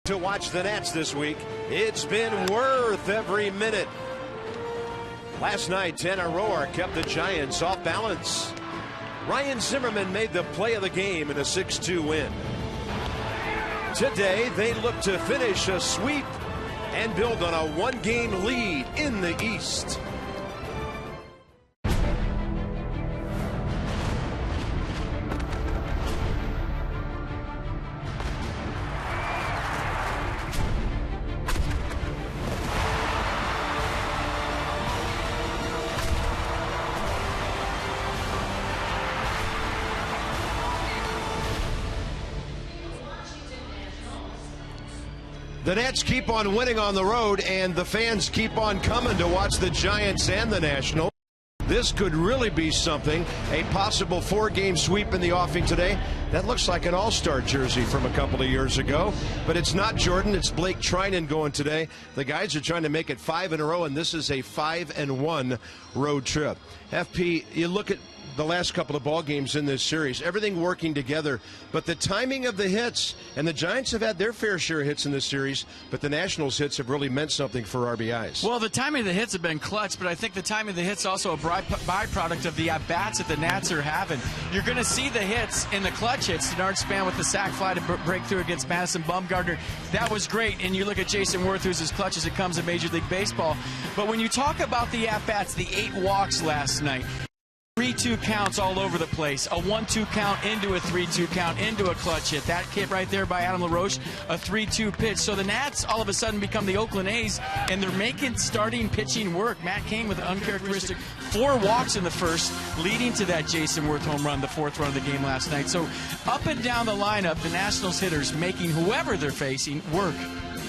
To watch the Nats this week, it's been worth every minute. Last night, Tanner Roark kept the Giants off balance. Ryan Zimmerman made the play of the game in a 6-2 win. Today, they look to finish a sweep and build on a one-game lead in the East. The Nats keep on winning on the road, and the fans keep on coming to watch the Giants and the Nationals. This could really be something, a possible 4-game sweep in the offing today. That looks like an all-star jersey from a couple of years ago, but it's not Jordan, it's Blake Trinan going today. The guys are trying to make it 5 in a row, and this is a 5-1 road trip. FP, you look at the last couple of ball games in this series, everything working together, but the timing of the hits, and the Giants have had their fair share of hits in this series, but the Nationals hits have really meant something for RBIs. Well, the timing of the hits have been clutch, but I think the timing of the hits also a byproduct of the at-bats that the Nats are having. You're going to see the hits in the clutch hits. Denard Span with the sac fly to break through against Madison Bumgarner. That was great, and you look at Jason Worth, who's as clutch as it comes in Major League Baseball. But when you talk about the at-bats, the 8 walks last night, 3-2 counts all over the place. A 1-2 count into a 3-2 count into a clutch hit. That hit right there by Adam LaRoche, a 3-2 pitch. So the Nats all of a sudden become the Oakland A's, and they're making starting pitching work. Matt Cain with an uncharacteristic 4 walks in the first, leading to that Jason Worth home run, the 4th run of the game last night. So up and down the lineup, the Nationals hitters making whoever they're facing work.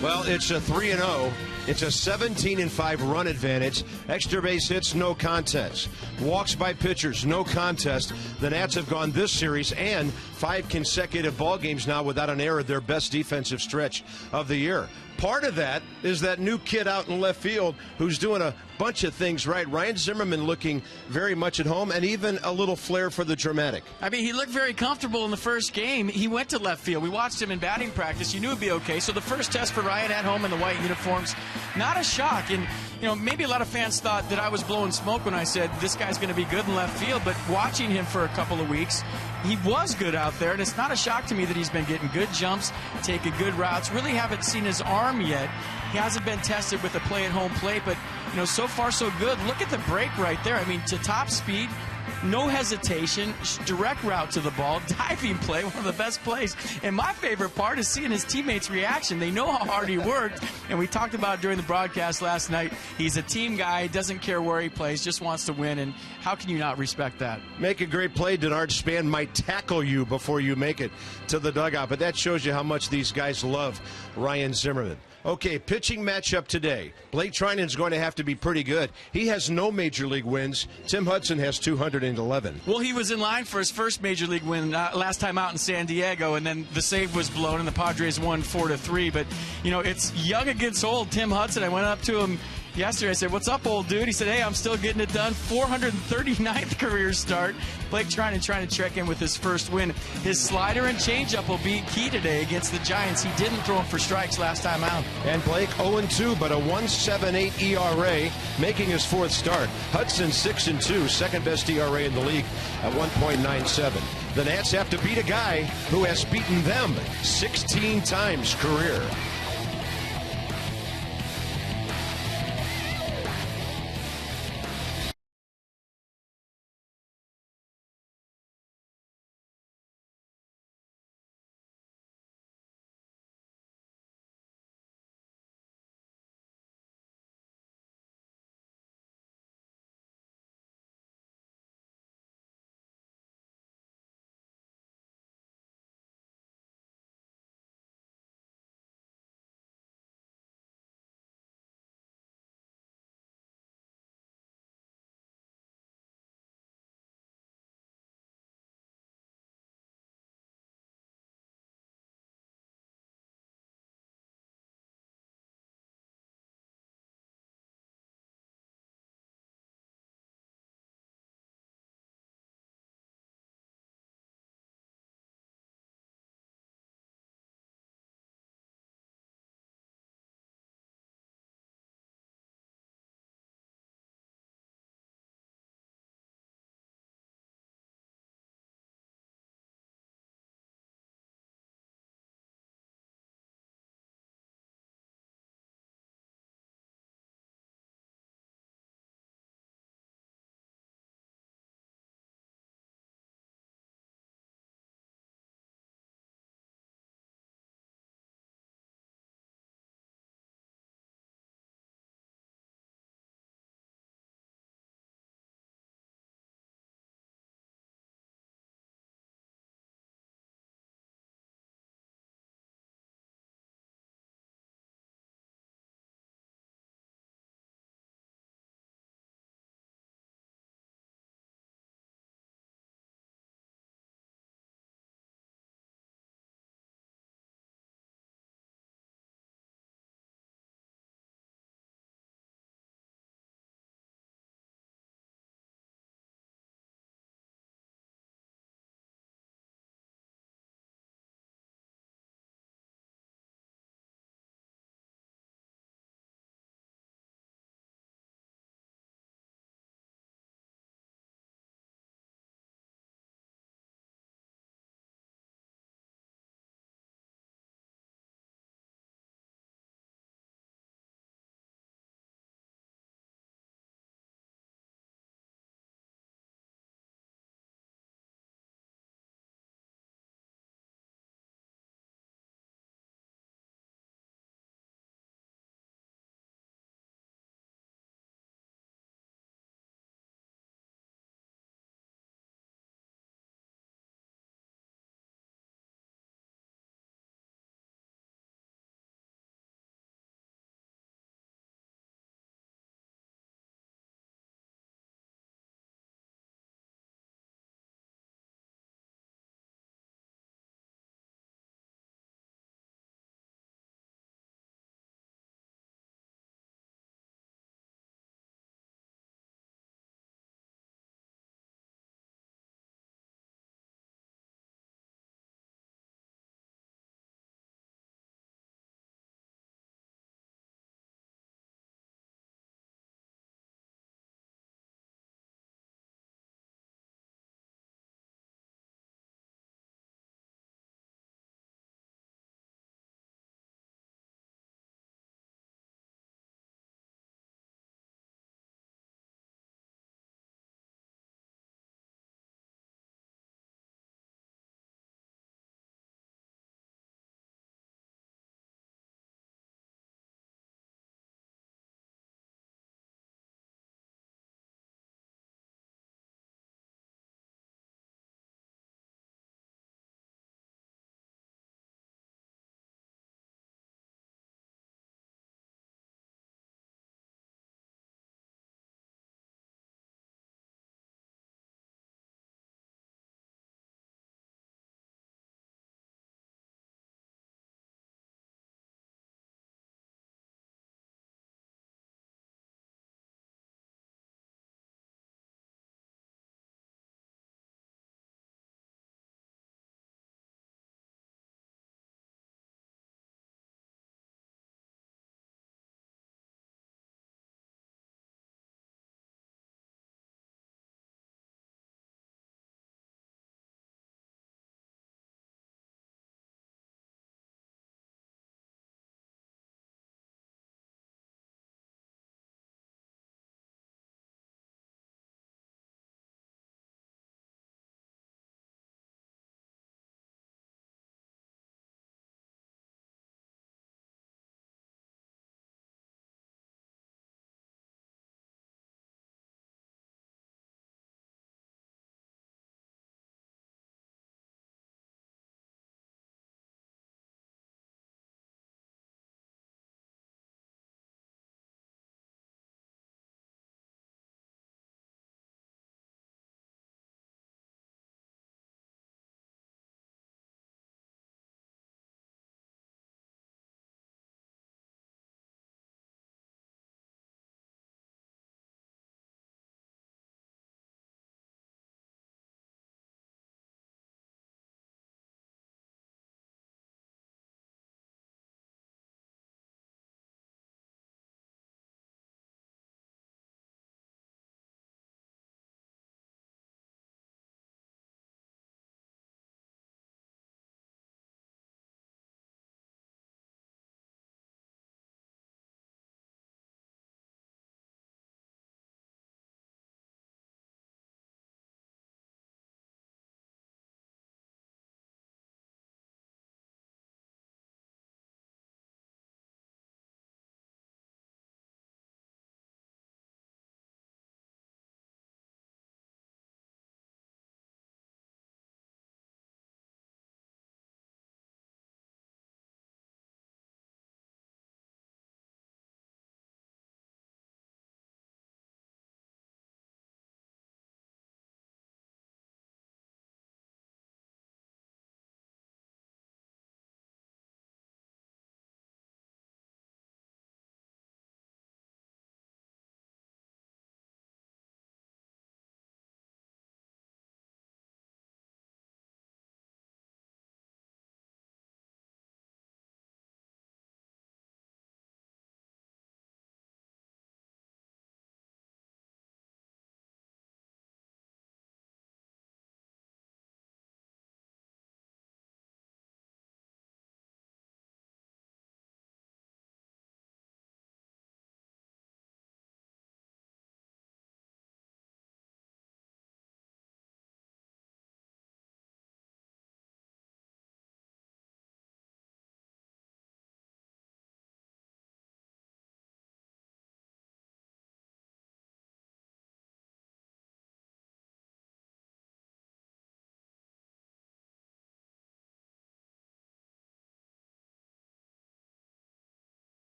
Well, it's a 3-0. It's a 17-5 run advantage. Extra base hits, no contest. Walks by pitchers, no contest. The Nats have gone this series and 5 consecutive ball games now without an error, their best defensive stretch of the year. Part of that is that new kid out in left field who's doing a bunch of things right. Ryan Zimmerman looking very much at home, and even a little flair for the dramatic. I mean, he looked very comfortable in the first game. He went to left field. We watched him in batting practice. You knew it'd be okay. So the first test for Ryan at home in the white uniforms, not a shock. And, you know, maybe a lot of fans thought that I was blowing smoke when I said this guy's going to be good in left field. But watching him for a couple of weeks, he was good out there. And it's not a shock to me that he's been getting good jumps, taking good routes. Really haven't seen his arm yet. He hasn't been tested with a play-at-home plate, but, you know, so far so good. Look at the break right there. I mean, to top speed, no hesitation, direct route to the ball, diving play, one of the best plays. And my favorite part is seeing his teammates' reaction. They know how hard he worked, and we talked about it during the broadcast last night. He's a team guy, doesn't care where he plays, just wants to win, and how can you not respect that? Make a great play. Denard Span might tackle you before you make it to the dugout, but that shows you how much these guys love Ryan Zimmerman. Okay, pitching matchup today. Blake Trinan's going to have to be pretty good. He has no major league wins. Tim Hudson has 211. Well, he was in line for his first major league win last time out in San Diego, and then the save was blown, and the Padres won 4-3. But, you know, it's young against old. Tim Hudson, I went up to him yesterday. I said, "What's up, old dude?" He said, "Hey, I'm still getting it done." 439th career start. Blake Trinan trying to check in with his first win. His slider and changeup will be key today against the Giants. He didn't throw him for strikes last time out. And Blake 0-2, but a 1.78 ERA, making his 4th start. Hudson 6-2, second best ERA in the league at 1.97. The Nats have to beat a guy who has beaten them 16 times career.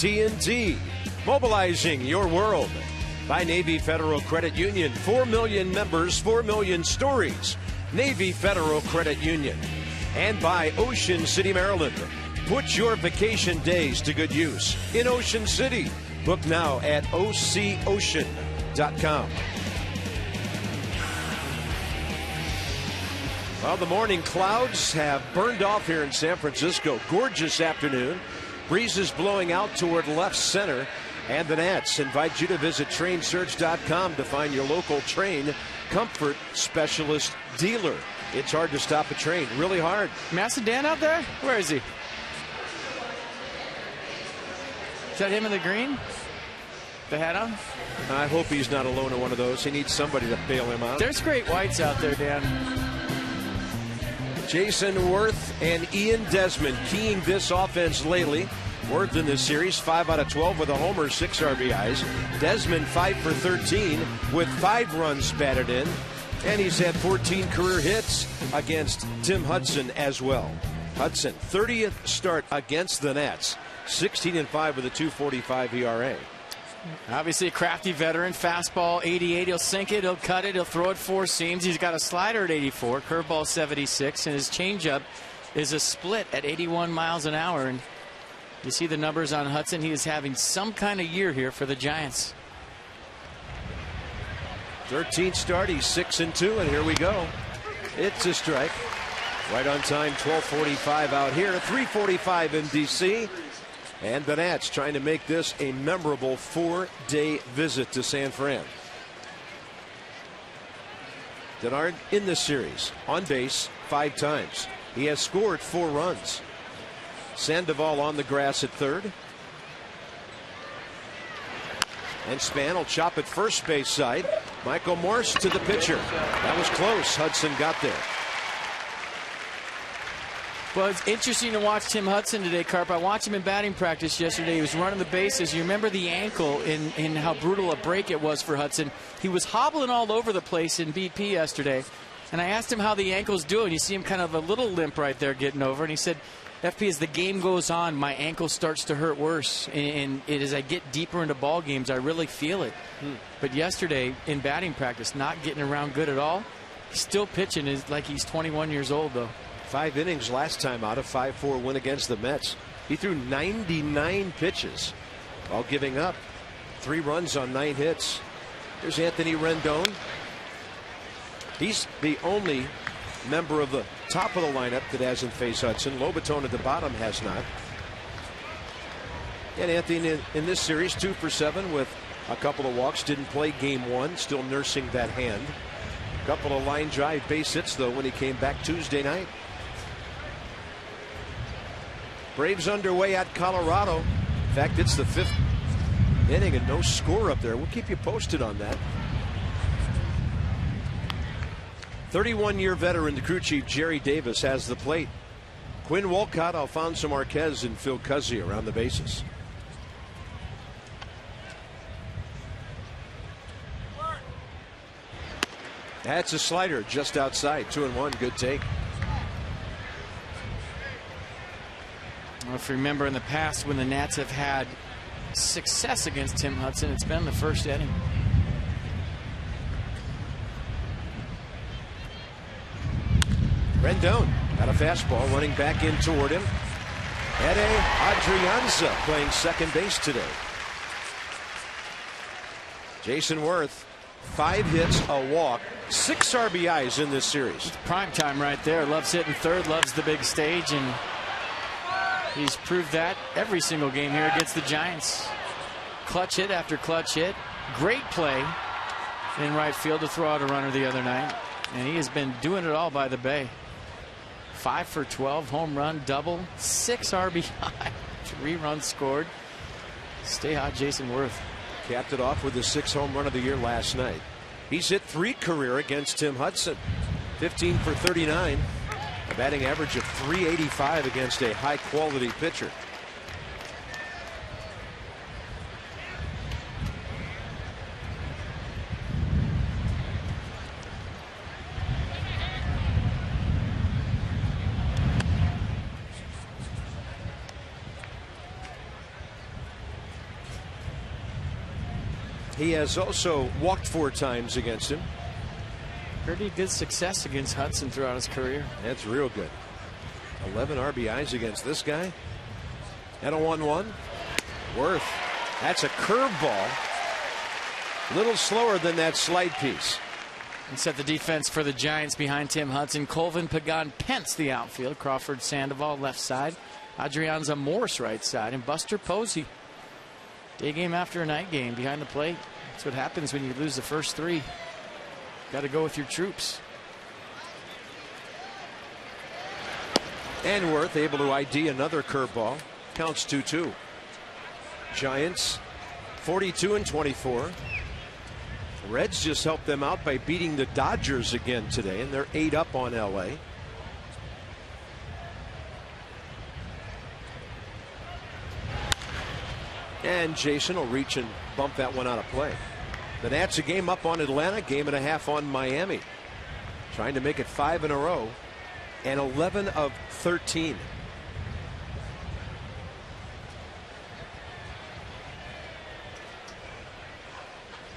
AT&T, mobilizing your world. By Navy Federal Credit Union, 4 million members, 4 million stories. Navy Federal Credit Union. And by Ocean City, Maryland. Put your vacation days to good use in Ocean City. Book now at ococean.com. Well, the morning clouds have burned off here in San Francisco. Gorgeous afternoon. Breezes blowing out toward left center. And the Nats invite you to visit trainsearch.com to find your local Train Comfort Specialist dealer. It's hard to stop a train. Really hard. Dan out there? Where is he? Is that him in the green? The hat on? I hope he's not alone in one of those. He needs somebody to bail him out. There's great whites out there, Dan. Jason Worth and Ian Desmond keying this offense lately. Worth in this series, 5 out of 12 with a homer, 6 RBIs. Desmond 5 for 13 with 5 runs batted in. And he's had 14 career hits against Tim Hudson as well. Hudson, 30th start against the Nats. 16-5 with a 2.45 ERA. Obviously a crafty veteran. Fastball 88. He'll sink it. He'll cut it. He'll throw it 4 seams. He's got a slider at 84. Curveball 76. And his changeup is a split at 81 miles an hour. And you see the numbers on Hudson. He is having some kind of year here for the Giants. 13th start. He's 6-2. And here we go. It's a strike. Right on time. 12:45 out here. 3:45 in D.C. And the Nats trying to make this a memorable 4-day visit to San Fran. Denard in this series on base 5 times. He has scored 4 runs. Sandoval on the grass at third. And Span will chop it first base side. Michael Morse to the pitcher. That was close. Hudson got there. Well, it's interesting to watch Tim Hudson today, Carp. I watched him in batting practice yesterday. He was running the bases. You remember the ankle and how brutal a break it was for Hudson. He was hobbling all over the place in BP yesterday. And I asked him how the ankle's doing. You see him kind of a little limp right there getting over. And he said, FP, as the game goes on, my ankle starts to hurt worse. And as I get deeper into ball games, I really feel it. But yesterday in batting practice, not getting around good at all. He's still pitching like he's 21 years old, though. 5 innings last time out, a 5-4 win against the Mets. He threw 99 pitches while giving up 3 runs on 9 hits. There's Anthony Rendon. He's the only member of the top of the lineup that hasn't faced Hudson. Lobaton at the bottom has not. And Anthony in this series 2 for 7 with a couple of walks. Didn't play game 1, still nursing that hand. A couple of line drive base hits though when he came back Tuesday night. Braves underway at Colorado. In fact, it's the 5th inning and no score up there. We'll keep you posted on that. 31-year veteran, the crew chief Jerry Davis has the plate. Quinn Wolcott, Alfonso Marquez, and Phil Cuzzi around the bases. That's a slider just outside. 2-1. Good take. Well, if you remember in the past when the Nats have had success against Tim Hudson, it's been the first inning. Rendon got a fastball running back in toward him. Ede Adrianza playing second base today. Jason Worth, 5 hits, a walk, 6 RBIs in this series. It's prime time right there. Loves hitting third, loves the big stage, and he's proved that every single game here against the Giants. Clutch hit after clutch hit. Great play in right field to throw out a runner the other night. And he has been doing it all by the Bay. 5 for 12, home run, double, 6 RBI, 3 runs scored. Stay hot, Jason Worth. Capped it off with his 6th home run of the year last night. He's hit 3 career against Tim Hudson. 15 for 39. A batting average of .385 against a high-quality pitcher. He has also walked 4 times against him. Pretty good success against Hudson throughout his career. That's real good. 11 RBIs against this guy. And a 1-1. Worth. That's a curveball. A little slower than that slide piece. And set the defense for the Giants behind Tim Hudson. Colvin, Pagan, Pence the outfield. Crawford, Sandoval left side. Adrianza Morse right side. And Buster Posey. Day game after a night game behind the plate. That's what happens when you lose the first 3. Got to go with your troops. And Worth able to ID another curveball. Counts 2-2. Giants 42-24. Reds just helped them out by beating the Dodgers again today, and they're 8 up on LA. And Jason will reach and bump that one out of play. The Nats a game up on Atlanta, game and a half on Miami. Trying to make it 5 in a row, and 11 of 13.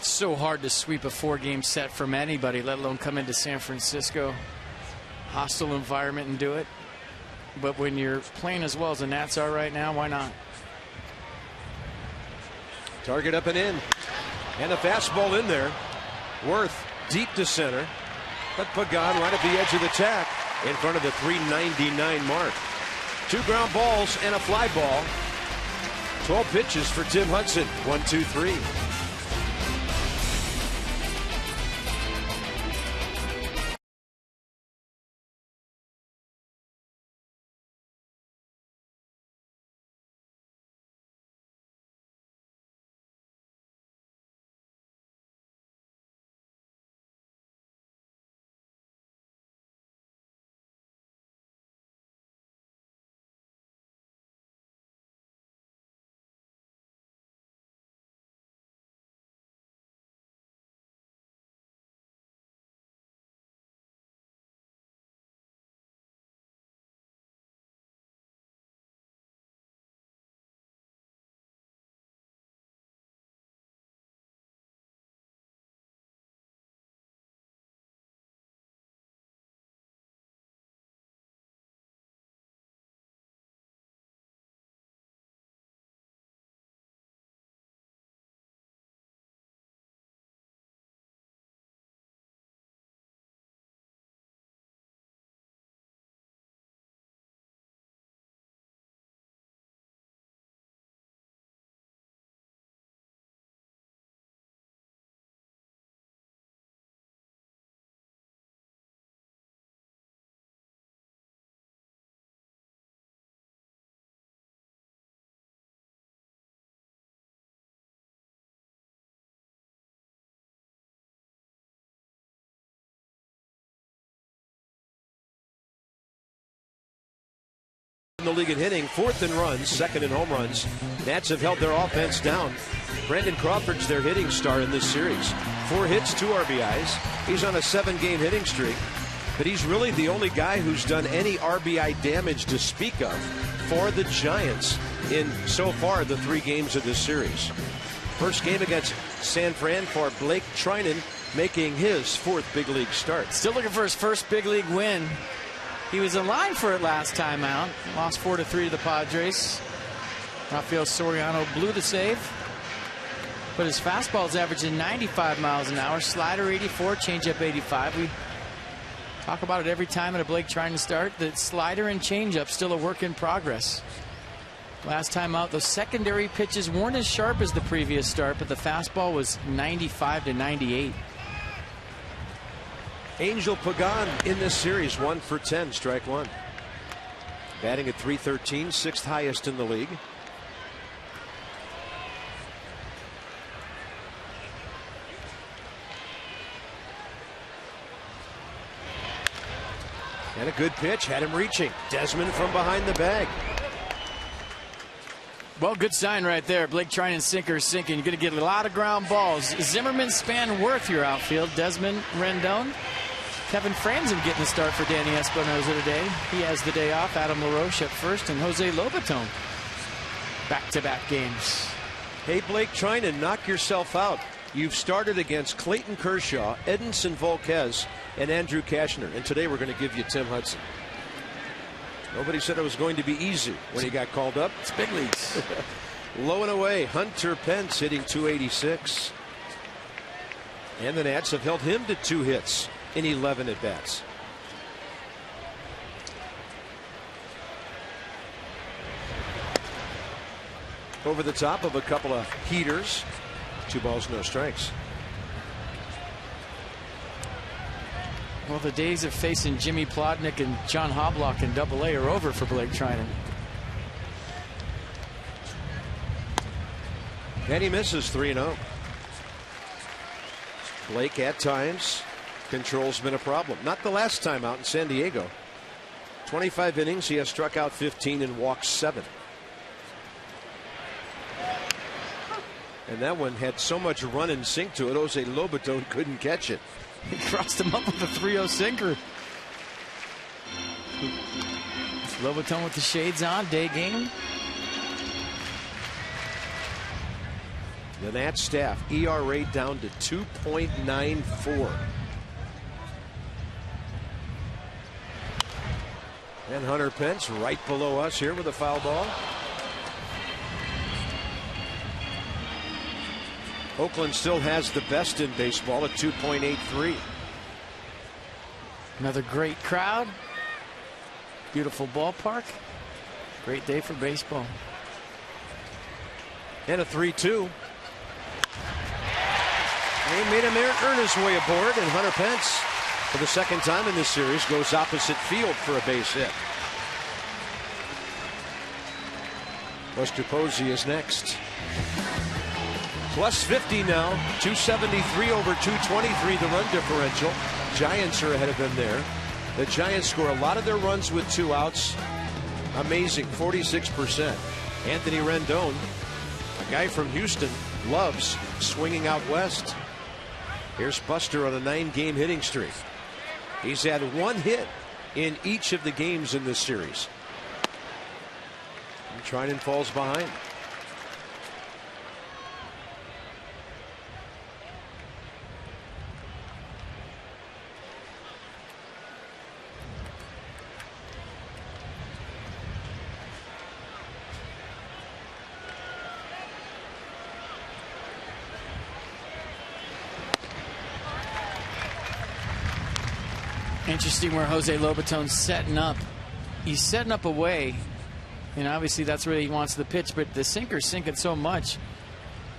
So hard to sweep a 4-game set from anybody, let alone come into San Francisco, hostile environment, and do it. But when you're playing as well as the Nats are right now, why not? Target up and in, and a fastball in there. Worth deep to center, but Pagan right at the edge of the tack in front of the 399 mark. 2 ground balls and a fly ball. 12 pitches for Tim Hudson. 1, 2, 3. In the league in hitting, 4th in runs, 2nd in home runs. Nats have held their offense down. Brandon Crawford's their hitting star in this series. 4 hits, 2 RBIs. He's on a 7-game hitting streak, but he's really the only guy who's done any RBI damage to speak of for the Giants in so far the 3 games of this series. First game against San Fran for Blake Trinan, making his 4th big league start. Still looking for his first big league win. He was in line for it last time out. Lost 4-3 to the Padres. Rafael Soriano blew the save. But his fastball is averaging 95 miles an hour. Slider 84, changeup 85. We talk about it every time at a Blake trying to start. The slider and changeup still a work in progress. Last time out, those secondary pitches weren't as sharp as the previous start, but the fastball was 95 to 98. Angel Pagan in this series, 1 for 10, strike 1. Batting at .313, 6th highest in the league. And a good pitch, had him reaching. Desmond from behind the bag. Well, good sign right there. Blake Trinan sinker sinking. You're going to get a lot of ground balls. Zimmerman, Span, Worth your outfield. Desmond, Rendon. Kevin Franzen getting the start for Danny Espinosa today. He has the day off. Adam LaRoche at first, and Jose Lobaton. Back-to-back games. Hey, Blake Trinan, knock yourself out. you've started against Clayton Kershaw, Edinson Volquez, and Andrew Cashner. And today we're going to give you Tim Hudson. Nobody said it was going to be easy when he got called up. It's big leagues. Low and away, Hunter Pence hitting .286. And the Nats have held him to 2 hits in 11 at-bats. Over the top of a couple of heaters. 2 balls, no strikes. Well, the days of facing Jimmy Plotnick and John Hoblock in Double-A are over for Blake Trinan. And he misses 3-0. Blake at times, control's been a problem. Not the last time out in San Diego. 25 innings, he has struck out 15 and walked 7. And that one had so much run and sink to it, Jose Lobaton couldn't catch it. He crossed him up with a 3-0 sinker. Lobaton with the shades on, day game. The Nats staff ERA down to 2.94. And Hunter Pence right below us here with a foul ball. Oakland still has the best in baseball at 2.83. Another great crowd. Beautiful ballpark. Great day for baseball. And a 3-2. He made him earn his way aboard, and Hunter Pence, for the second time in this series, goes opposite field for a base hit. Buster Posey is next. Plus 50 now, 273 over 223 the run differential. Giants are ahead of them there. The Giants score a lot of their runs with 2 outs. Amazing, 46%. Anthony Rendon, a guy from Houston, loves swinging out west. Here's Buster on a 9-game hitting streak. He's had 1 hit in each of the games in this series. And Trinan falls behind. Interesting where Jose Lobaton's setting up. He's setting up away, and obviously that's where he wants the pitch, but the sinker's sinking so much.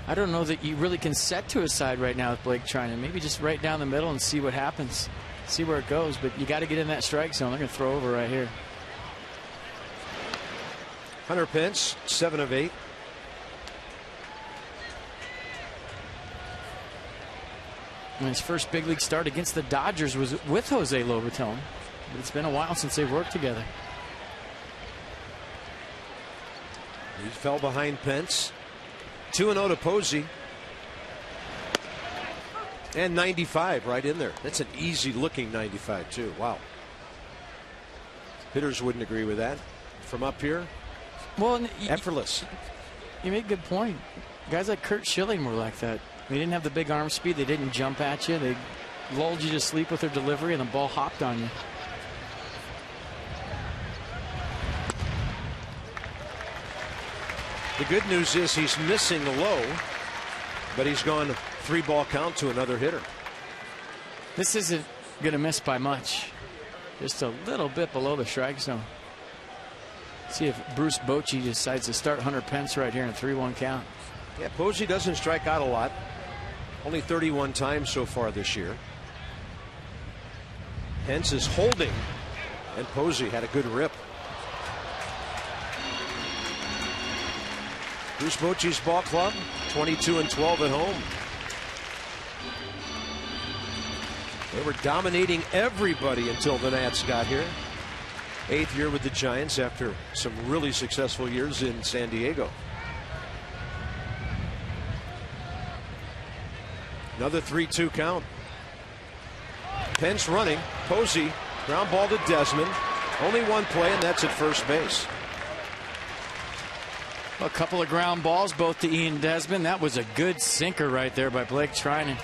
I don't know that you really can set to his side right now with Blake Trinan. Maybe just right down the middle and see what happens. See where it goes, but you got to get in that strike zone. They're going to throw over right here. Hunter Pence, 7 of 8. And his first big league start against the Dodgers was with Jose Lobaton. But it's been a while since they've worked together. He fell behind Pence. 2-0 to Posey. And 95 right in there. That's an easy looking 95 too. Wow. Hitters wouldn't agree with that. From up here, well, effortless. You make a good point. Guys like Curt Schilling were like that. They didn't have the big arm speed. They didn't jump at you. They lulled you to sleep with their delivery, and the ball hopped on you. The good news is he's missing low, but he's gone 3-ball count to another hitter. This isn't going to miss by much. Just a little bit below the strike zone. See if Bruce Bochy decides to start Hunter Pence right here in a 3-1 count. Yeah, Posey doesn't strike out a lot. Only 31 times so far this year. Pence is holding, and Posey had a good rip. Bruce Bochy's ball club, 22-12 at home. They were dominating everybody until the Nats got here. 8th year with the Giants after some really successful years in San Diego. Another 3-2 count. Pence running. Posey, ground ball to Desmond. Only one play, and that's at first base. A couple of ground balls, both to Ian Desmond. That was a good sinker right there by Blake Trinan.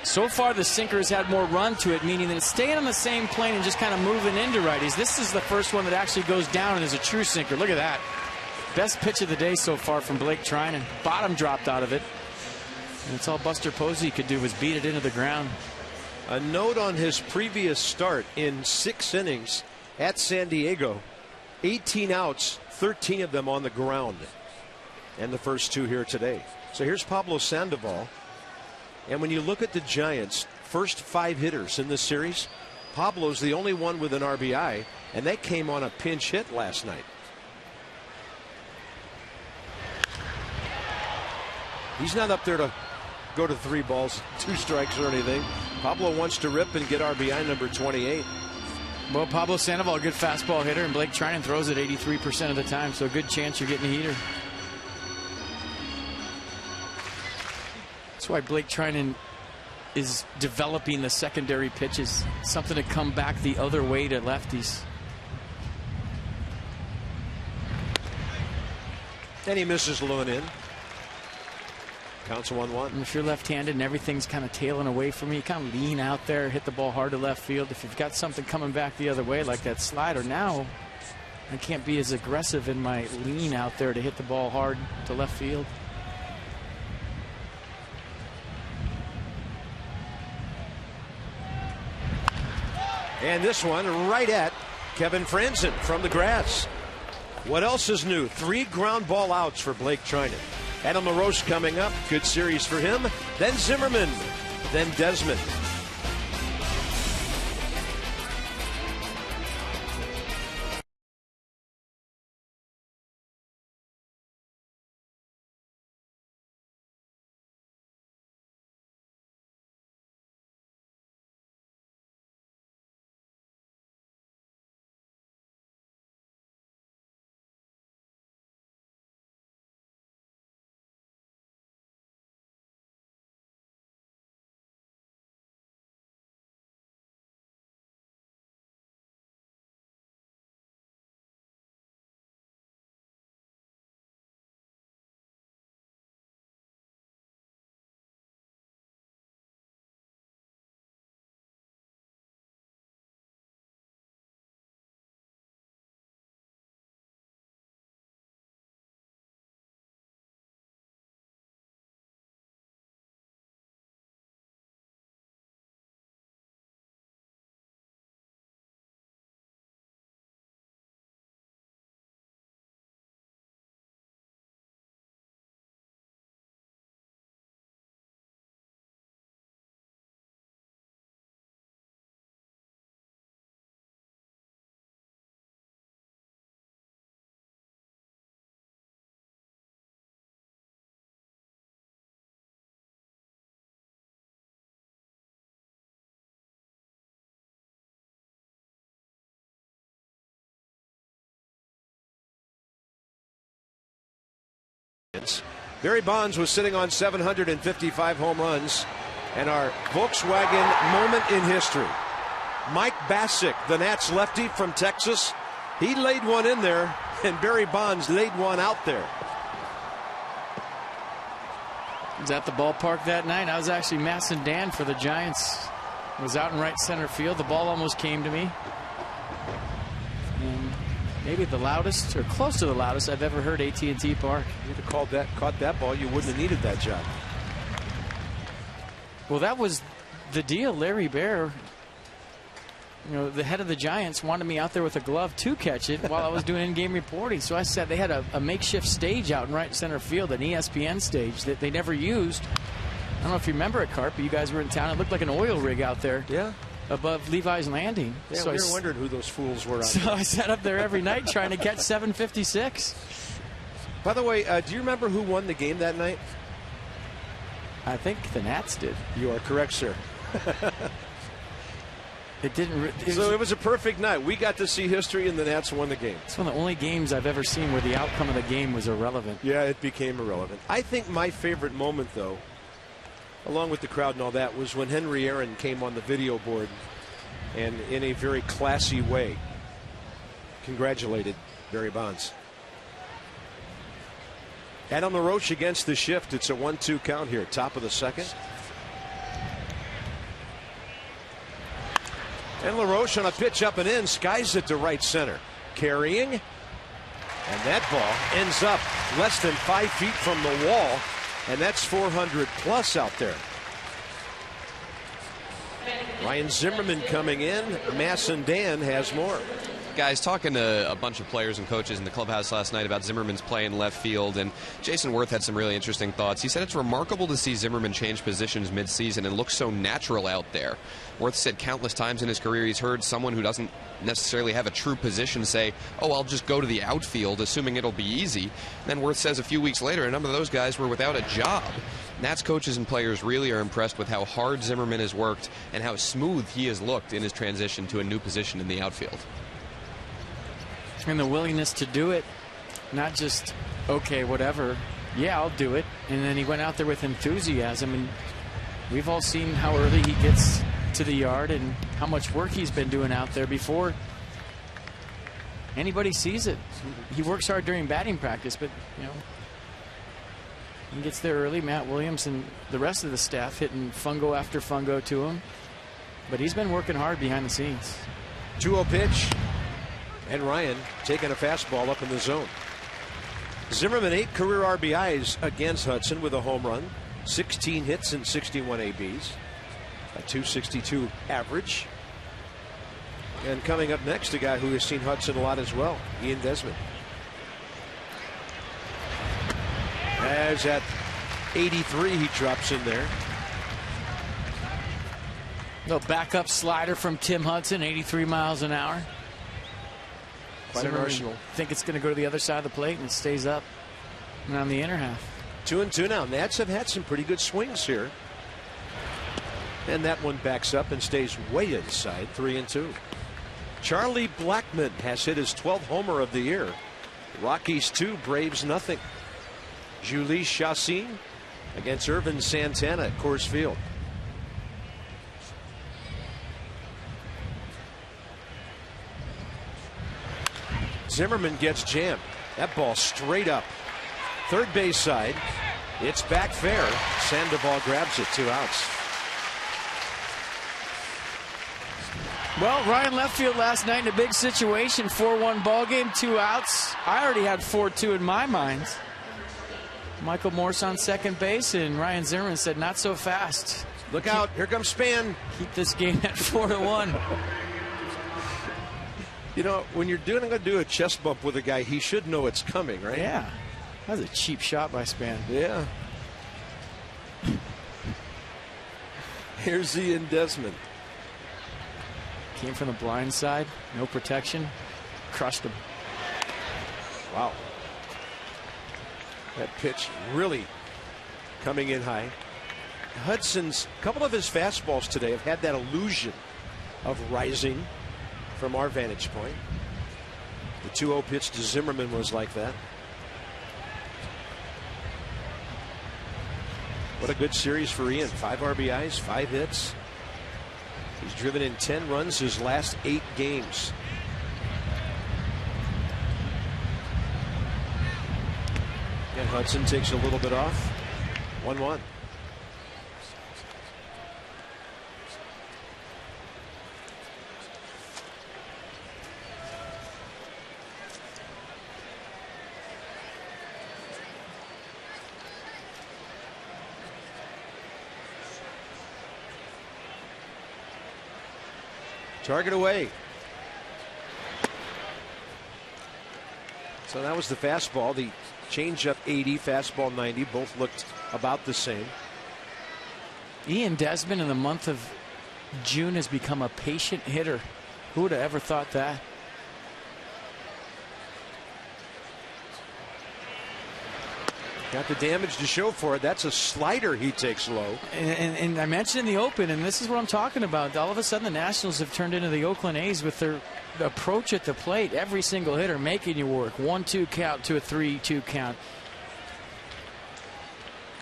So far, the sinker has had more run to it, meaning that it's staying on the same plane and just kind of moving into righties. This is the first one that actually goes down and is a true sinker. Look at that. Best pitch of the day so far from Blake Trinan. Bottom dropped out of it. And it's all Buster Posey could do was beat it into the ground. A note on his previous start in 6 innings at San Diego. 18 outs, 13 of them on the ground. And the first 2 here today. So here's Pablo Sandoval. And when you look at the Giants' first 5 hitters in this series, Pablo's the only one with an RBI, and that came on a pinch hit last night. He's not up there to go to 3 balls, 2 strikes or anything. Pablo wants to rip and get RBI number 28. Well, Pablo Sandoval, a good fastball hitter, and Blake Trinan throws it 83% of the time, so a good chance you're getting a heater. That's why Blake Trinan is developing the secondary pitches, something to come back the other way to lefties. And he misses low and in. Counts 1-1. And if you're left-handed and everything's kind of tailing away from you, kind of lean out there, hit the ball hard to left field. If you've got something coming back the other way, like that slider, now I can't be as aggressive in my lean out there to hit the ball hard to left field. And this one right at Kevin Franzen from the grass. What else is new? 3 ground ball outs for Blake Trinan. Adam LaRoche coming up. Good series for him. Then Zimmerman. Then Desmond. Barry Bonds was sitting on 755 home runs, and our Volkswagen moment in history. Mike Bassick, the Nats lefty from Texas, he laid one in there, and Barry Bonds laid one out there. I was at the ballpark that night. I was actually massing Dan for the Giants. I was out in right center field. The ball almost came to me. And maybe the loudest, or close to the loudest, I've ever heard AT&T Park. If you'd have caught that ball, you wouldn't have needed that job. Well, that was the deal. Larry Baer, the head of the Giants, wanted me out there with a glove to catch it while I was doing in-game reporting. So I said they had a makeshift stage out in right center field, an ESPN stage that they never used. I don't know if you remember it, Carp, but you guys were in town. It looked like an oil rig out there. Yeah. Above Levi's Landing. Yeah, so we were wondering who those fools were out there. So I sat up there every night trying to catch 756. By the way, do you remember who won the game that night? I think the Nats did. You are correct, sir. It was a perfect night. We got to see history, and the Nats won the game. It's one of the only games I've ever seen where the outcome of the game was irrelevant. Yeah, it became irrelevant. I think my favorite moment, though, along with the crowd and all that, was when Henry Aaron came on the video board and in a very classy way congratulated Barry Bonds. Adam LaRoche against the shift. It's a 1-2 count here. Top of the second. And LaRoche on a pitch up and in. Skies it to right center. Carrying. And that ball ends up less than 5 feet from the wall. And that's 400 plus out there. Ryan Zimmerman coming in. Masson Dan has more. Guys, talking to a bunch of players and coaches in the clubhouse last night about Zimmerman's play in left field, and Jason Wirth had some really interesting thoughts. He said it's remarkable to see Zimmerman change positions midseason and look so natural out there. Wirth said countless times in his career he's heard someone who doesn't necessarily have a true position say, oh, I'll just go to the outfield, assuming it'll be easy. And then Wirth says a few weeks later, a number of those guys were without a job. Nats coaches and players really are impressed with how hard Zimmerman has worked and how smooth he has looked in his transition to a new position in the outfield. And the willingness to do it, not just, okay, whatever, yeah, I'll do it. And then he went out there with enthusiasm. And we've all seen how early he gets to the yard and how much work he's been doing out there before anybody sees it. He works hard during batting practice, but, you know, he gets there early. Matt Williams and the rest of the staff hitting fungo after fungo to him. But he's been working hard behind the scenes. 2-0 pitch. And Ryan taking a fastball up in the zone. Zimmerman 8 career RBIs against Hudson with a home run, 16 hits and 61 ABs, a .262 average. And coming up next, a guy who has seen Hudson a lot as well, Ian Desmond. As at 83, he drops in there. No backup slider from Tim Hudson, 83 miles an hour. Quite an arsenal. I think it's going to go to the other side of the plate, and it stays up and on the inner half. 2-2 now. Nats have had some pretty good swings here. And that one backs up and stays way inside. 3-2. Charlie Blackmon has hit his 12th homer of the year. Rockies 2, Braves nothing. Julie Chassin against Irvin Santana at Coors Field. Zimmerman gets jammed. That ball straight up. Third base side. It's back fair. Sandoval grabs it. 2 outs. Well, Ryan left field last night in a big situation. 4-1 ball game, 2 outs. I already had 4-2 in my mind. Michael Morse on second base, and Ryan Zimmerman said, not so fast. Look out. Here comes Span. Keep this game at 4-1. You know, when you're going to do a chest bump with a guy, he should know it's coming, right? Yeah. That was a cheap shot by Span. Yeah. Here's Ian Desmond. Came from the blind side. No protection. Crushed him. Wow. That pitch really coming in high. Hudson's, a couple of his fastballs today have had that illusion of rising from our vantage point. The 2-0 pitch to Zimmerman was like that. What a good series for Ian. 5 RBIs, 5 hits. He's driven in 10 runs his last 8 games. And Hudson takes a little bit off. 1-1. Target away. So that was the fastball. The changeup 80, fastball 90. Both looked about the same. Ian Desmond in the month of June has become a patient hitter. Who would have ever thought that? Got the damage to show for it. That's a slider he takes low. And I mentioned in the open, and this is what I'm talking about. All of a sudden, the Nationals have turned into the Oakland A's with their approach at the plate. Every single hitter making you work. 1-2 count to a 3-2 count.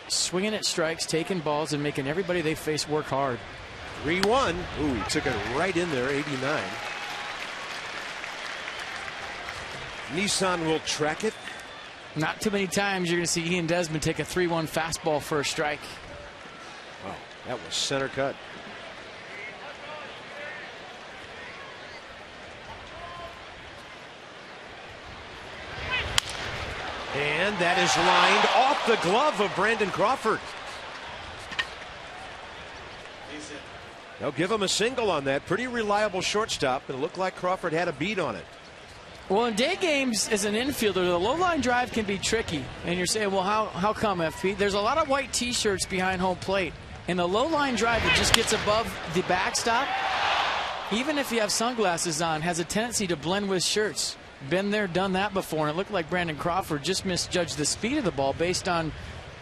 Swinging at strikes, taking balls, and making everybody they face work hard. 3-1. Ooh, he took it right in there, 89. Nissan will track it. Not too many times you're going to see Ian Desmond take a 3-1 fastball for a strike. Wow, that was center cut. And that is lined off the glove of Brandon Crawford. They'll give him a single on that. Pretty reliable shortstop. It looked like Crawford had a beat on it. Well, in day games, as an infielder, the low line drive can be tricky. And you're saying, well, how come, FP? There's a lot of white T-shirts behind home plate. And the low line drive that just gets above the backstop, even if you have sunglasses on, has a tendency to blend with shirts. Been there, done that before. And it looked like Brandon Crawford just misjudged the speed of the ball based on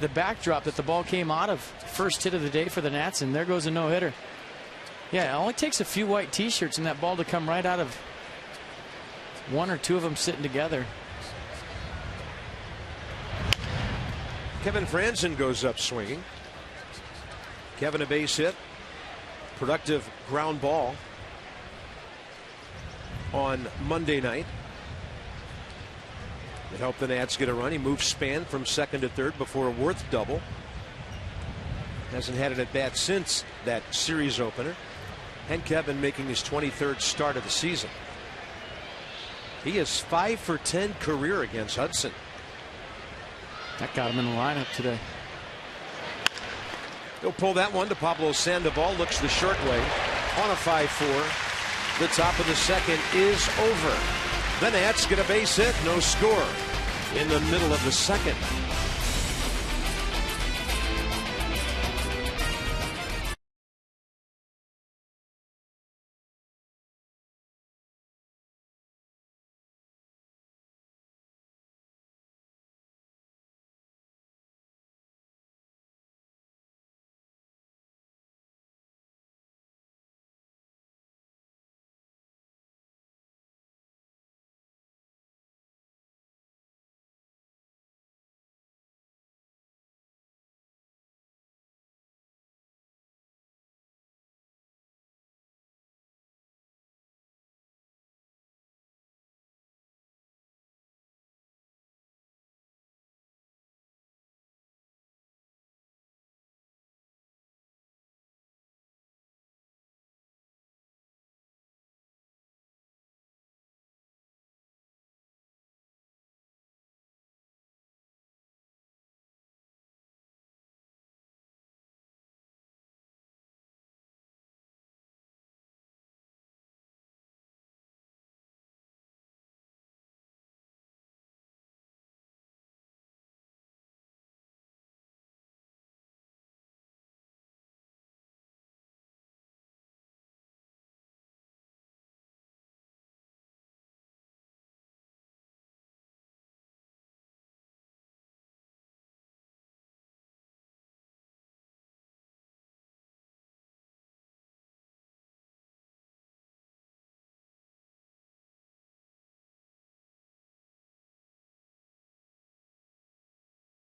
the backdrop that the ball came out of. First hit of the day for the Nats, and there goes a no-hitter. Yeah, it only takes a few white T-shirts and that ball to come right out of one or two of them sitting together. Kevin Franzen goes up swinging. Kevin a base hit. Productive ground ball on Monday night. It helped the Nats get a run. He moved Span from second to third before a Worth double. Hasn't had an at bat since that series opener. And Kevin making his 23rd start of the season. He is 5 for 10 career against Hudson. That got him in the lineup today. He'll pull that one to Pablo Sandoval. Looks the short way on a 5-4. The top of the second is over. The Nats get a base hit, no score in the middle of the second.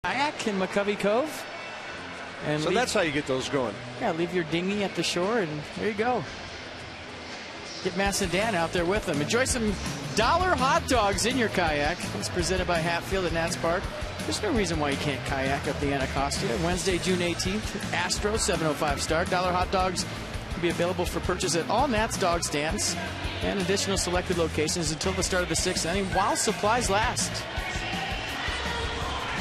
Kayak in McCovey Cove. And so that's how you get those going. Yeah, leave your dinghy at the shore, and there you go. Get Mass and Dan out there with them. Enjoy some dollar hot dogs in your kayak. It's presented by Hatfield at Nats Park. There's no reason why you can't kayak up the Anacostia. Wednesday, June 18th, Astros, 7:05 start. Dollar hot dogs will be available for purchase at all Nats dog stands and additional selected locations until the start of the 6th inning while supplies last.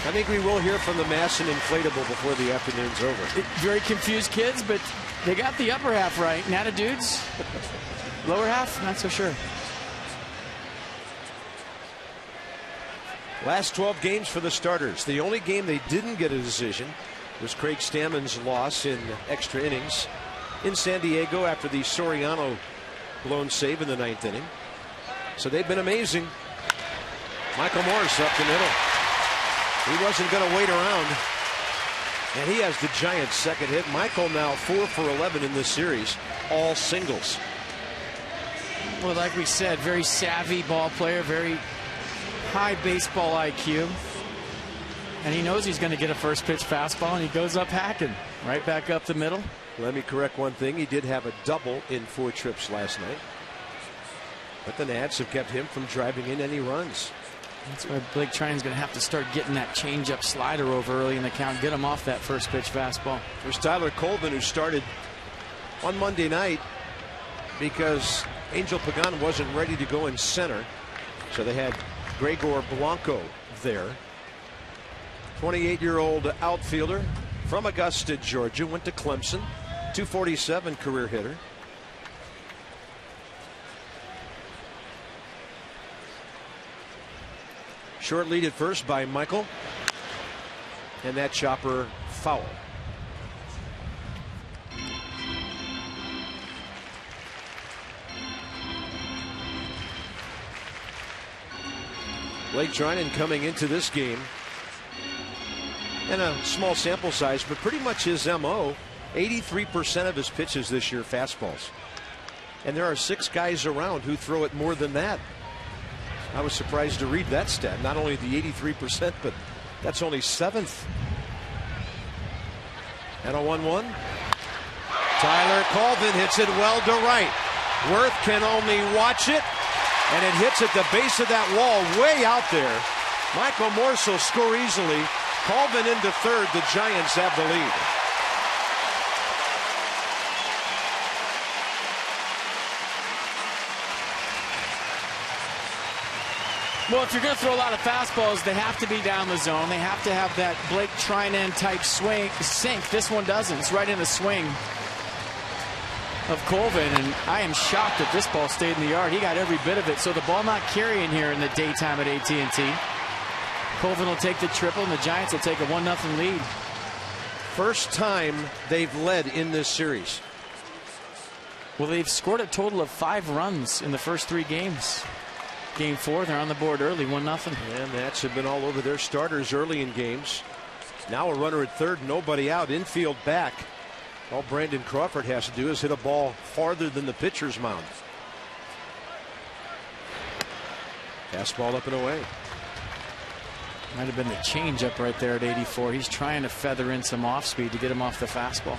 I think we will hear from the Masson inflatable before the afternoon's over. Very confused kids, but they got the upper half right. Nata dudes, lower half, not so sure. Last 12 games for the starters. The only game they didn't get a decision was Craig Stammen's loss in extra innings in San Diego after the Soriano blown save in the 9th inning. So they've been amazing. Michael Morris up the middle. He wasn't going to wait around. And he has the Giants' second hit. Michael now 4 for 11 in this series, all singles. Well, like we said, very savvy ball player, very high baseball IQ. And he knows he's going to get a first pitch fastball, and he goes up hacking right back up the middle. Let me correct one thing. He did have a double in 4 trips last night. But the Nats have kept him from driving in any runs. That's why Blake Treinen's going to have to start getting that changeup slider over early in the count, get him off that first pitch fastball. There's Tyler Colvin, who started on Monday night because Angel Pagan wasn't ready to go in center, so they had Gregor Blanco there. 28-year-old outfielder from Augusta, Georgia, went to Clemson, 247 career hitter. Short lead at first by Michael, and that chopper foul. Blake Treinen coming into this game, and a small sample size, but pretty much his MO. 83% of his pitches this year fastballs, and there are 6 guys around who throw it more than that. I was surprised to read that stat. Not only the 83%, but that's only 7th. And a 1-1. Tyler Colvin hits it well to right. Worth can only watch it, and it hits at the base of that wall way out there. Michael Morse will score easily. Colvin into third. The Giants have the lead. Well, if you're going to throw a lot of fastballs, they have to be down the zone. They have to have that Blake Treinen type swing sink. This one doesn't. It's right in the swing of Colvin, and I am shocked that this ball stayed in the yard. He got every bit of it. So the ball not carrying here in the daytime at AT&T. Colvin will take the triple, and the Giants will take a 1-0 lead. First time they've led in this series. Well, they've scored a total of 5 runs in the first 3 games. Game 4, they're on the board early, 1-0. And Nats have been all over their starters early in games. Now a runner at third, nobody out, infield back. All Brandon Crawford has to do is hit a ball farther than the pitcher's mound. Fastball up and away. Might have been the changeup right there at 84. He's trying to feather in some off speed to get him off the fastball.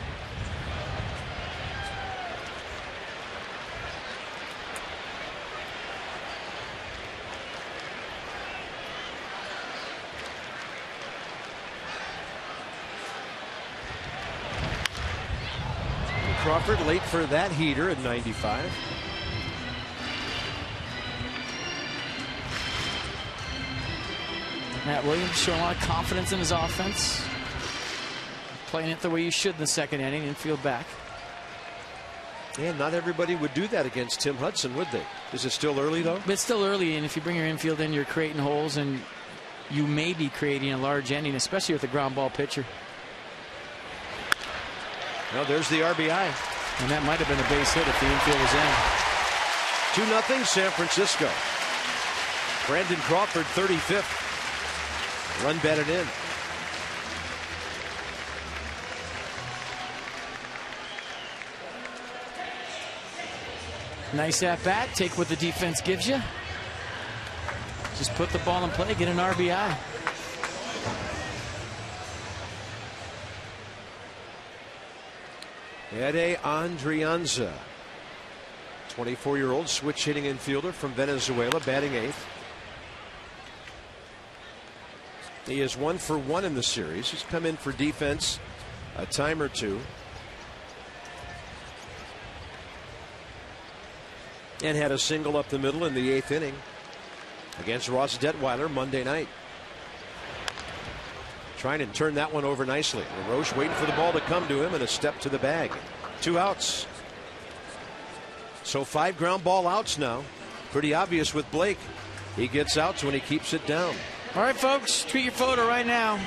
Crawford late for that heater at 95. Matt Williams showing a lot of confidence in his offense. Playing it the way you should in the second inning, infield back. And not everybody would do that against Tim Hudson, would they? Is it still early, though? But it's still early, and if you bring your infield in, you're creating holes, and you may be creating a large inning, especially with a ground ball pitcher. Well, there's the RBI. And that might have been a base hit if the infield was in. 2-0 San Francisco. Brandon Crawford, 35th. Run batted in. Nice at bat. Take what the defense gives you. Just put the ball in play, get an RBI. Ede Andrianza, 24-year-old switch hitting infielder from Venezuela, batting 8th. He is 1 for 1 in the series. He's come in for defense a time or two. And had a single up the middle in the 8th inning against Ross Detweiler Monday night. Trying to turn that one over nicely. LaRoche waiting for the ball to come to him and a step to the bag. 2 outs. So 5 ground ball outs now. Pretty obvious with Blake. He gets outs when he keeps it down. All right, folks, tweet your photo right now.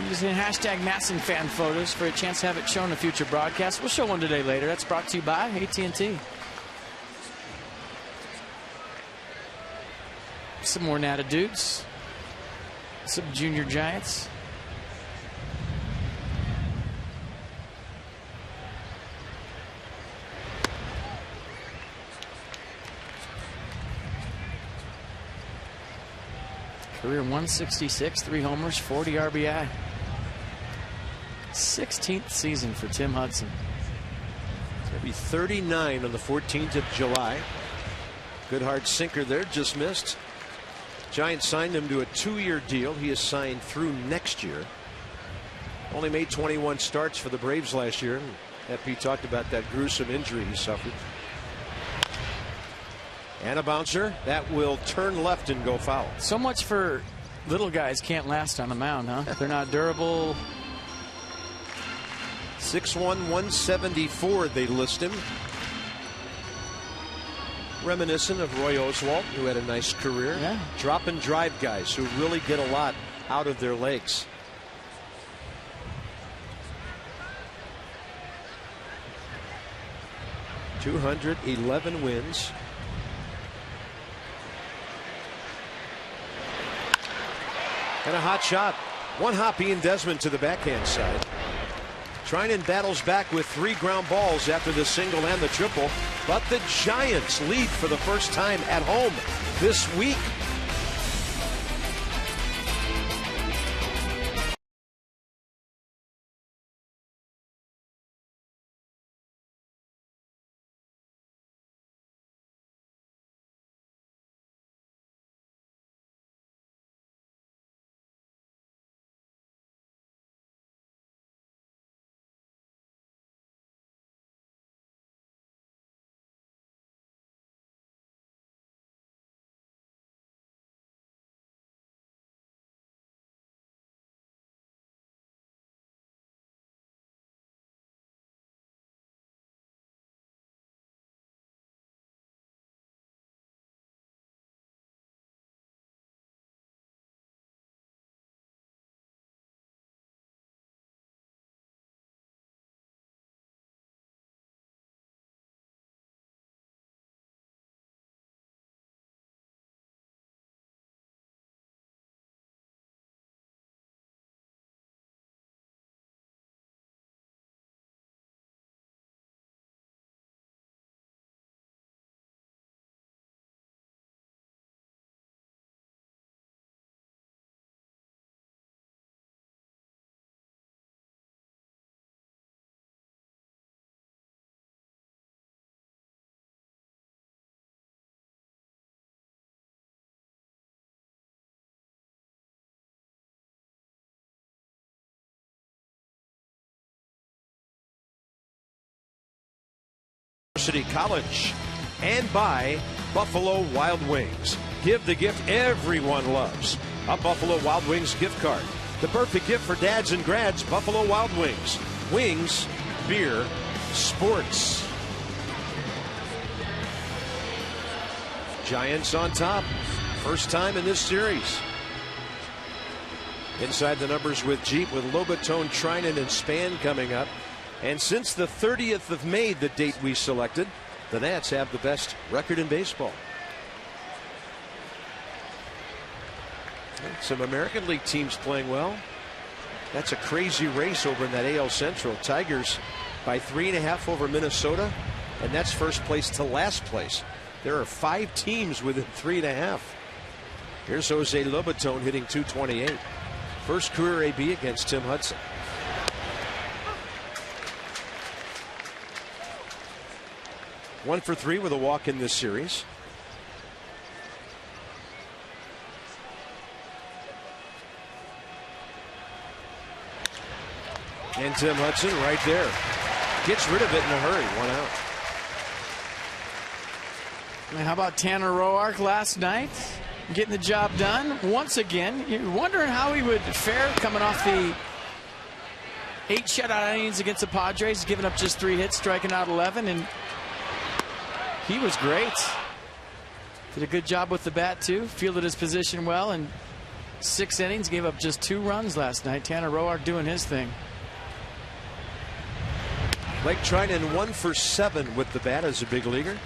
Using hashtag Masson Fan Photos for a chance to have it shown in a future broadcast. We'll show one today later. That's brought to you by AT&T. Some more Nata dudes. Some junior Giants. Career 166, 3 homers, 40 RBI. 16th season for Tim Hudson. It's going to be 39 on the 14th of July. Good hard sinker there, just missed. Giants signed him to a 2-year deal. He is signed through next year. Only made 21 starts for the Braves last year. FP talked about that gruesome injury he suffered. And a bouncer that will turn left and go foul. So much for little guys can't last on the mound, huh? They're not durable. 6'1", 174 they list him. Reminiscent of Roy Oswalt, who had a nice career. Yeah. Drop and drive guys who really get a lot out of their legs. .211 wins. And a hot shot. One hop Ian Desmond to the backhand side. Trinan battles back with 3 ground balls after the single and the triple. But the Giants lead for the first time at home this week. College and by Buffalo Wild Wings. Give the gift everyone loves. A Buffalo Wild Wings gift card. The perfect gift for dads and grads. Buffalo Wild Wings. Wings, beer, sports. Giants on top. First time in this series. Inside the numbers with Jeep with Lobatone, Trinan, and Span coming up. And since the 30th of May, the date we selected, the Nats have the best record in baseball. Some American League teams playing well. That's a crazy race over in that AL Central. Tigers by 3.5 over Minnesota, and that's first place to last place. There are 5 teams within 3.5. Here's Jose Lobatone hitting .228. First career AB against Tim Hudson. One for 3 with a walk in this series. And Tim Hudson right there. Gets rid of it in a hurry. 1 out. And how about Tanner Roark last night? Getting the job done once again. You're wondering how he would fare coming off the 8 shutout innings against the Padres, giving up just 3 hits, striking out 11, and he was great. Did a good job with the bat, too. Fielded his position well, and 6 innings, gave up just 2 runs last night. Tanner Roark doing his thing. Blake Trinan 1 for 7 with the bat as a big leaguer.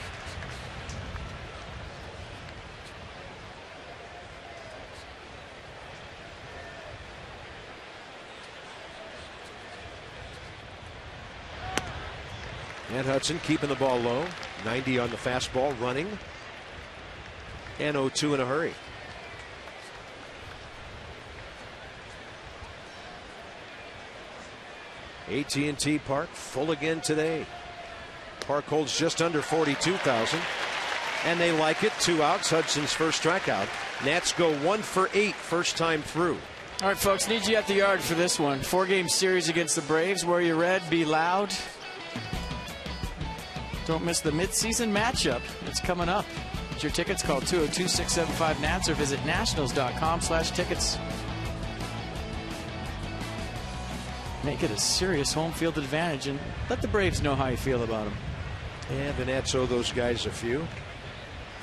And Hudson keeping the ball low. 90 on the fastball, running. And 0-2 in a hurry. AT&T Park full again today. Park holds just under 42,000. And they like it. 2 outs. Hudson's first strikeout. Nats go 1 for 8 first time through. All right, folks, need you at the yard for this one. 4-game series against the Braves. Wear your red, be loud. Don't miss the midseason matchup. It's coming up. Get your tickets. Call 202-675-NATS or visit nationals.com/tickets. Make it a serious home field advantage and let the Braves know how you feel about them. And the Nats owe those guys a few.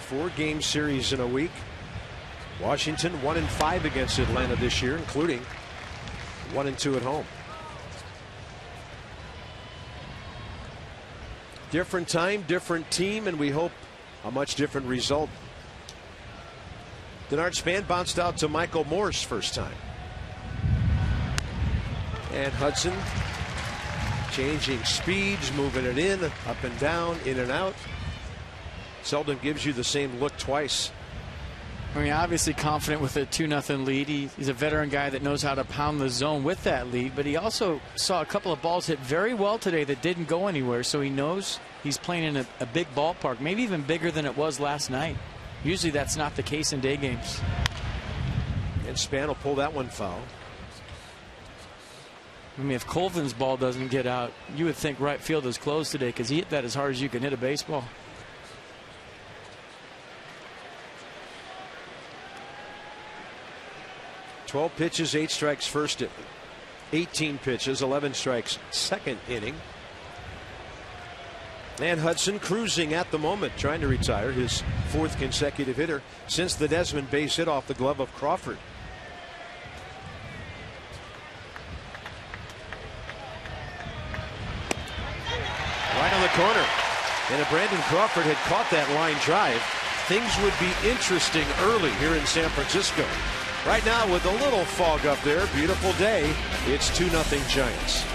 4-game series in a week. Washington 1-5 against Atlanta this year, including 1-2 at home. Different time, different team, and we hope a much different result. Denard Span bounced out to Michael Morse first time. And Hudson changing speeds, moving it in, up and down, in and out. Seldom gives you the same look twice. I mean, obviously confident with a 2-0 lead. He's a veteran guy that knows how to pound the zone with that lead, but he also saw a couple of balls hit very well today that didn't go anywhere, so he knows he's playing in a big ballpark, maybe even bigger than it was last night. Usually that's not the case in day games. And Span will pull that one foul. I mean, if Colvin's ball doesn't get out, you would think right field is closed today because he hit that as hard as you can hit a baseball. "12 pitches, 8 strikes first, 18 pitches, 11 strikes second inning." And Hudson cruising at the moment, trying to retire, his 4th consecutive hitter since the Desmond base hit off the glove of Crawford. Right on the corner. And if Brandon Crawford had caught that line drive, things would be interesting early here in San Francisco. Right now, with a little fog up there, beautiful day, it's 2-0 Giants.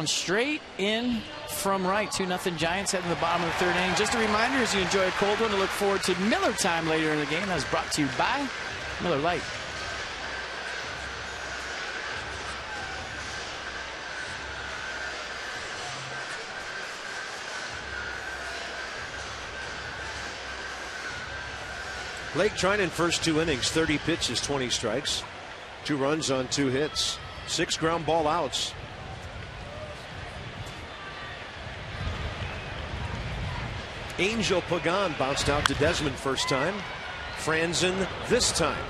Straight in from right. 2-0 Giants heading to the bottom of the 3rd inning. Just a reminder, as you enjoy a cold one, to look forward to Miller time later in the game. That's brought to you by Miller Lite. Blake Treinen first 2 innings, 30 pitches, 20 strikes, 2 runs on 2 hits, 6 ground ball outs. Angel Pagan bounced out to Desmond first time. Franzen this time.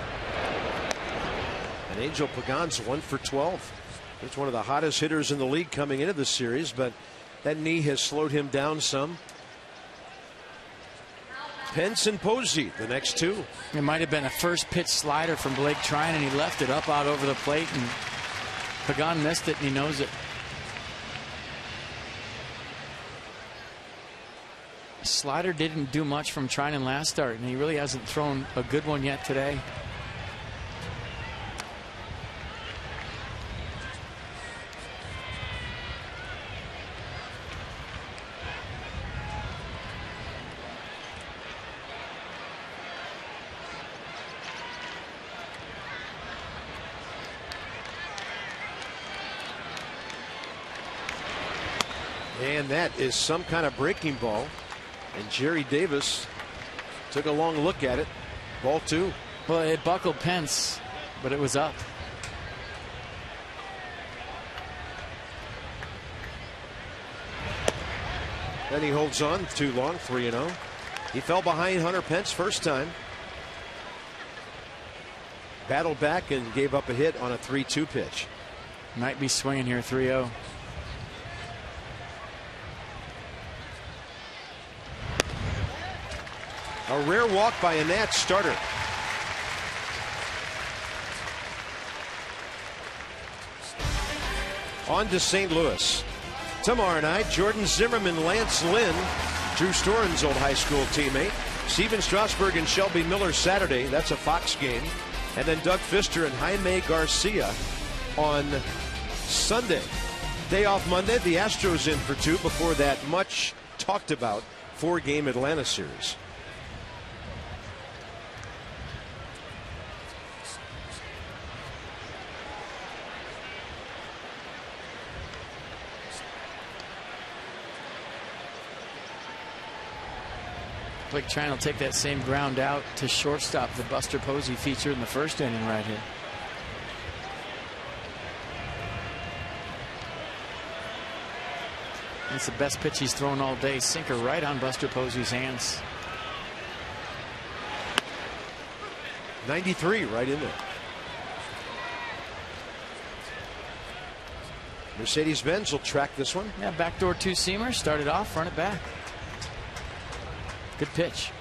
And Angel Pagan's 1 for 12. He's one of the hottest hitters in the league coming into this series, but that knee has slowed him down some. Pence and Posey, the next 2. It might have been a first pitch slider from Blake Treinen, and he left it up out over the plate, and Pagan missed it, and he knows it. Slider didn't do much from Treinen last start, and he really hasn't thrown a good one yet today. And that is some kind of breaking ball. And Jerry Davis took a long look at it. Ball 2. Well, it buckled Pence, but it was up. Then he holds on too long, 3-0. He fell behind Hunter Pence first time. Battled back and gave up a hit on a 3-2 pitch. Might be swinging here, 3-0. A rare walk by a Nats starter. On to St. Louis. Tomorrow night, Jordan Zimmerman, Lance Lynn, Drew Storen's old high school teammate. Steven Strasburg and Shelby Miller Saturday. That's a Fox game. And then Doug Fister and Jaime Garcia on Sunday. Day off Monday. The Astros in for 2 before that much talked about 4-game Atlanta series. Blake Trein will take that same ground out to shortstop that Buster Posey featured in the first inning right here. It's the best pitch he's thrown all day. Sinker right on Buster Posey's hands. 93 right in there. Mercedes-Benz will track this one. Yeah, backdoor 2-seamer. Started off, run it back. Good pitch.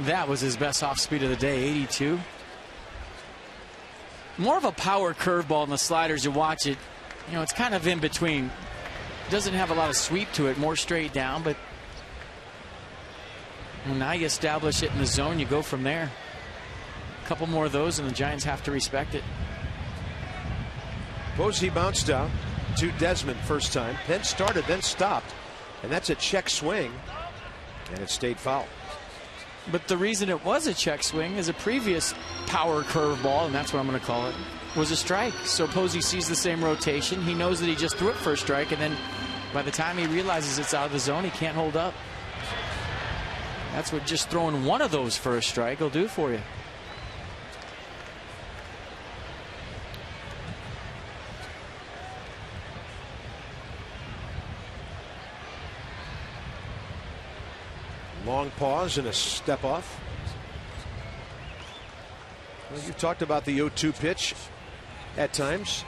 That was his best off speed of the day, 82. More of a power curveball in the sliders. You watch it, you know, it's kind of in between. Doesn't have a lot of sweep to it, more straight down, but well, now you establish it in the zone, you go from there. Couple more of those and the Giants have to respect it. Posey bounced out to Desmond first time. Then started, then stopped. And that's a check swing. And it stayed foul. But the reason it was a check swing is a previous power curveball, and that's what I'm going to call it, was a strike. So Posey sees the same rotation. He knows that he just threw it for a strike, and then by the time he realizes it's out of the zone, he can't hold up. That's what just throwing one of those for a strike will do for you. Long pause and a step off. Well, you talked about the 0-2 pitch at times.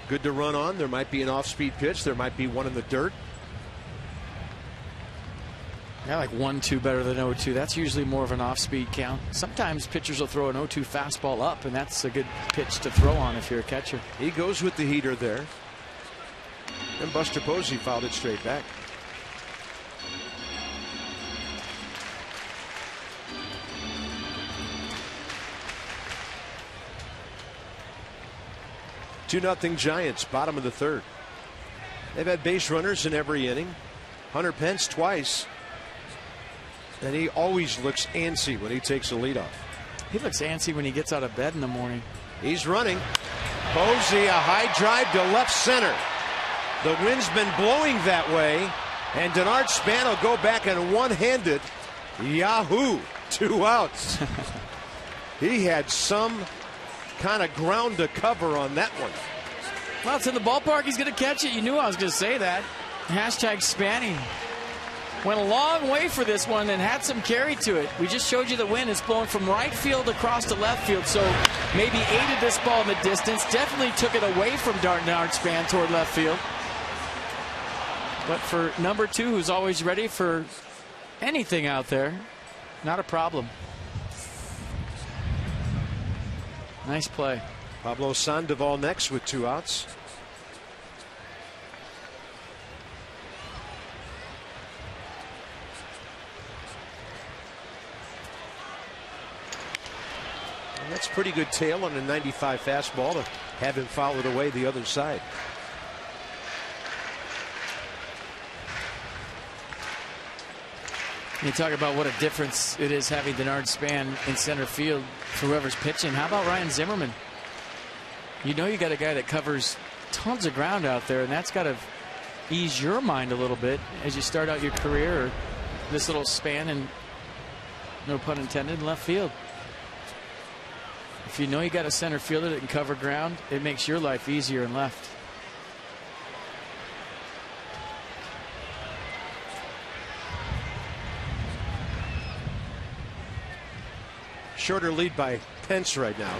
Good to run on. There might be an off-speed pitch. There might be one in the dirt. Yeah, like 1-2 better than 0-2. That's usually more of an off-speed count. Sometimes pitchers will throw an 0-2 fastball up, and that's a good pitch to throw on if you're a catcher. He goes with the heater there. And Buster Posey fouled it straight back. Two-0 Giants, bottom of the third. They've had base runners in every inning. Hunter Pence twice. And he always looks antsy when he takes a leadoff. He looks antsy when he gets out of bed in the morning. He's running. Posey, a high drive to left center. The wind's been blowing that way. And Denard Span will go back and one-handed. Yahoo! 2 outs. He had some kind of ground to cover on that one. Well, it's in the ballpark. He's going to catch it. You knew I was going to say that. Hashtag Spanny. Went a long way for this one and had some carry to it. We just showed you the wind is blowing from right field across to left field, so maybe aided this ball in the distance. Definitely took it away from Denard Span toward left field. But for number 2, who's always ready for anything out there, not a problem. Nice play. Pablo Sandoval next with 2 outs. And that's pretty good tail on a 95 fastball to have him foul it away the other side. You talk about what a difference it is having Denard Span in center field for whoever's pitching. How about Ryan Zimmerman? You know you got a guy that covers tons of ground out there, and that's got to ease your mind a little bit as you start out your career, or this little span, and no pun intended, in left field. If you know you got a center fielder that can cover ground, it makes your life easier in left. Shorter lead by Pence right now.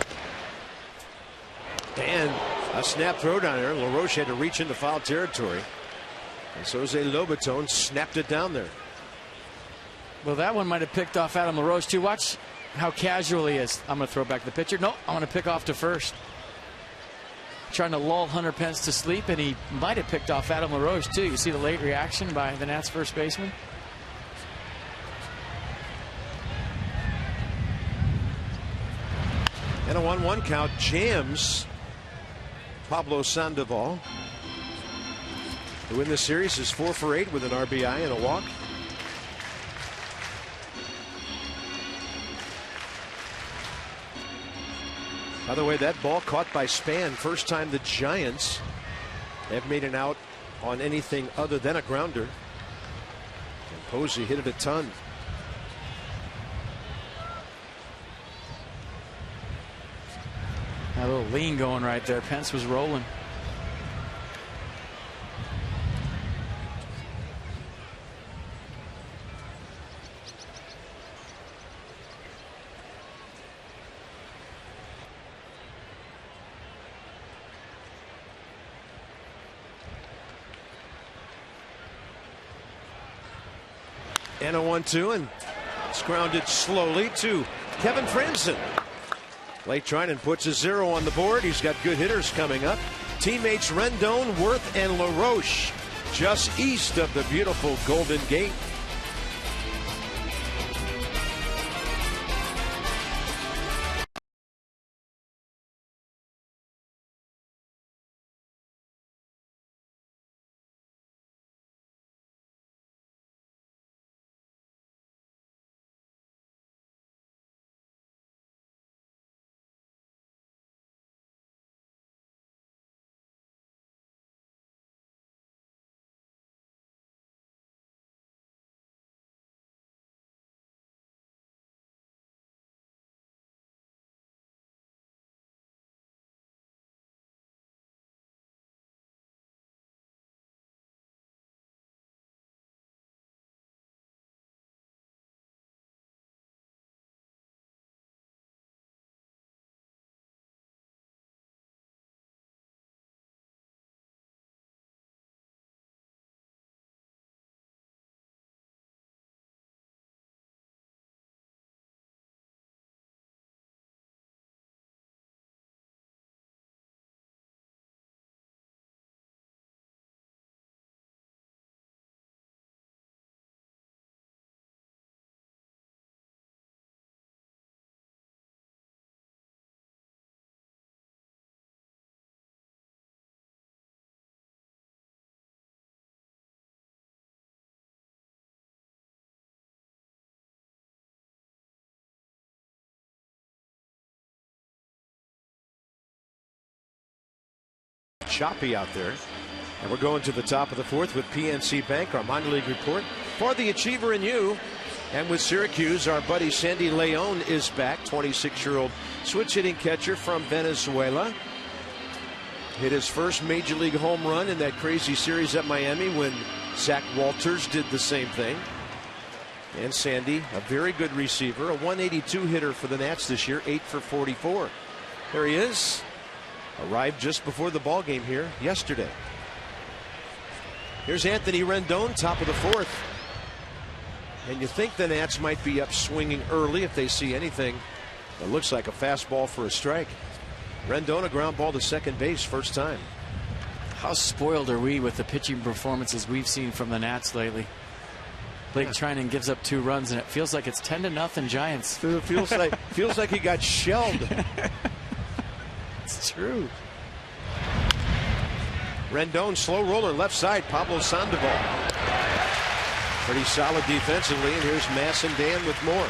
And a snap throw down there. LaRoche had to reach into foul territory. And so Jose Lobaton snapped it down there. Well, that one might have picked off Adam LaRoche too. Watch how casual he is. I'm going to throw back the pitcher. No, I'm going to pick off to first. Trying to lull Hunter Pence to sleep, and he might have picked off Adam LaRoche too. You see the late reaction by the Nats first baseman. And a 1-1 count jams Pablo Sandoval, who in this series is 4 for 8 with an RBI and a walk. By the way, that ball caught by Span. First time the Giants have made an out on anything other than a grounder. And Posey hit it a ton. A little lean going right there. Pence was rolling. And a 1-2, and it's grounded slowly to Kevin Franzen. Blake Trinan puts a 0 on the board. He's got good hitters coming up. Teammates Rendon, Worth, and LaRoche just east of the beautiful Golden Gate. Choppy out there. And we're going to the top of the fourth with PNC Bank, our minor league report for the Achiever and you. And with Syracuse, our buddy Sandy Leon is back, 26-year-old switch hitting catcher from Venezuela. Hit his first major league home run in that crazy series at Miami when Zach Walters did the same thing. And Sandy, a very good receiver, a 182 hitter for the Nats this year, 8 for 44. There he is. Arrived just before the ball game here yesterday. Here's Anthony Rendon, top of the fourth. And you think the Nats might be up swinging early if they see anything. It looks like a fastball for a strike. Rendon, a ground ball to second base, first time. How spoiled are we with the pitching performances we've seen from the Nats lately? Blake Trinan gives up 2 runs, and it feels like it's 10-0 Giants. It feels like he got shelled. It's true. Rendon, slow roller, left side, Pablo Sandoval. Pretty solid defensively, and here's Mass and Dan with more.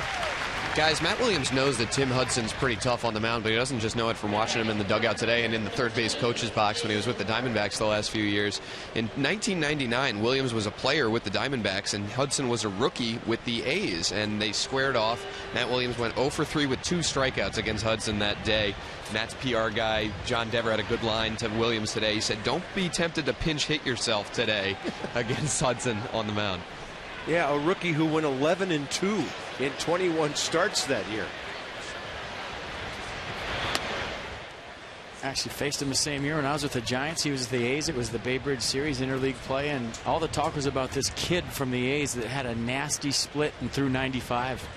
Guys, Matt Williams knows that Tim Hudson's pretty tough on the mound, but he doesn't just know it from watching him in the dugout today and in the third base coach's box when he was with the Diamondbacks the last few years. In 1999, Williams was a player with the Diamondbacks, and Hudson was a rookie with the A's, and they squared off. Matt Williams went 0 for 3 with 2 strikeouts against Hudson that day. Matt's PR guy, John Dever, had a good line to Williams today. He said, "Don't be tempted to pinch hit yourself today," against Hudson on the mound. Yeah, a rookie who went 11-2 in 21 starts that year. Actually faced him the same year when I was with the Giants. He was with the A's. It was the Bay Bridge Series interleague play, and all the talk was about this kid from the A's that had a nasty split and threw 95.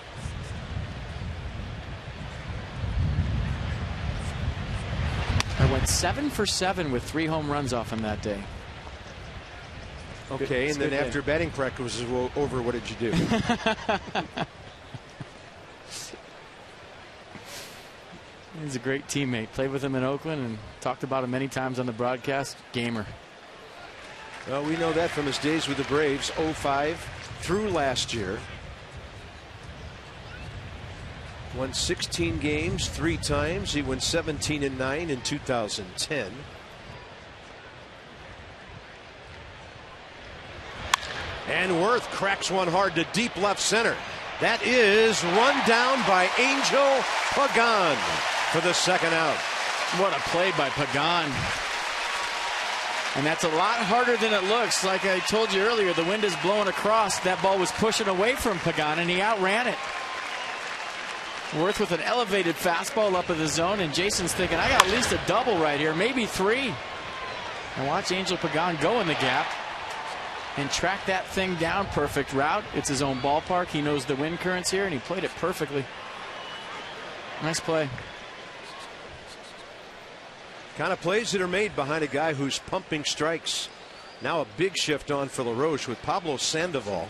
I went 7 for 7 with 3 home runs off him that day. Okay, and then after batting practice was over, what did you do? He's a great teammate. Played with him in Oakland and talked about him many times on the broadcast. Gamer. Well, we know that from his days with the Braves, 05 through last year. Won 16 games 3 times. He went 17-9 in 2010. And Worth cracks one hard to deep left center. That is run down by Angel Pagan for the second out. What a play by Pagan. And that's a lot harder than it looks. Like I told you earlier, the wind is blowing across. That ball was pushing away from Pagan, and he outran it. Worth with an elevated fastball up in the zone, and Jason's thinking, I got at least a double right here, maybe 3. And watch Angel Pagan go in the gap and track that thing down. Perfect route. It's his own ballpark. He knows the wind currents here, and he played it perfectly. Nice play. Kind of plays that are made behind a guy who's pumping strikes. Now a big shift on for LaRoche with Pablo Sandoval,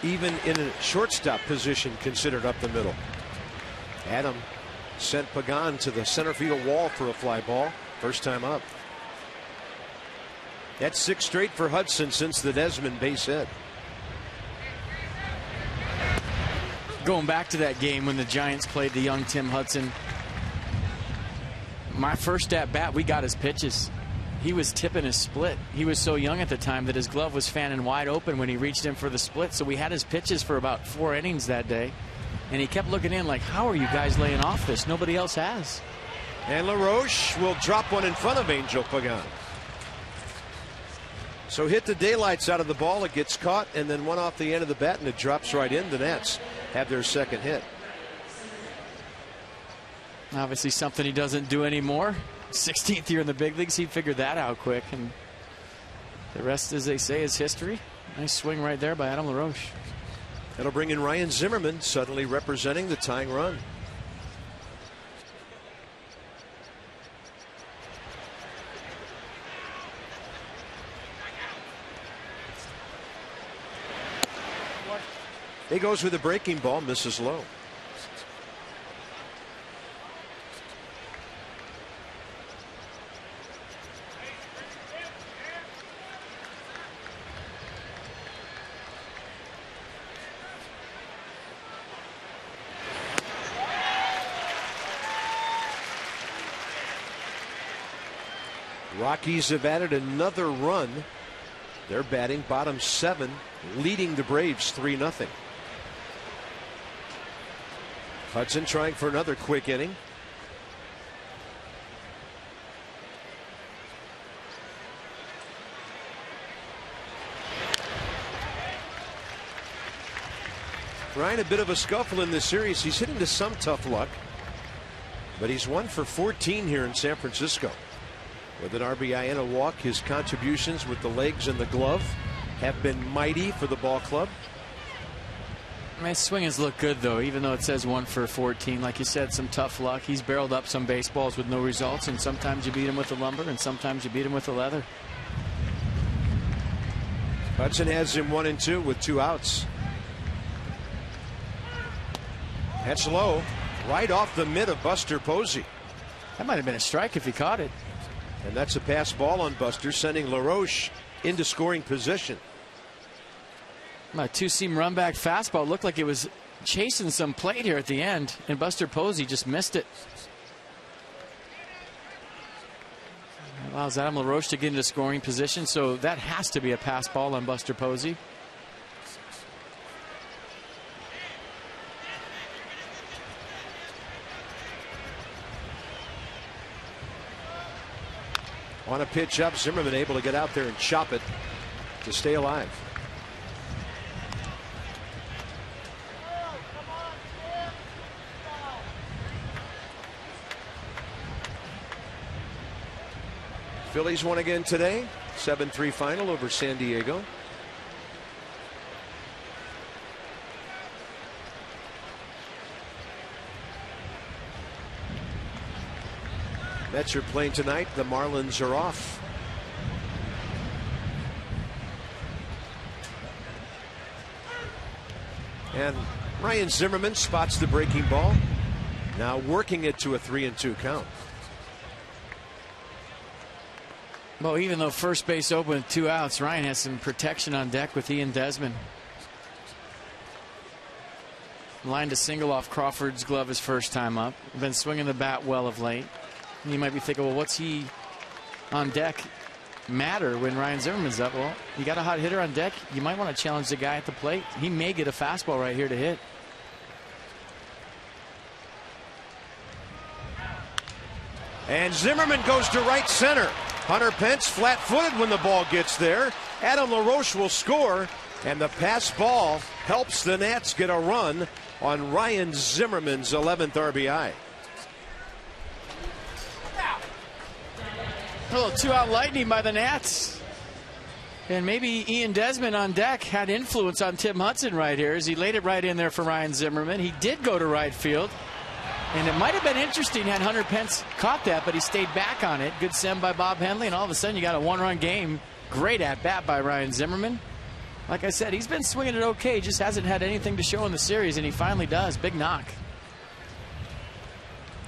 even in a shortstop position, considered up the middle. Adam sent Pagan to the center field wall for a fly ball. First time up. That's 6 straight for Hudson since the Desmond base hit. Going back to that game when the Giants played the young Tim Hudson, my first at bat, we got his pitches. He was tipping his split. He was so young at the time that his glove was fanning wide open when he reached in for the split. So we had his pitches for about 4 innings that day. And he kept looking in like, how are you guys laying off this? Nobody else has. And LaRoche will drop one in front of Angel Pagan. So hit the daylights out of the ball. It gets caught, and then one off the end of the bat, and it drops right in. The Nats have their second hit. Obviously something he doesn't do anymore. 16th year in the big leagues. He figured that out quick, and the rest, as they say, is history. Nice swing right there by Adam LaRoche. That'll bring in Ryan Zimmerman, suddenly representing the tying run. He goes with a breaking ball, misses low. Rockies have added another run. They're batting bottom 7, leading the Braves 3-0. Hudson trying for another quick inning. Ryan, a bit of a scuffle in this series. He's hit into some tough luck, but he's 1 for 14 here in San Francisco. With an RBI and a walk, his contributions with the legs and the glove have been mighty for the ball club. His swing has looked good, though, even though it says 1 for 14. Like you said, some tough luck. He's barreled up some baseballs with no results, and sometimes you beat him with the lumber, and sometimes you beat him with the leather. Hudson has him 1-2 with 2 outs. That's low, right off the mid of Buster Posey. That might have been a strike if he caught it. And that's a pass ball on Buster, sending LaRoche into scoring position. A two-seam run back fastball looked like it was chasing some plate here at the end, and Buster Posey just missed it. Allows Adam LaRoche to get into scoring position, so that has to be a pass ball on Buster Posey. On a pitch up, Zimmerman able to get out there and chop it to stay alive. Phillies won again today, 7-3 final over San Diego. Mets are playing tonight. The Marlins are off. And Ryan Zimmerman spots the breaking ball. Now working it to a 3-2 count. Well, even though first base open with 2 outs, Ryan has some protection on deck with Ian Desmond. Lined a single off Crawford's glove his first time up. Been swinging the bat well of late. And you might be thinking, well, what's he on deck matter when Ryan Zimmerman's up? Well, you got a hot hitter on deck. You might want to challenge the guy at the plate. He may get a fastball right here to hit. And Zimmerman goes to right center. Hunter Pence flat-footed when the ball gets there. Adam LaRoche will score, and the pass ball helps the Nats get a run on Ryan Zimmerman's 11th RBI. A little 2-out lightning by the Nats. And maybe Ian Desmond on deck had influence on Tim Hudson right here as he laid it right in there for Ryan Zimmerman. He did go to right field. And it might have been interesting had Hunter Pence caught that, but he stayed back on it. Good send by Bob Henley, and all of a sudden you got a 1-run game. Great at-bat by Ryan Zimmerman. Like I said, he's been swinging it okay, just hasn't had anything to show in the series, and he finally does. Big knock.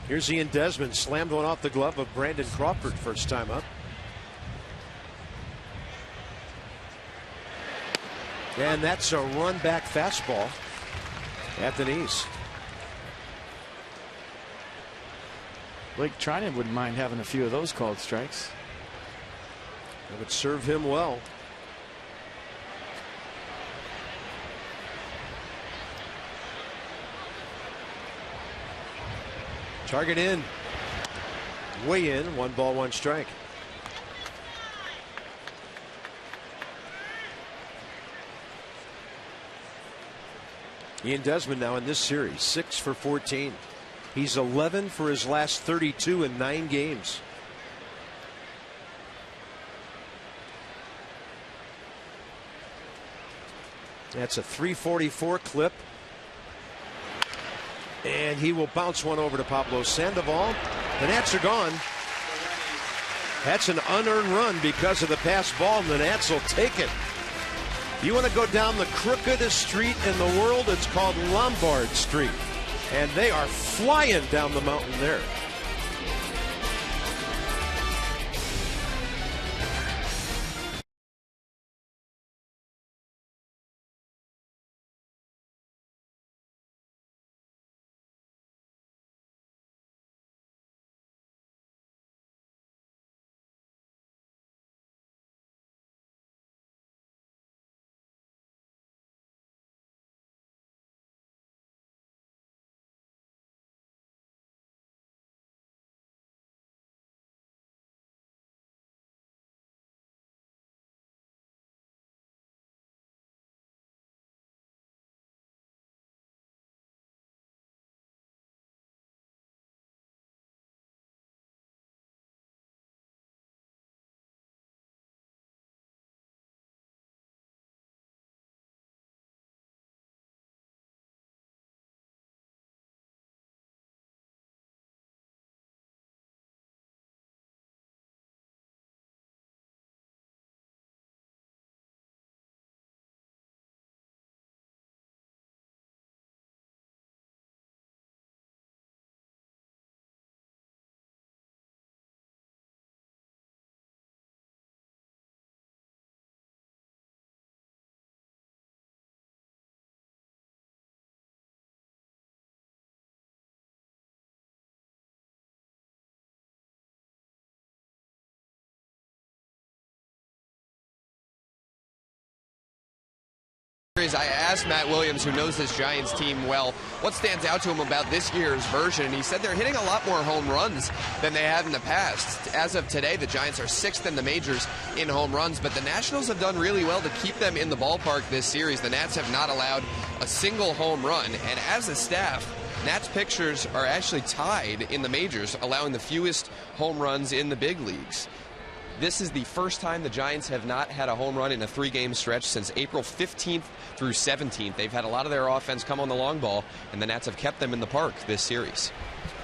Here's Ian Desmond, slammed one off the glove of Brandon Crawford first time up. And that's a run back fastball at the knees. Blake Trinan wouldn't mind having a few of those called strikes. That would serve him well. Target in. Way in. 1 ball, 1 strike. Ian Desmond now in this series, 6 for 14. He's 11 for his last 32 in 9 games. That's a 344 clip. And he will bounce one over to Pablo Sandoval. The Nats are gone. That's an unearned run because of the pass ball, and the Nats will take it. You want to go down the crookedest street in the world? It's called Lombard Street. And they are flying down the mountain there. series, I asked Matt Williams, who knows this Giants team well, what stands out to him about this year's version. And he said they're hitting a lot more home runs than they have in the past. As of today, the Giants are 6th in the majors in home runs, but the Nationals have done really well to keep them in the ballpark this series. The Nats have not allowed a single home run, and as a staff, Nats pitchers are actually tied in the majors, allowing the fewest home runs in the big leagues. This is the first time the Giants have not had a home run in a 3-game stretch since April 15th through 17th. They've had a lot of their offense come on the long ball, and the Nats have kept them in the park this series.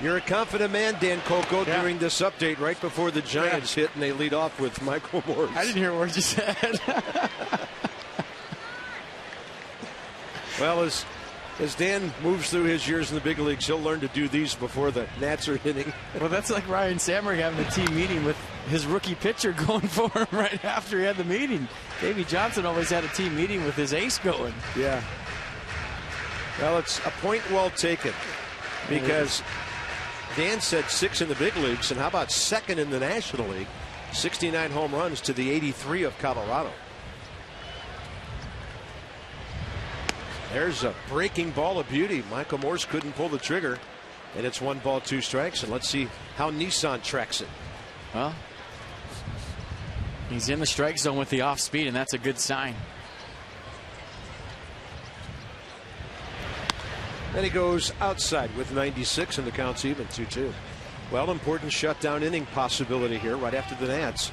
You're a confident man, Dan Coco, during this update right before the Giants hit, and they lead off with Michael Morse. I didn't hear what you said. Well, as Dan moves through his years in the big leagues, he'll learn to do these before the Nats are hitting. Well, that's like Ryan Samberg having a team meeting with his rookie pitcher going for him right after he had the meeting. Davey Johnson always had a team meeting with his ace going. Yeah. Well, it's a point well taken, because Dan said 6 in the big leagues, and how about 2nd in the National League? 69 home runs to the 83 of Colorado. There's a breaking ball of beauty. Michael Morse couldn't pull the trigger, and it's 1 ball, 2 strikes. And let's see how Nissan tracks it. Well, he's in the strike zone with the off speed, and that's a good sign. Then he goes outside with 96, and the count's even 2-2. Well, important shutdown inning possibility here right after the Nats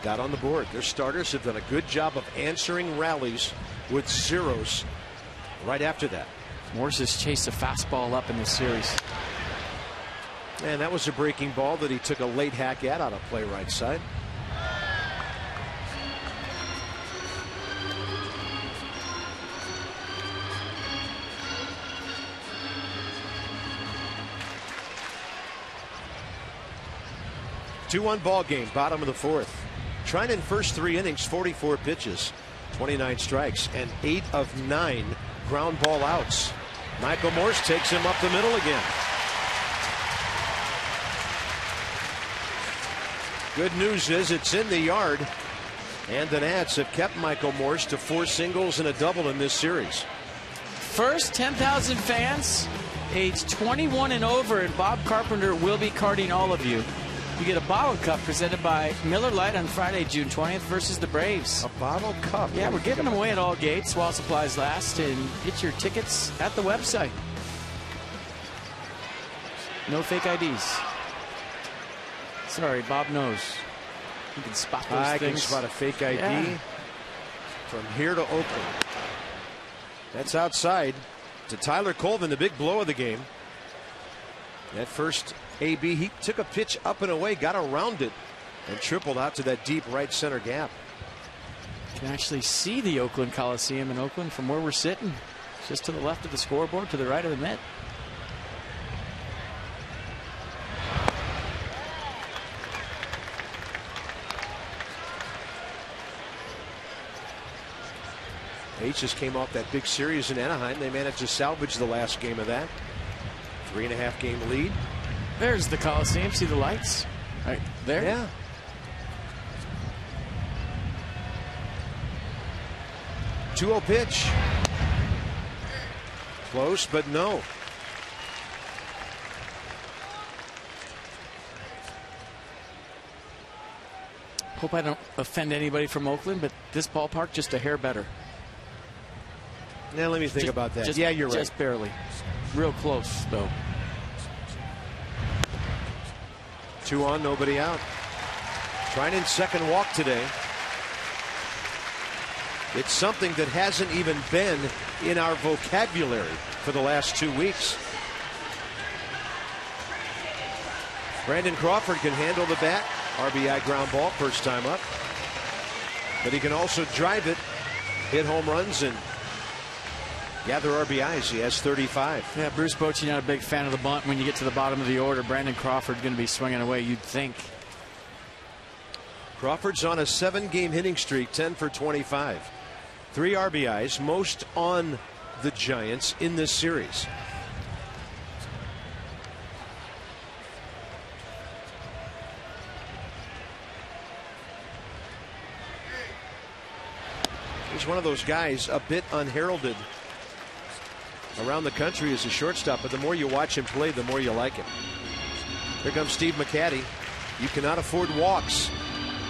got on the board. Their starters have done a good job of answering rallies with zeros right after that. Morse has chased a fastball up in this series. And that was a breaking ball that he took a late hack at out of play right side. Two-1 ball game, bottom of the 4th. Treinen first 3 innings, 44 pitches, 29 strikes, and 8 of 9 ground ball outs. Michael Morse takes him up the middle again. Good news is it's in the yard, and the Nats have kept Michael Morse to 4 singles and a double in this series. First 10,000 fans age 21 and over, and Bob Carpenter will be carding all of you. You get a bottle cup presented by Miller Lite on Friday, June 20th versus the Braves. A bottle cup? Yeah, we're giving them away at all gates while supplies last, and get your tickets at the website. No fake IDs. Sorry, Bob knows. He can spot those I things. can spot a fake ID from here to Oakland. That's outside to Tyler Colvin, the big blow of the game. That first AB, he took a pitch up and away, got around it, and tripled out to that deep right center gap. You can actually see the Oakland Coliseum in Oakland from where we're sitting. Just to the left of the scoreboard, to the right of the mitt. H just came off that big series in Anaheim. They managed to salvage the last game of that. 3.5 game lead. There's the Coliseum. See the lights? Right there? Yeah. Two-0 pitch. Close, but no. Hope I don't offend anybody from Oakland, but this ballpark just a hair better. Now let me think about that. Yeah, you're right. Just barely. Real close, though. 2 on, nobody out. Treinen second walk today. It's something that hasn't even been in our vocabulary for the last 2 weeks. Brandon Crawford can handle the bat. RBI ground ball, first time up. But he can also drive it, hit home runs, and gather RBIs. He has 35. Yeah, Bruce Bochy not a big fan of the bunt when you get to the bottom of the order. Brandon Crawford going to be swinging away, you'd think. Crawford's on a 7-game hitting streak, 10 for 25. 3 RBIs, most on the Giants in this series. He's one of those guys a bit unheralded around the country as a shortstop, but the more you watch him play, the more you like him. Here comes Steve McCatty. You cannot afford walks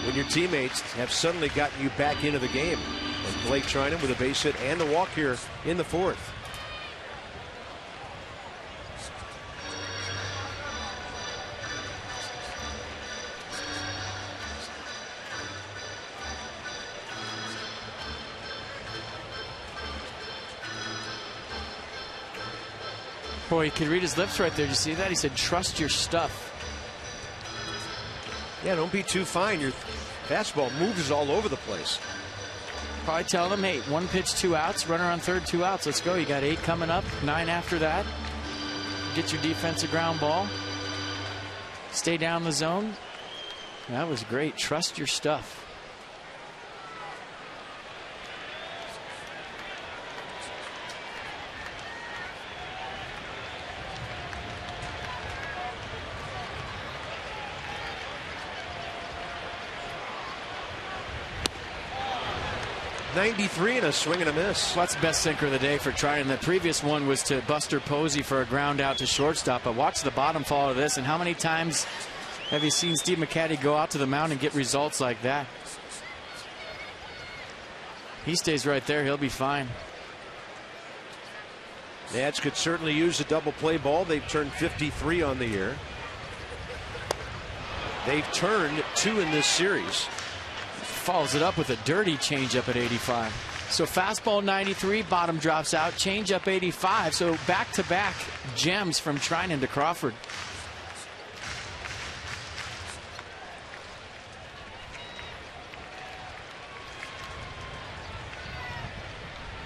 when your teammates have suddenly gotten you back into the game. And Blake Trinan with a base hit and the walk here in the fourth. Boy, you could read his lips right there. Did you see that? He said, trust your stuff. Yeah, don't be too fine. Your fastball moves all over the place. Probably telling him, hey, 1 pitch, 2 outs, runner on third, 2 outs. Let's go. You got 8 coming up, 9 after that. Get your defensive ground ball. Stay down the zone. That was great. Trust your stuff. .93 and a swing and a miss. Well, that's the best sinker of the day for Trinan. The previous one was to Buster Posey for a ground out to shortstop. But watch the bottom fall of this. And how many times have you seen Steve McCatty go out to the mound and get results like that? He stays right there. He'll be fine. Nats could certainly use a double play ball. They've turned 53 on the year. They've turned 2 in this series. Follows it up with a dirty changeup at 85. So fastball 93, bottom drops out, changeup 85. So back-to-back gems from Trinan to Crawford.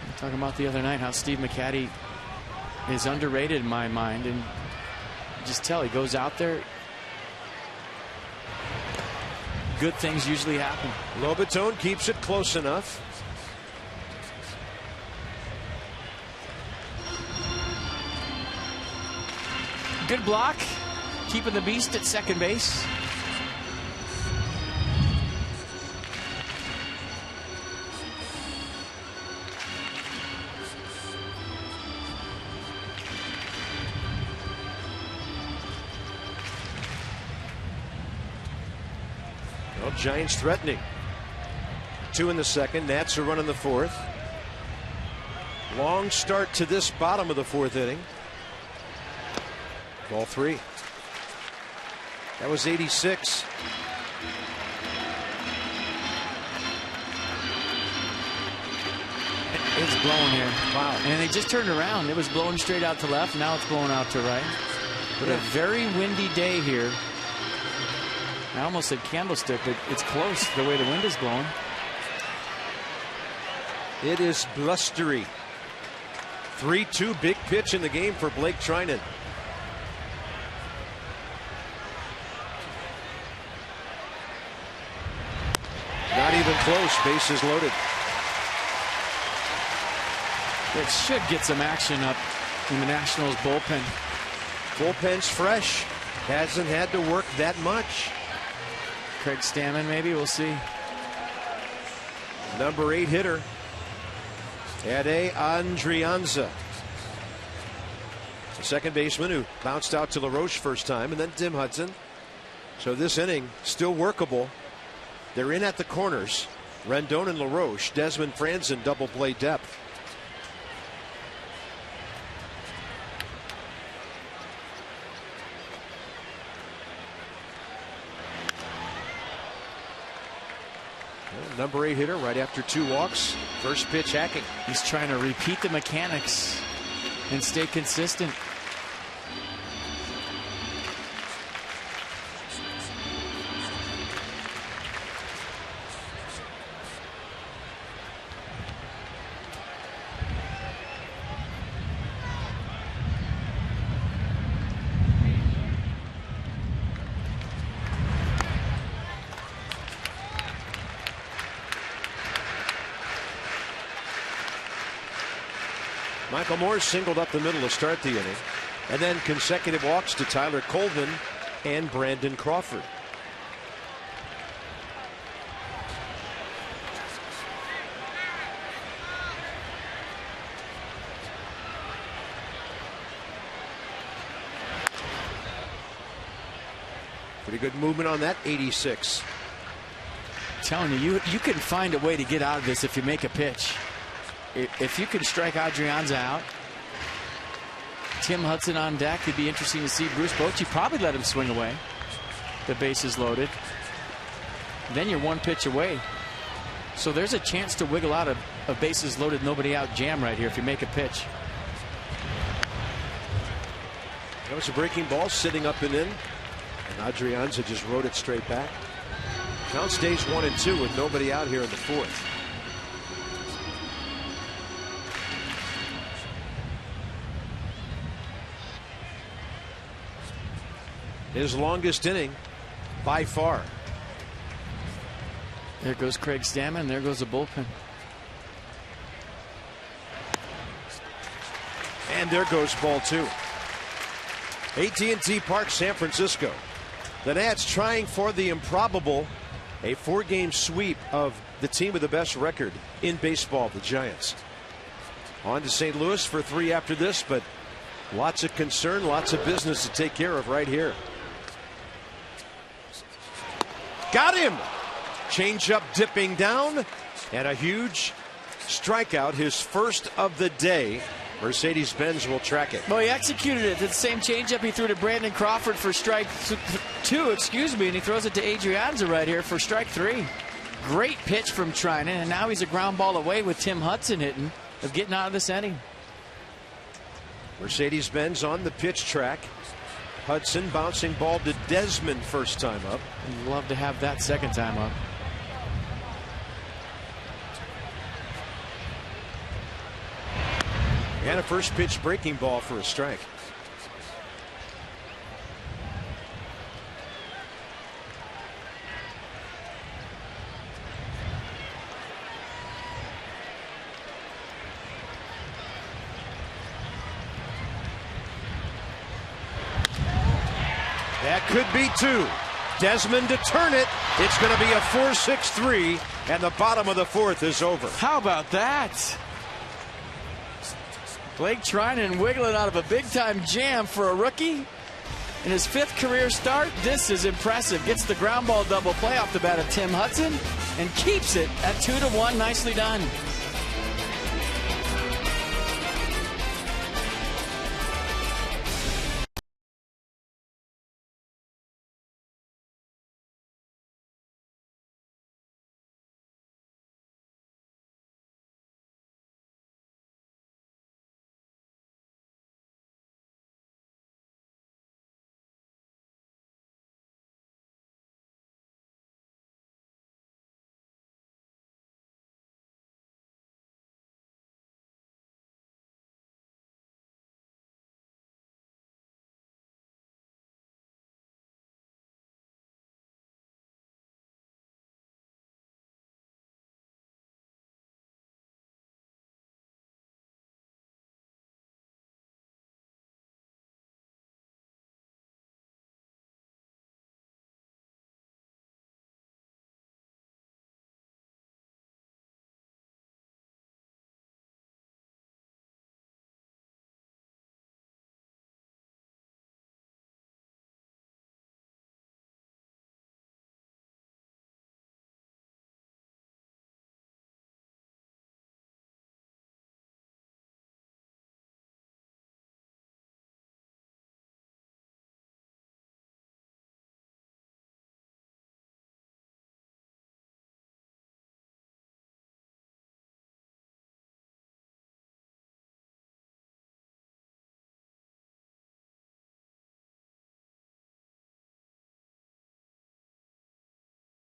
I'm talking about the other night how Steve McCatty is underrated in my mind, and just tell he goes out there. Good things usually happen. Lobaton keeps it close enough. Good block, keeping the beast at second base. Giants threatening. 2 in the second. Nats are running the fourth. Long start to this bottom of the fourth inning. Ball 3. That was 86. It's blowing here. Wow. And they just turned around. It was blowing straight out to left. Now it's blowing out to right. But a very windy day here. I almost said candlestick, but it's close the way the wind is blowing. It is blustery. 3-2 big pitch in the game for Blake Trinan. Not even close. Bases loaded. It should get some action up in the Nationals bullpen. Bullpen's fresh. Hasn't had to work that much. Craig Stammen, maybe. We'll see. Number 8 hitter, Ade Andrianza. The second baseman who bounced out to LaRoche first time, and then Tim Hudson. So this inning still workable. They're in at the corners. Rendon and LaRoche, Desmond Franzen double play depth. Number 8 hitter right after 2 walks. First pitch hacking. He's trying to repeat the mechanics and stay consistent. Michael Moore singled up the middle to start the inning, and then consecutive walks to Tyler Colvin and Brandon Crawford. Pretty good movement on that 86. I'm telling you, you can find a way to get out of this if you make a pitch. If you can strike Adrianza out, Tim Hudson on deck. It'd be interesting to see Bruce Bochy probably let him swing away. The bases loaded. Then you're one pitch away. So there's a chance to wiggle out a bases loaded, nobody out jam right here if you make a pitch. That was a breaking ball sitting up and in. And Adrianza just rode it straight back. Count stays 1-2 with nobody out here in the fourth. His longest inning by far. There goes Craig Stammen. There goes the bullpen. And there goes ball two. AT Park, San Francisco. The Nats trying for the improbable, a 4-game sweep of the team with the best record in baseball, the Giants. On to St. Louis for 3 after this, but lots of concern, lots of business to take care of right here. Got him! Changeup dipping down, and a huge strikeout, his first of the day. Mercedes-Benz will track it. Well, he executed it. The same changeup he threw to Brandon Crawford for strike 2, and he throws it to Adrianza right here for strike 3. Great pitch from Trinan, and now he's a ground ball away with Tim Hudson hitting of getting out of this inning. Mercedes-Benz on the pitch track. Hudson bouncing ball to Desmond first time up. I'd love to have that second time up. And a first pitch breaking ball for a strike. That could be 2. Desmond to turn it. It's going to be a 4-6-3, and the bottom of the fourth is over. How about that? Blake Trinan wiggling out of a big-time jam for a rookie. In his 5th career start, this is impressive. Gets the ground ball double play off the bat of Tim Hudson and keeps it at 2-1. Nicely done.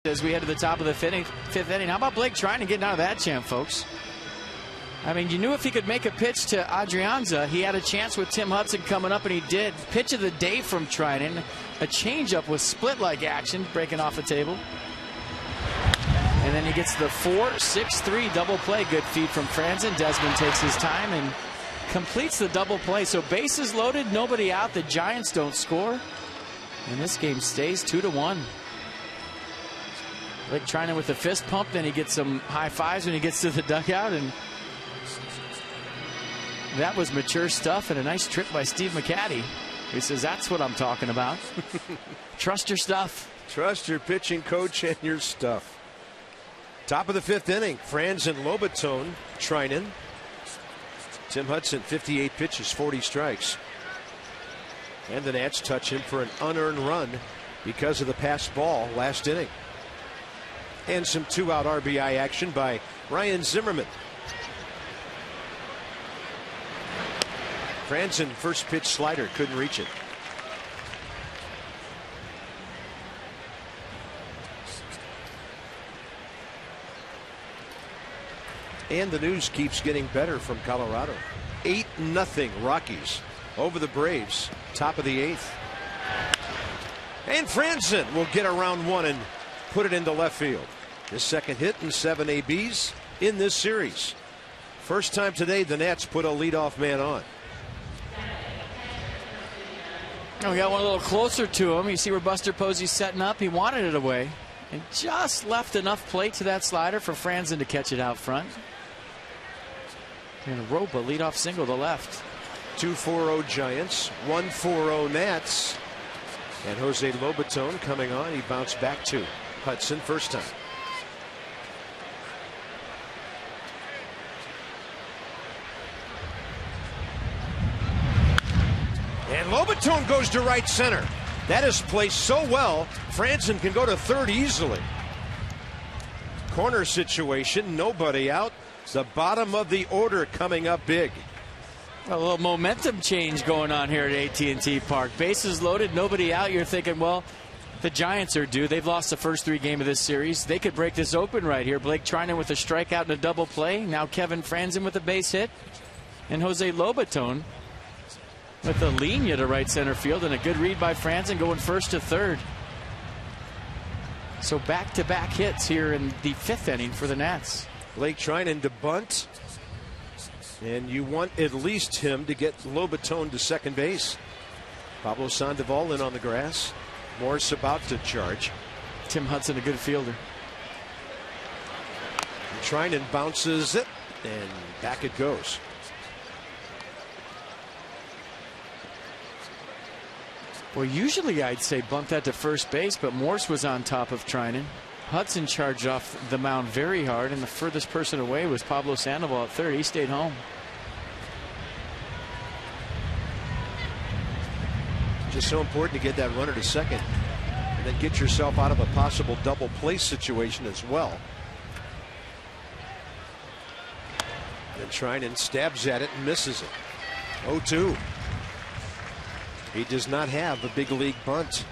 As we head to the top of the 5th inning, how about Blake Trinan getting out of that jam, folks? I mean, you knew if he could make a pitch to Adrianza, he had a chance with Tim Hudson coming up, and he did. Pitch of the day from Trinan. A changeup with split-like action, breaking off the table. And then he gets the 4-6-3 double play. Good feed from Franzen. Desmond takes his time and completes the double play. So bases loaded, nobody out. The Giants don't score. And this game stays 2-1. Blake Trinan with the fist pump, then he gets some high fives when he gets to the dugout, and that was mature stuff and a nice trick by Steve McCaddy. He says, that's what I'm talking about. Trust your stuff. Trust your pitching coach and your stuff. Top of the 5th inning. Franzen, Lobaton, Treinen. Tim Hudson, 58 pitches, 40 strikes. And the Nats touch him for an unearned run because of the passed ball last inning. And some 2-out RBI action by Ryan Zimmerman. Franzen, first pitch slider, couldn't reach it. And the news keeps getting better from Colorado. 8-0 Rockies over the Braves. Top of the 8th. And Franzen will get around one and put it into left field. His second hit and 7 ABs in this series. First time today the Nats put a leadoff man on. We got one a little closer to him. You see where Buster Posey's setting up. He wanted it away and just left enough plate to that slider for Franzen to catch it out front. And Ropa leadoff single to left. 2-4-0 Giants, 1-4-0 Nats. And Jose Lobaton coming on. He bounced back to Hudson first time. And Lobaton goes to right center. That is placed so well, Franzen can go to third easily. Corner situation, nobody out. The bottom of the order coming up big. A little momentum change going on here at AT&T Park. Bases loaded, nobody out. You're thinking, well, the Giants are due. They've lost the first 3 games of this series. They could break this open right here. Blake Treinen with a strikeout and a double play. Now Kevin Franzen with a base hit. And Jose Lobaton with a linea to right center field and a good read by Franzen going first to third. So back-to-back hits here in the 5th inning for the Nats. Blake Treinen to bunt. And you want at least him to get Lobaton to second base. Pablo Sandoval in on the grass. Morse about to charge. Tim Hudson a good fielder. And Treinen bounces it and back it goes. Well, usually I'd say bunt that to first base, but Morse was on top of Treinen. Hudson charged off the mound very hard, and the furthest person away was Pablo Sandoval at third. He stayed home. Just so important to get that runner to second and then get yourself out of a possible double play situation as well. And Treinen stabs at it and misses it. 0-2. He does not have a big league bunt.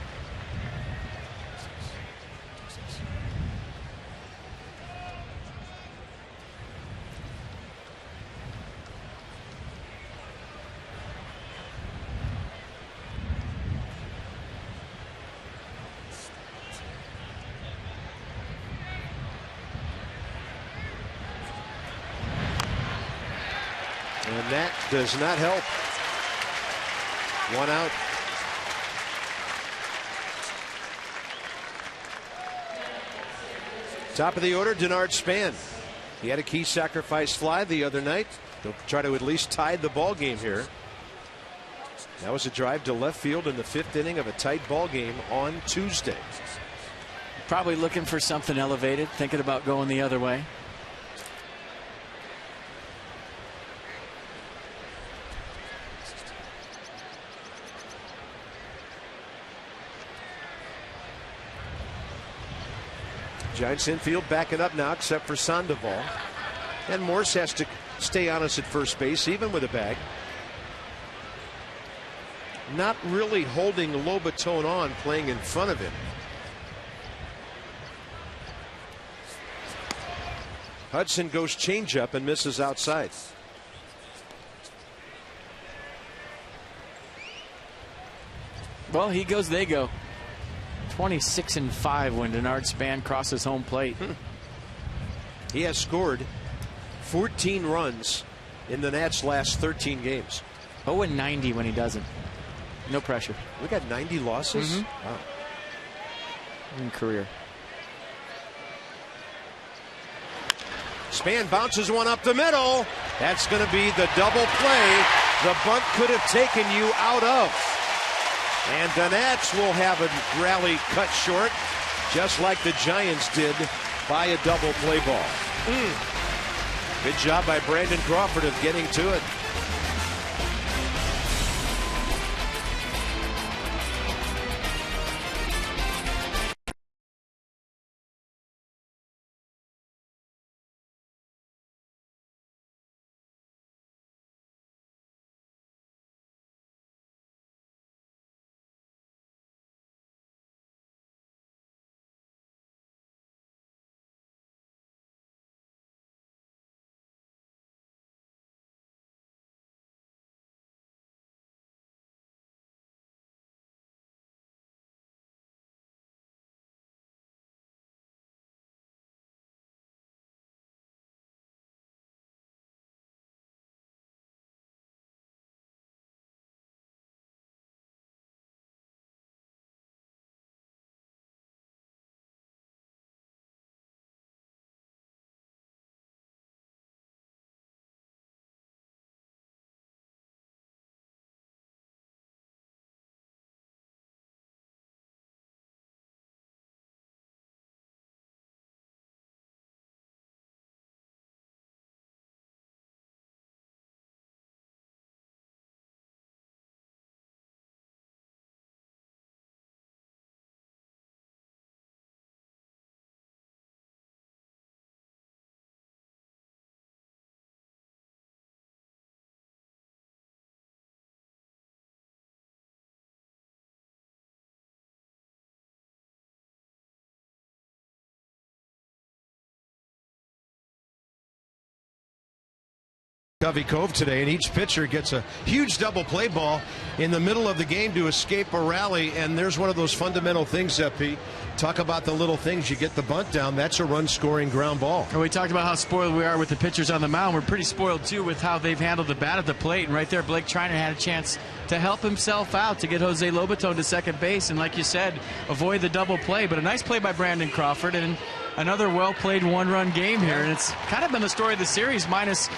And that does not help. 1 out. Top of the order, Denard Span. He had a key sacrifice fly the other night. They'll try to at least tie the ball game here. That was a drive to left field in the 5th inning of a tight ball game on Tuesday. Probably looking for something elevated, thinking about going the other way. Giants infield backing up now except for Sandoval. And Morse has to stay honest at first base even with a bag. Not really holding Lobaton on, playing in front of him. Hudson goes changeup and misses outside. Well, he goes, they go. 26-5 when Denard Span crosses home plate. He has scored 14 runs in the Nats' last 13 games. 0-90 when he doesn't. No pressure. We got 90 losses? Wow. In career. Span bounces one up the middle. That's going to be the double play the bunt could have taken you out of. And the Nats will have a rally cut short, just like the Giants did by a double play ball. Good job by Brandon Crawford of getting to it. Covey Cove today, and each pitcher gets a huge double play ball in the middle of the game to escape a rally. And there's one of those fundamental things, FP. Talk about the little things. You get the bunt down, that's a run-scoring ground ball. And we talked about how spoiled we are with the pitchers on the mound. We're pretty spoiled, too, with how they've handled the bat at the plate. And right there, Blake Treinen had a chance to help himself out to get Jose Lobaton to second base. And like you said, avoid the double play. But a nice play by Brandon Crawford, and another well-played one-run game here. And it's kind of been the story of the series, minus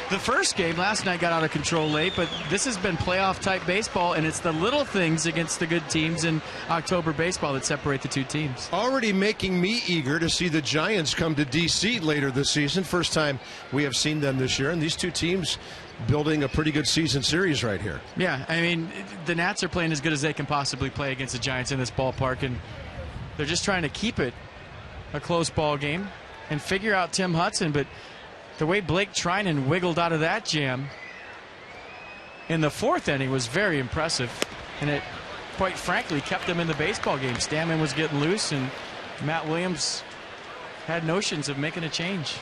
the first game. Last night got out of control late, but this has been playoff-type baseball, and it's the little things against the good teams in October baseball that separate the two teams. Already making me eager to see the Giants come to D.C. later this season. First time we have seen them this year, and these two teams building a pretty good season series right here. Yeah, I mean, the Nats are playing as good as they can possibly play against the Giants in this ballpark, and they're just trying to keep it a close ball game and figure out Tim Hudson, but the way Blake Treinen wiggled out of that jam in the fourth inning was very impressive, and it, quite frankly, kept them in the baseball game. Stammen was getting loose, and Matt Williams had notions of making a change.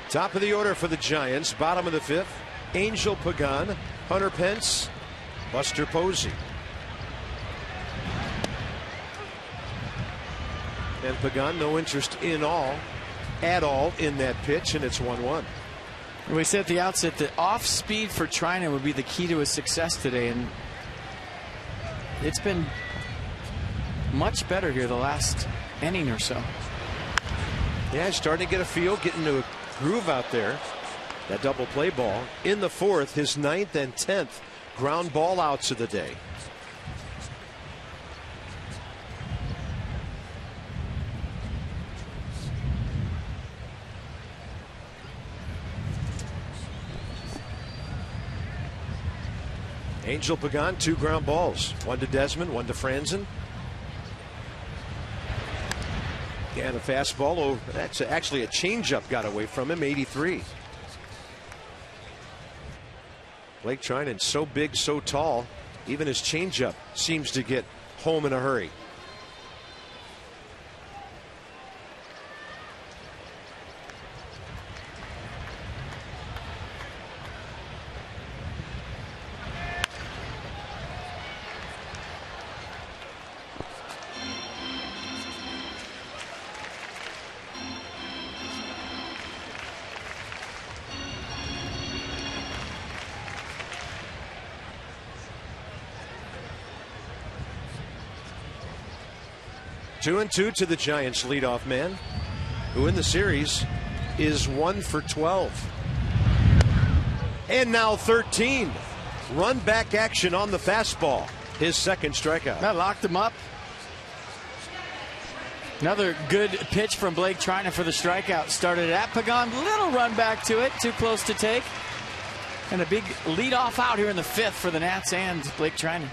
Top of the order for the Giants, bottom of the fifth, Angel Pagan, Hunter Pence, Buster Posey. And Pagan, no interest at all in that pitch, and it's 1-1. We said at the outset that off speed for Treinen would be the key to his success today, and it's been much better here the last inning or so. Yeah, he's starting to get a feel, getting into a groove out there. That double play ball in the fourth, his 9th and 10th ground ball outs of the day. Angel Pagan, 2 ground balls, 1 to Desmond, 1 to Franzen. And a fastball over. That's actually a changeup got away from him, 83. Blake Treinen, so big, so tall, even his changeup seems to get home in a hurry. Two and two to the Giants leadoff man, who in the series is 1 for 12. And now 13. Run back action on the fastball. his second strikeout. That locked him up. Another good pitch from Blake Trinan for the strikeout. Started at Pagan, little run back to it, too close to take. And a big lead-off out here in the 5th for the Nats and Blake Trinan.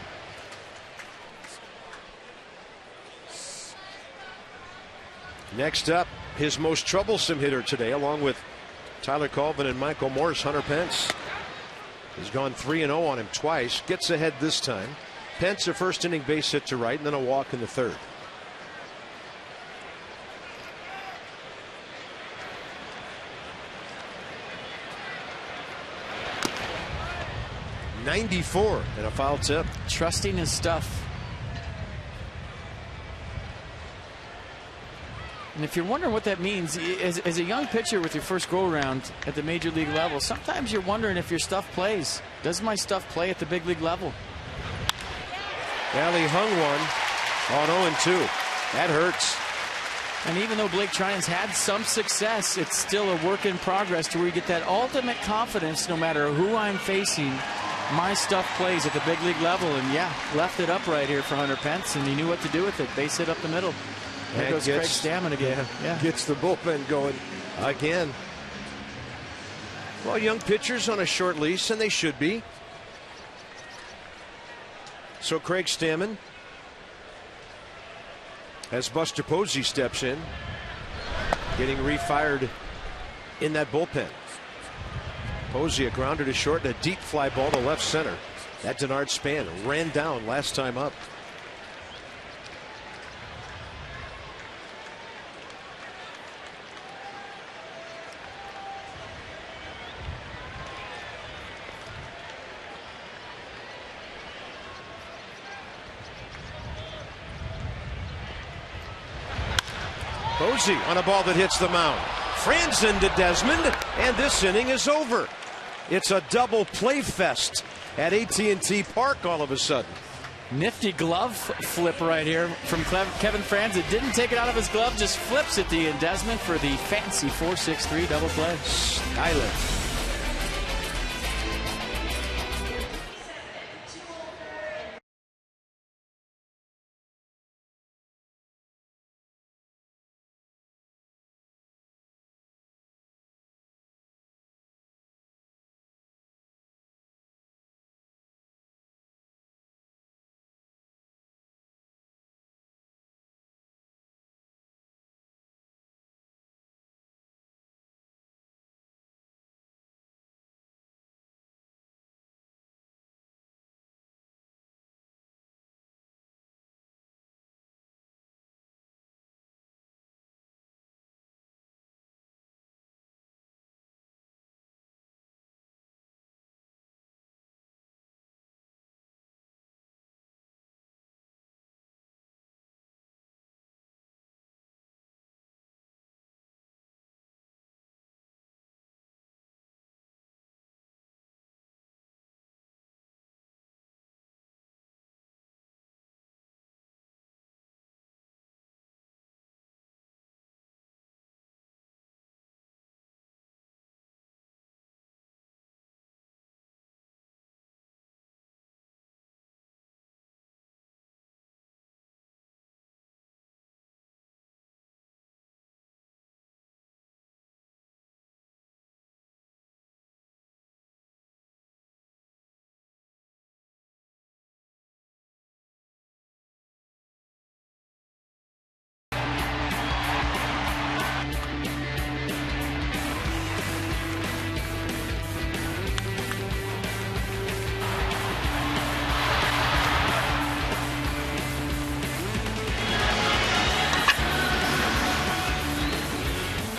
Next up, his most troublesome hitter today, along with Tyler Colvin and Michael Morse, Hunter Pence. He's gone 3-0 on him twice. Gets ahead this time. Pence a first inning base hit to right, and then a walk in the 3rd. .94 and a foul tip. Trusting his stuff. And if you're wondering what that means, as a young pitcher with your first go-around at the major league level, sometimes you're wondering if your stuff plays. Does my stuff play at the big league level? Well, he hung one on 0-2. That hurts. And even though Blake Trinan's had some success, it's still a work in progress to where you get that ultimate confidence no matter who I'm facing. My stuff plays at the big league level. And yeah, left it up right here for Hunter Pence, and he knew what to do with it. Base hit up the middle. There goes Craig Stammen again. Yeah. Gets the bullpen going again. Well, young pitchers on a short lease, and they should be. So Craig Stammen, as Buster Posey steps in, getting refired in that bullpen. Posey a grounder to short and a deep fly ball to left center. That Denard Span ran down last time up. Posey on a ball that hits the mound. Franzen to Desmond, and this inning is over. It's a double play fest at AT Park all of a sudden. Nifty glove flip right here from Kevin Franzen. Didn't take it out of his glove, just flips it to Ian Desmond for the fancy 4-6-3 double play. Stylish.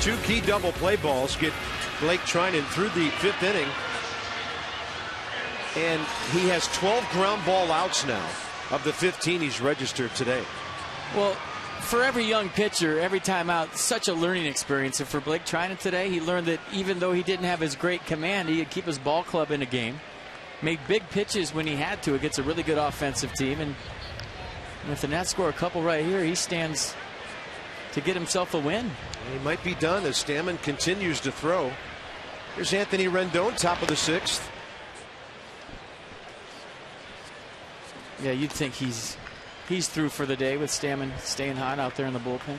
Two key double play balls get Blake Trinan through the 5th inning. And he has 12 ground ball outs now of the 15 he's registered today. Well, for every young pitcher, every time out, such a learning experience. And for Blake Trinan today, he learned that even though he didn't have his great command, he could keep his ball club in a game. Made big pitches when he had to against a really good offensive team. And if the Nats score a couple right here, he stands to get himself a win. He might be done as Stammen continues to throw. Here's Anthony Rendon, top of the 6th. Yeah, you'd think he's through for the day with Stammen staying hot out there in the bullpen.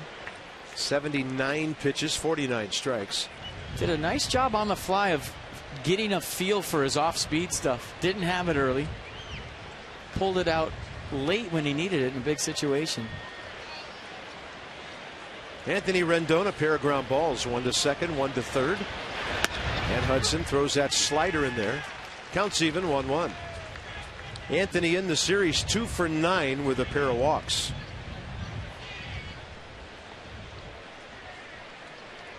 79 pitches, 49 strikes. Did a nice job on the fly of getting a feel for his off-speed stuff. Didn't have it early. Pulled it out late when he needed it in a big situation. Anthony Rendon, a pair of ground balls, one to second, one to third. And Hudson throws that slider in there. Counts even, 1-1. Anthony in the series 2 for 9 with a pair of walks.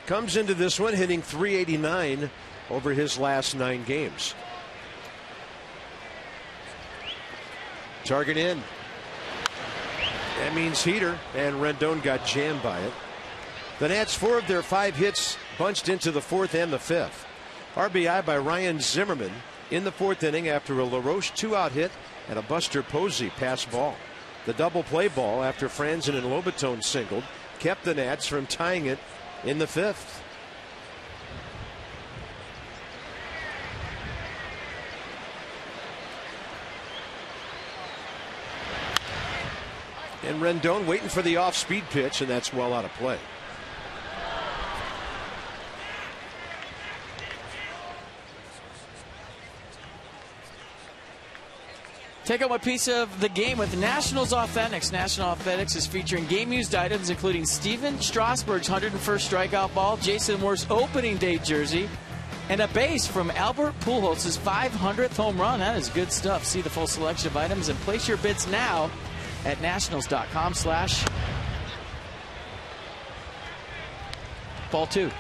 Comes into this one hitting .389 over his last 9 games. Target in. That means heater, and Rendon got jammed by it. The Nats, 4 of their 5 hits bunched into the 4th and the 5th. RBI by Ryan Zimmerman in the 4th inning after a LaRoche 2-out hit and a Buster Posey pass ball. The double play ball after Franzen and Lobaton singled kept the Nats from tying it in the 5th. And Rendon waiting for the off-speed pitch, and that's well out of play. Take home a piece of the game with Nationals Authentics. National Authentics is featuring game-used items including Steven Strasburg's 101st strikeout ball, Jason Moore's opening day jersey, and a base from Albert Pujols' 500th home run. That is good stuff. See the full selection of items and place your bids now at nationals.com/ball2.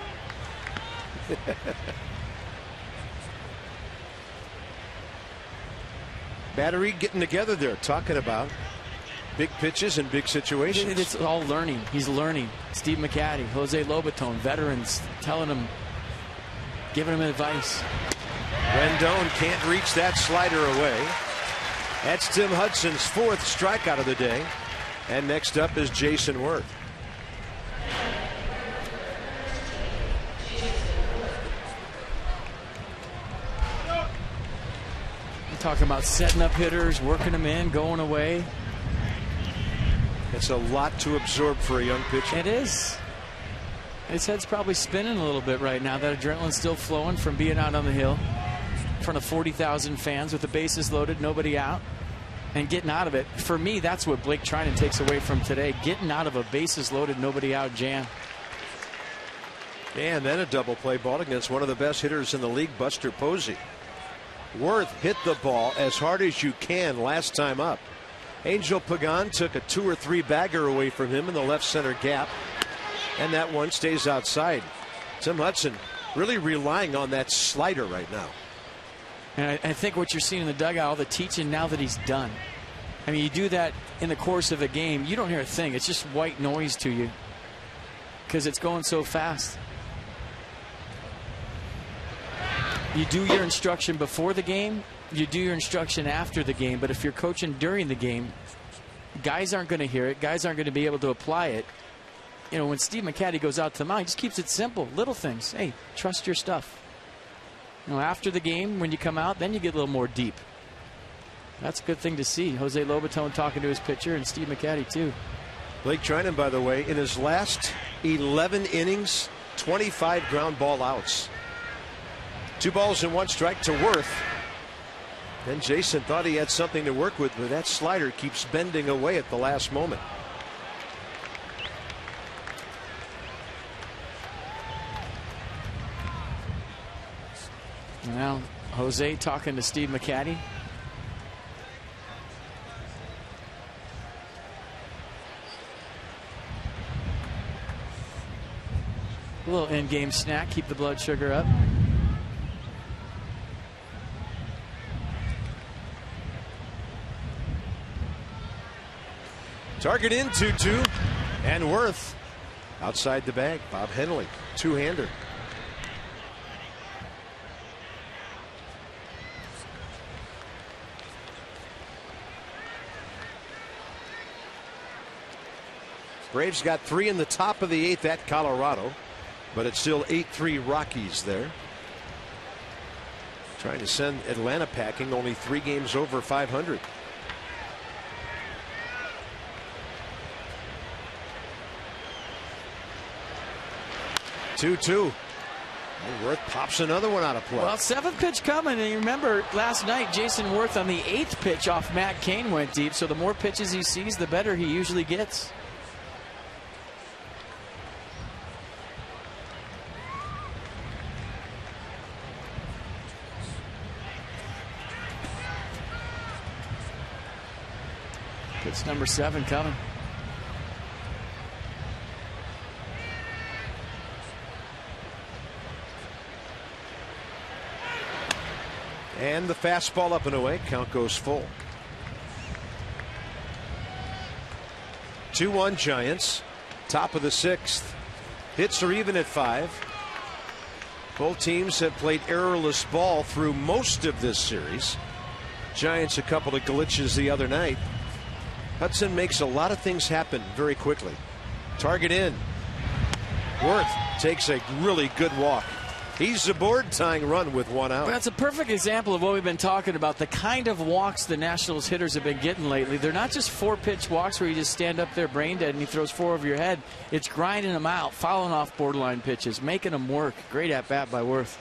Battery getting together there, talking about big pitches and big situations. It's all learning. He's learning. Steve McCatty, Jose Lobaton, veterans telling him, giving him advice. Rendon can't reach that slider away. That's Tim Hudson's 4th strikeout of the day. And next up is Jason Worth. Talking about setting up hitters, working them in, going away. It's a lot to absorb for a young pitcher. It is. His head's probably spinning a little bit right now. That adrenaline's still flowing from being out on the hill in front of 40,000 fans with the bases loaded, nobody out, and getting out of it. For me, that's what Blake Trinan takes away from today. Getting out of a bases loaded, nobody out jam. And then a double play ball against one of the best hitters in the league, Buster Posey. Worth hit the ball as hard as you can last time up. Angel Pagan took a 2 or 3 bagger away from him in the left center gap, and that one stays outside. Tim Hudson really relying on that slider right now. And I think what you're seeing in the dugout, all the teaching now that he's done. I mean, you do that in the course of a game, you don't hear a thing. It's just white noise to you because it's going so fast. You do your instruction before the game, you do your instruction after the game, but if you're coaching during the game, guys aren't going to hear it, guys aren't going to be able to apply it. You know, when Steve McCatty goes out to the mound, he just keeps it simple, little things. Hey, trust your stuff. You know, after the game, when you come out, then you get a little more deep. That's a good thing to see. Jose Lobaton talking to his pitcher, and Steve McCatty too. Blake Trinan, by the way, in his last 11 innings, 25 ground ball outs. 2 balls and 1 strike to Worth. Then Jason thought he had something to work with, but that slider keeps bending away at the last moment. Now Jose talking to Steve McCatty. A little in-game snack, keep the blood sugar up. Target in 2-2, and Worth outside the bag. Bob Henley, 2-hander. Braves got 3 in the top of the 8th at Colorado, but it's still 8-3 Rockies there. Trying to send Atlanta packing, only 3 games over 500. 2-2. Worth pops another one out of play. Well, 7th pitch coming, and you remember last night Jason Worth on the 8th pitch off Matt Cain went deep, so the more pitches he sees, the better he usually gets. Pitch number 7 coming. And the fastball up and away. Count goes full. 2-1 Giants. Top of the 6th. Hits are even at 5. Both teams have played errorless ball through most of this series. Giants a couple of glitches the other night. Hudson makes a lot of things happen very quickly. Target in. Worth takes a really good walk. He's aboard, tying run with 1 out. That's a perfect example of what we've been talking about, the kind of walks the Nationals hitters have been getting lately. They're not just 4-pitch walks where you just stand up there brain dead and he throws 4 over your head. It's grinding them out, fouling off borderline pitches, making them work. Great at bat by Worth.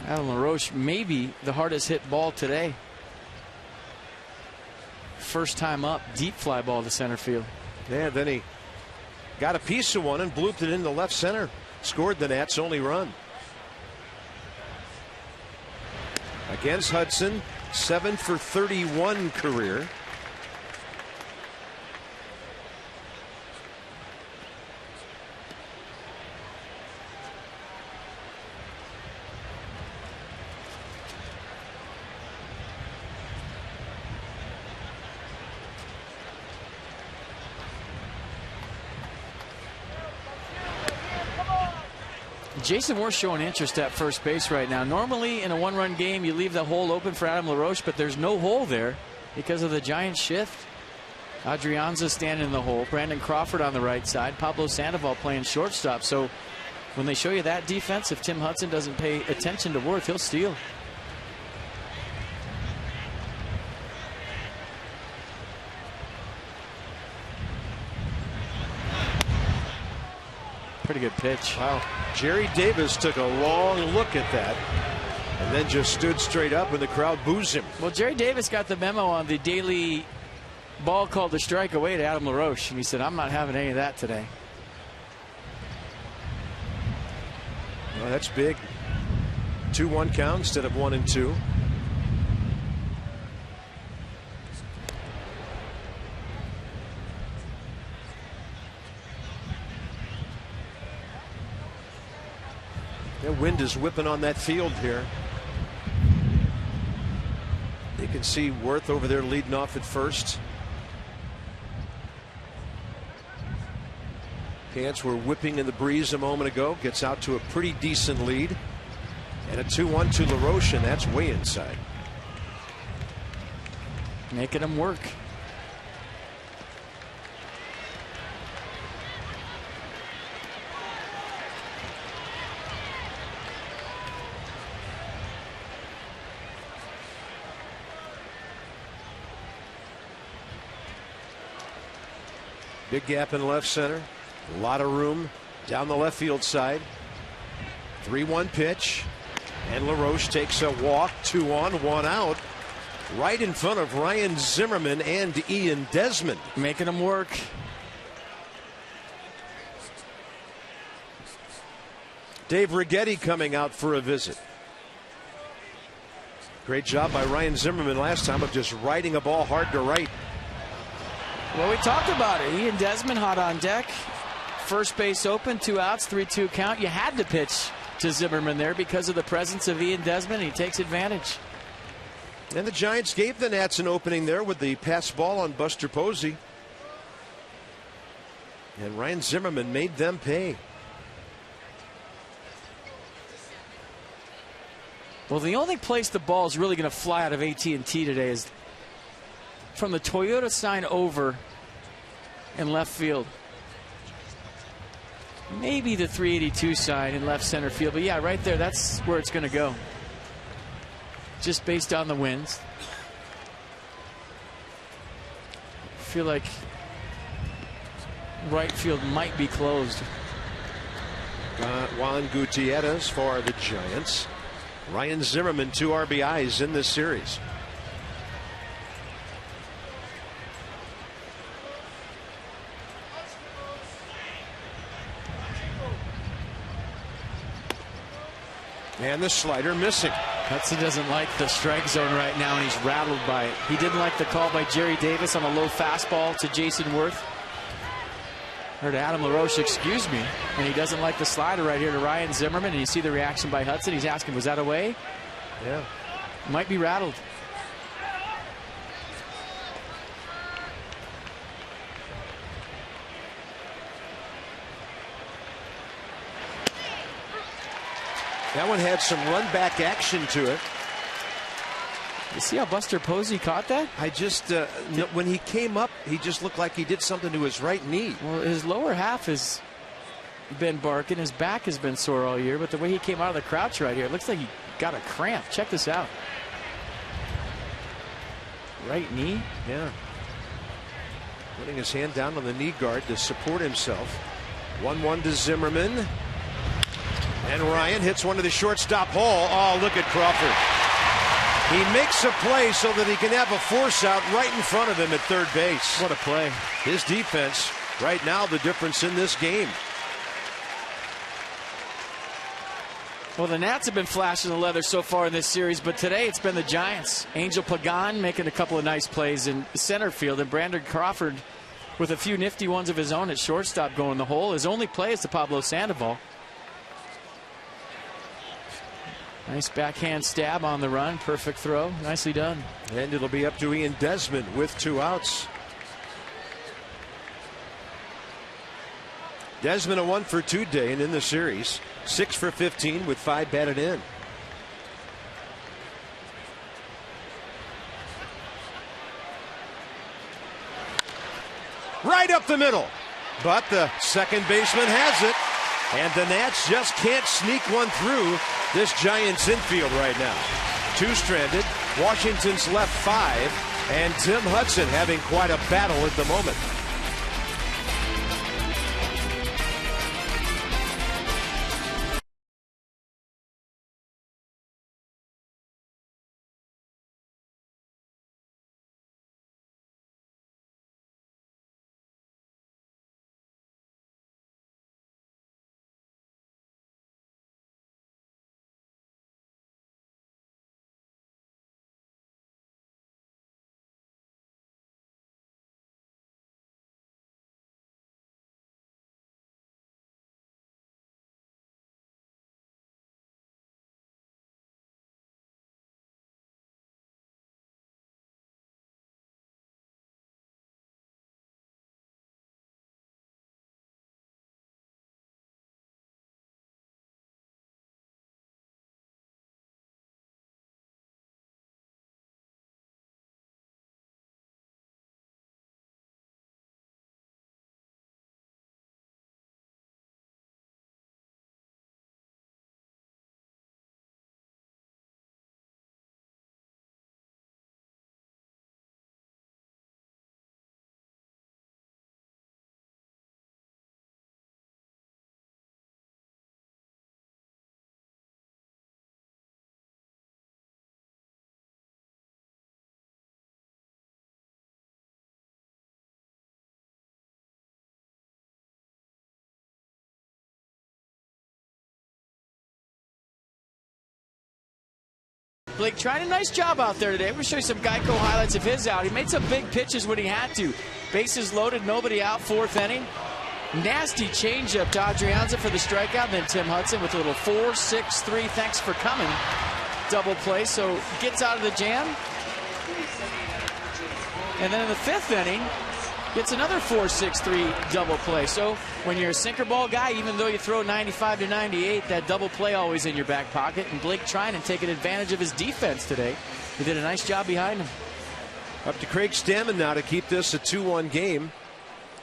Adam LaRoche, maybe the hardest hit ball today. First time up, deep fly ball to center field. Yeah, then he got a piece of one and blooped it into left center. Scored the Nats' only run. Against Hudson, 7 for 31 career. Jason Worth showing interest at first base right now. Normally in a 1-run game you leave the hole open for Adam LaRoche, but there's no hole there because of the Giants shift. Adrianza standing in the hole, Brandon Crawford on the right side, Pablo Sandoval playing shortstop. So when they show you that defense, if Tim Hudson doesn't pay attention to Worth, he'll steal. Pretty good pitch. Wow. Jerry Davis took a long look at that and then just stood straight up and the crowd boos him. Well, Jerry Davis got the memo on the daily ball called to strike away to Adam LaRoche, and he said, I'm not having any of that today. Well, that's big. 2-1 count instead of 1-2. The wind is whipping on that field here. You can see Worth over there leading off at first. Pants were whipping in the breeze a moment ago. Gets out to a pretty decent lead. And a 2-1 to LaRoche, and that's way inside. Making him work. Big gap in left center. A lot of room down the left field side. 3-1 pitch. And LaRoche takes a walk. 2 on, 1 out. Right in front of Ryan Zimmerman and Ian Desmond. Making them work. Dave Righetti coming out for a visit. Great job by Ryan Zimmerman last time of just riding a ball hard to right. Well, we talked about it. Ian Desmond hot on deck. First base open, 2 outs, 3-2 count. You had to pitch to Zimmerman there because of the presence of Ian Desmond. He takes advantage. And the Giants gave the Nats an opening there with the pass ball on Buster Posey. And Ryan Zimmerman made them pay. Well, the only place the ball is really going to fly out of AT&T today is from the Toyota sign over in left field. Maybe the 382 sign in left center field. But yeah, right there, that's where it's going to go. Just based on the winds. I feel like right field might be closed. Juan Gutierrez for the Giants. Ryan Zimmerman 2 RBIs in this series. And the slider missing. Hudson doesn't like the strike zone right now, and he's rattled by it. He didn't like the call by Jerry Davis on a low fastball to Jason Worth. Heard Adam LaRoche, excuse me, and he doesn't like the slider right here to Ryan Zimmerman, and you see the reaction by Hudson. He's asking, was that away? Yeah. Might be rattled. That one had some run back action to it. You see how Buster Posey caught that? I just, when he came up, he just looked like he did something to his right knee. Well, his lower half has been barking. His back has been sore all year, but the way he came out of the crouch right here, it looks like he got a cramp. Check this out. Right knee? Yeah. Putting his hand down on the knee guard to support himself. 1-1 to Zimmerman. And Ryan hits one to the shortstop hole. Oh, look at Crawford. He makes a play so that he can have a force out right in front of him at third base. What a play. His defense, right now, the difference in this game. Well, the Nats have been flashing the leather so far in this series, but today it's been the Giants. Angel Pagan making a couple of nice plays in center field, and Brandon Crawford with a few nifty ones of his own at shortstop going the hole. His only play is to Pablo Sandoval. Nice backhand stab on the run. Perfect throw. Nicely done. And it'll be up to Ian Desmond with 2 outs. Desmond a 1-for-2 day and in the series. 6 for 15 with 5 batted in. Right up the middle. But the second baseman has it. And the Nats just can't sneak one through this Giants infield right now. 2 stranded. Washington's left 5. And Tim Hudson having quite a battle at the moment. Blake trying a nice job out there today. We'll show you some Geico highlights of his out. He made some big pitches when he had to. Bases loaded, nobody out, 4th inning. Nasty changeup to Adrianza for the strikeout. And then Tim Hudson with a little 4-6-3. Thanks for coming. Double play, so gets out of the jam. And then in the 5th inning, gets another 4-6-3 double play. So when you're a sinker ball guy, even though you throw 95 to 98, that double play always in your back pocket. And Blake trying and taking advantage of his defense today. He did a nice job behind him. Up to Craig Stammen now to keep this a 2-1 game.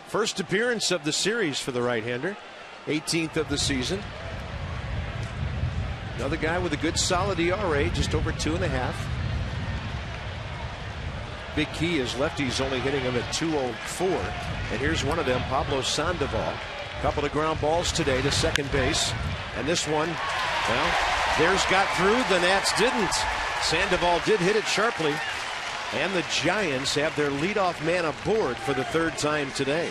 First appearance of the series for the right-hander. 18th of the season. Another guy with a good solid ERA, just over 2.5. big key is lefties only hitting him at 204. And here's one of them, Pablo Sandoval. Couple of ground balls today to second base. And this one, well, theirs got through. The Nats didn't. Sandoval did hit it sharply. And the Giants have their leadoff man aboard for the third time today.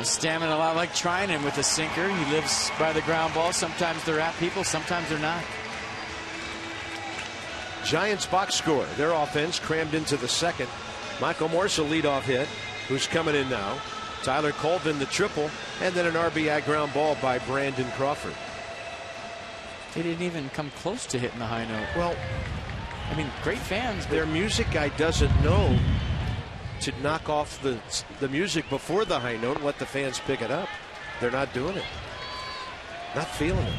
Stamina a lot like Trinan with a sinker. He lives by the ground ball. Sometimes they're at people, sometimes they're not. Giants box score. Their offense crammed into the second. Michael Morse a leadoff hit, who's coming in now. Tyler Colvin the triple, and then an RBI ground ball by Brandon Crawford. They didn't even come close to hitting the high note. Well, I mean, great fans. Their music guy doesn't know to knock off the music before the high note and let the fans pick it up. They're not doing it. Not feeling it.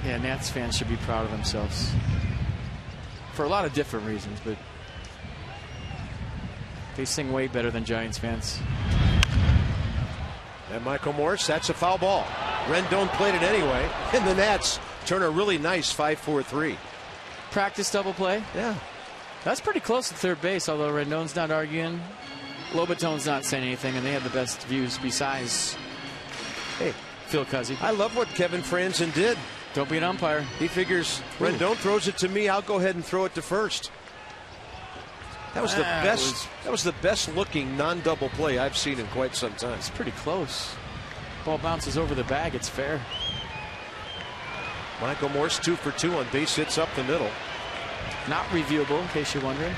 Yeah, Nats fans should be proud of themselves. For a lot of different reasons, but they sing way better than Giants fans. And Michael Morse, that's a foul ball. Rendon played it anyway, and the Nats turn a really nice 5-4-3. Practice double play? Yeah. That's pretty close to third base, although Rendon's not arguing. Lobatone's not saying anything, and they have the best views besides Phil Cuzzy. I love what Kevin Franzen did. Don't be an umpire. He figures Rendon throws it to me, I'll go ahead and throw it to first. That was the best. That was the best looking non-double play I've seen in quite some time. It's pretty close. Ball bounces over the bag. It's fair. Michael Morse 2 for 2 on base hits up the middle. Not reviewable, in case you're wondering.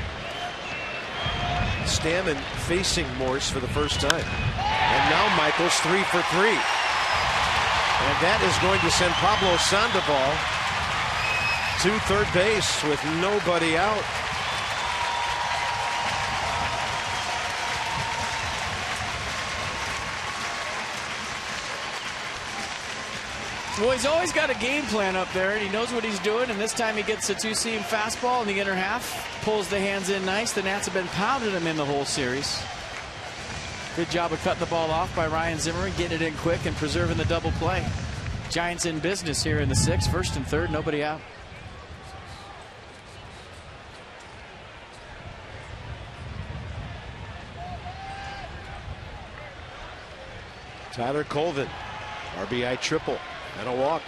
Stammen facing Morse for the first time, and now Michael's 3 for 3, and that is going to send Pablo Sandoval to third base with nobody out. Well, he's always got a game plan up there, and he knows what he's doing. And this time he gets a two-seam fastball in the inner half, pulls the hands in nice. The Nats have been pounding him in the whole series. Good job of cutting the ball off by Ryan Zimmerman, getting it in quick and preserving the double play. Giants in business here in the sixth, first and third, nobody out. Tyler Colvin, RBI triple and a walk.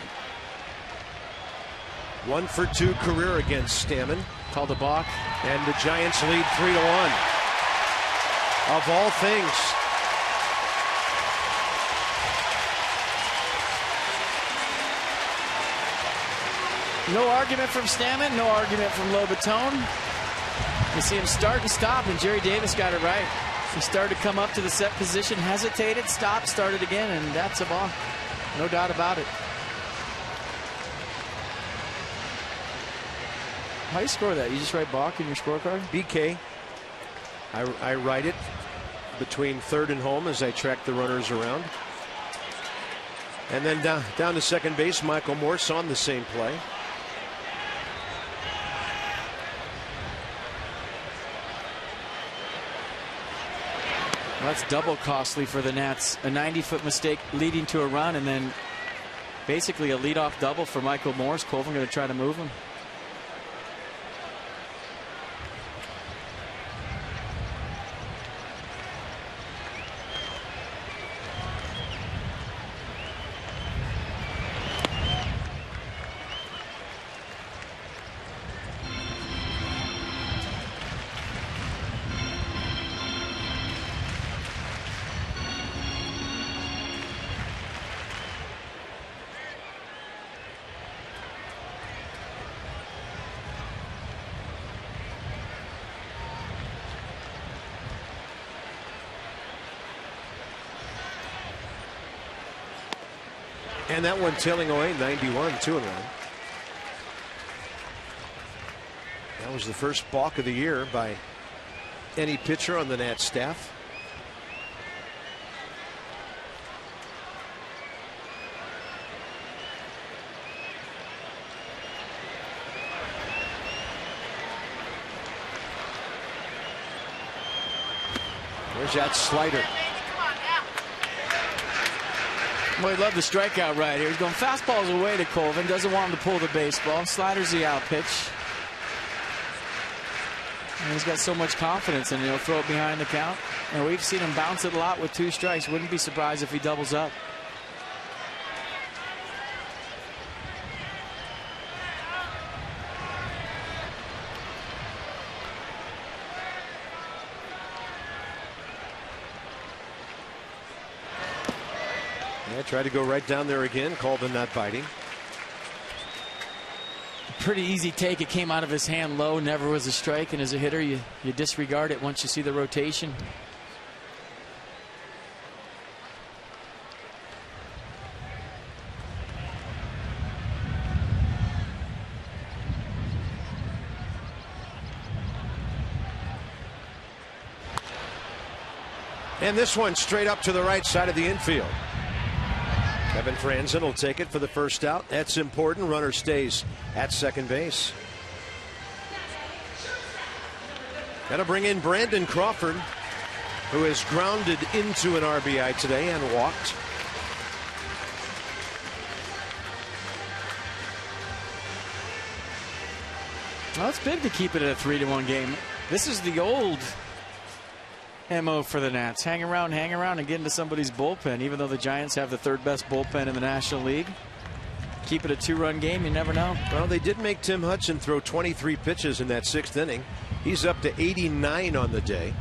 1 for 2 career against Stammen. Called a balk. And the Giants lead 3-1. Of all things. No argument from Stammen, no argument from Lobatone. You see him start and stop, and Jerry Davis got it right. He started to come up to the set position, hesitated, stopped, started again, and that's a balk. No doubt about it. How do you score that? You just write balk in your scorecard? BK. I write it between third and home as I track the runners around. And then down to second base, Michael Morse on the same play. That's double costly for the Nats. A 90-foot mistake leading to a run, and then basically a leadoff double for Michael Morse. Colvin going to try to move him. And that one tailing away 91, 2-1. That was the first balk of the year by any pitcher on the Nats staff. There's that slider. Well, he loved the strikeout right here. He's going fastballs away to Colvin. Doesn't want him to pull the baseball. Slider's the out pitch. And he's got so much confidence, and he'll throw it behind the count. And we've seen him bounce it a lot with 2 strikes. Wouldn't be surprised if he doubles up. Yeah, tried to go right down there again, called him not biting. Pretty easy take. It came out of his hand low, never was a strike, and as a hitter you disregard it once you see the rotation. And this one straight up to the right side of the infield. Kevin Franzen will take it for the first out. That's important. Runner stays at second base. Got to bring in Brandon Crawford, who has grounded into an RBI today and walked. Well, it's big to keep it at a 3-1 game. This is the old MO for the Nats. Hang around, and get into somebody's bullpen. Even though the Giants have the 3rd best bullpen in the National League, keep it a 2-run game. You never know. Well, they did make Tim Hudson throw 23 pitches in that 6th inning. He's up to 89 on the day.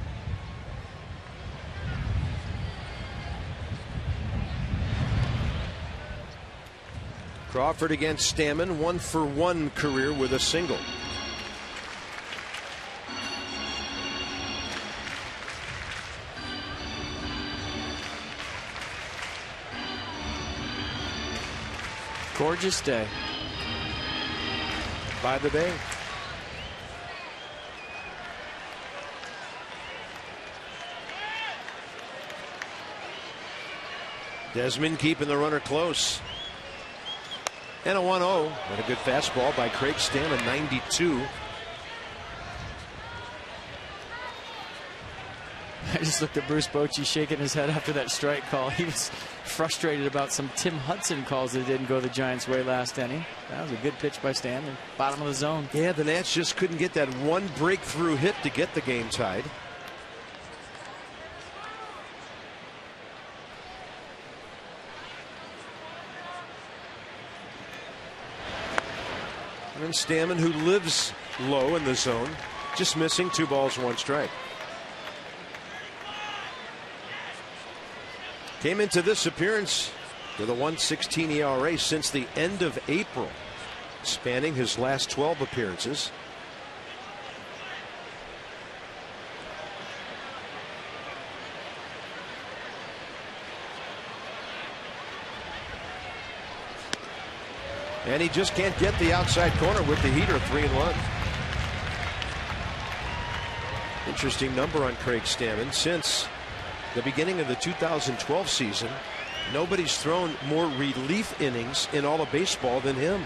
Crawford against Stammen, 1-for-1 career with a single. Gorgeous day by the bay. Desmond keeping the runner close. And a 1-0. And a good fastball by Craig Stammen, 92. I just looked at Bruce Bochy shaking his head after that strike call. He was frustrated about some Tim Hudson calls that didn't go the Giants' way last inning. That was a good pitch by Stammen. Bottom of the zone. Yeah, the Nats just couldn't get that one breakthrough hit to get the game tied. And Stammen, who lives low in the zone, just missing 2 balls, 1 strike. Came into this appearance with a 1.16 ERA since the end of April, spanning his last 12 appearances. And he just can't get the outside corner with the heater, 3-1. Interesting number on Craig Stammen. Since the beginning of the 2012 season, nobody's thrown more relief innings in all of baseball than him.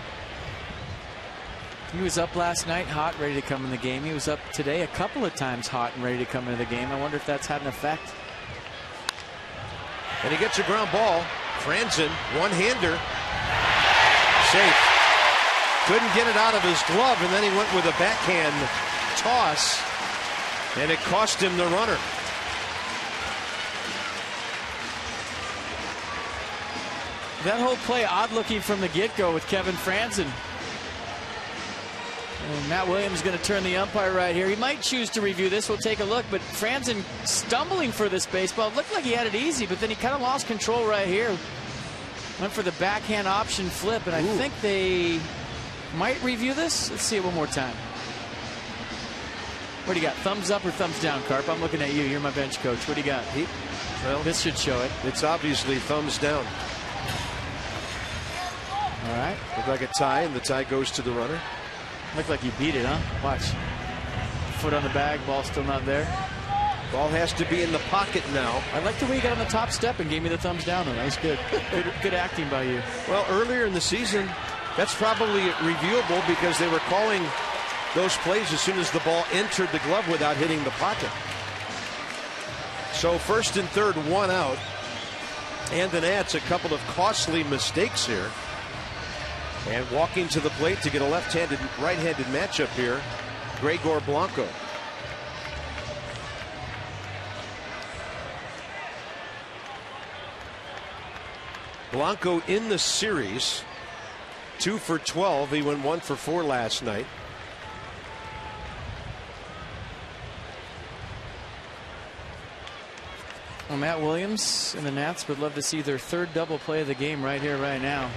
He was up last night hot, ready to come in the game. He was up today a couple of times hot and ready to come into the game. I wonder if that's had an effect. And he gets a ground ball. Franzen, one-hander. Safe. Couldn't get it out of his glove, and then he went with a backhand toss, and it cost him the runner. That whole play odd looking from the get-go with Kevin Franzen. And Matt Williams is going to turn the umpire right here. He might choose to review this. We'll take a look. But Franzen stumbling for this baseball. It looked like he had it easy, but then he kind of lost control right here. Went for the backhand option flip, and I think they might review this. Let's see it one more time. What do you got? Thumbs up or thumbs down, Carp? I'm looking at you. You're my bench coach. What do you got? Well, this should show it. It's obviously thumbs down. All right. Looked like a tie, and the tie goes to the runner. Looked like he beat it, huh? Watch. Foot on the bag, ball still not there. Ball has to be in the pocket now. I like the way you got on the top step and gave me the thumbs down. That was good. Good acting by you. Well, earlier in the season, that's probably reviewable because they were calling those plays as soon as the ball entered the glove without hitting the pocket. So 1st and 3rd, 1 out. And the Nats a couple of costly mistakes here. And walking to the plate to get a left-handed, right-handed matchup here, Gregor Blanco. Blanco in the series, 2 for 12. He went 1 for 4 last night. Well, Matt Williams and the Nats would love to see their third double play of the game right here, right now.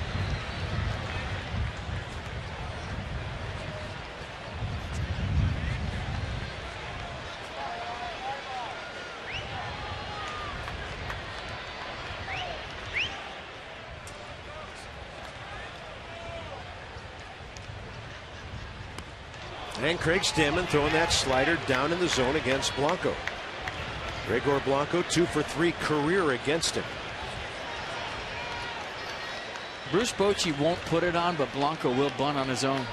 And Craig Stammen throwing that slider down in the zone against Blanco. Gregor Blanco 2 for 3 career against him. Bruce Bochy won't put it on, but Blanco will bunt on his own.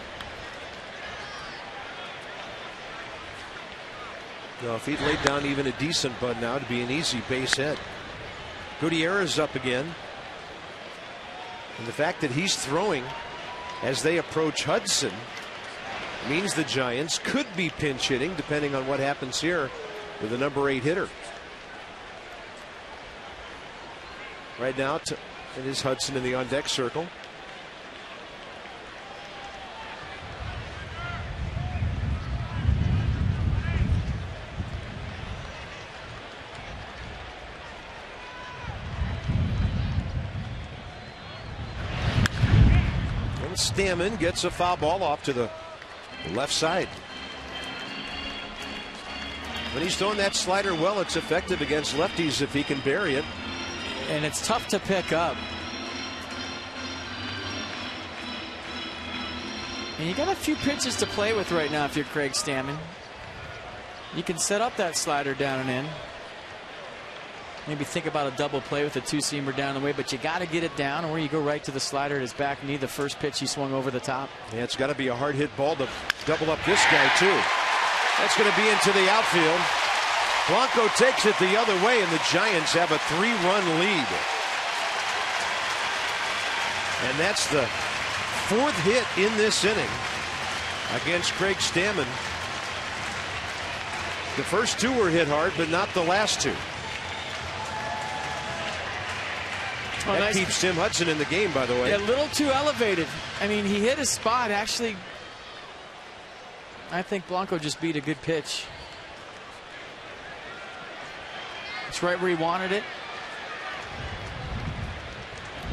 No, if he'd laid down even a decent bunt now, it'd be an easy base hit. Gutierrez up again. And the fact that he's throwing as they approach Hudson means the Giants could be pinch hitting depending on what happens here with the number 8 hitter. Right now it is Hudson in the on deck circle. And Stammen gets a foul ball off to the left side. When he's throwing that slider well, it's effective against lefties if he can bury it. And it's tough to pick up. And you got a few pitches to play with right now if you're Craig Stammen. You can set up that slider down and in. Maybe think about a double play with a two-seamer down the way, but you got to get it down, or you go right to the slider at his back knee. The first pitch he swung over the top. Yeah, it's got to be a hard hit ball to double up this guy too. That's going to be into the outfield. Blanco takes it the other way, and the Giants have a 3-run lead. And that's the 4th hit in this inning against Craig Stammen. The first 2 were hit hard, but not the last 2. Oh, that nice. Keeps Tim Hudson in the game, by the way. Yeah, a little too elevated. I mean, he hit his spot. Actually, I think Blanco just beat a good pitch. It's right where he wanted it.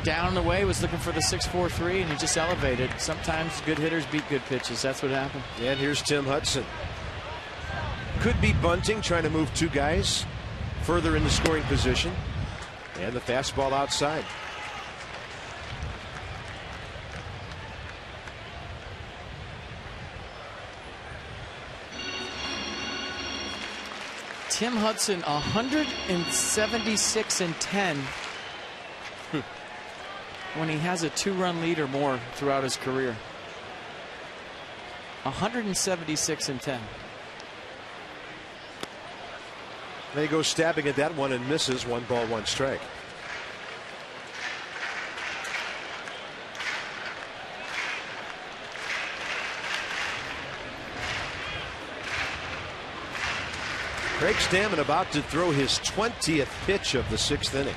Down and away, was looking for the 6-4-3, and he just elevated. Sometimes good hitters beat good pitches. That's what happened. And here's Tim Hudson. Could be bunting, trying to move 2 guys further into scoring position. And the fastball outside. Tim Hudson 176-10 when he has a 2-run lead or more throughout his career. 176-10. They go stabbing at that one and misses. 1 ball, 1 strike. Craig Stammen about to throw his 20th pitch of the 6th inning.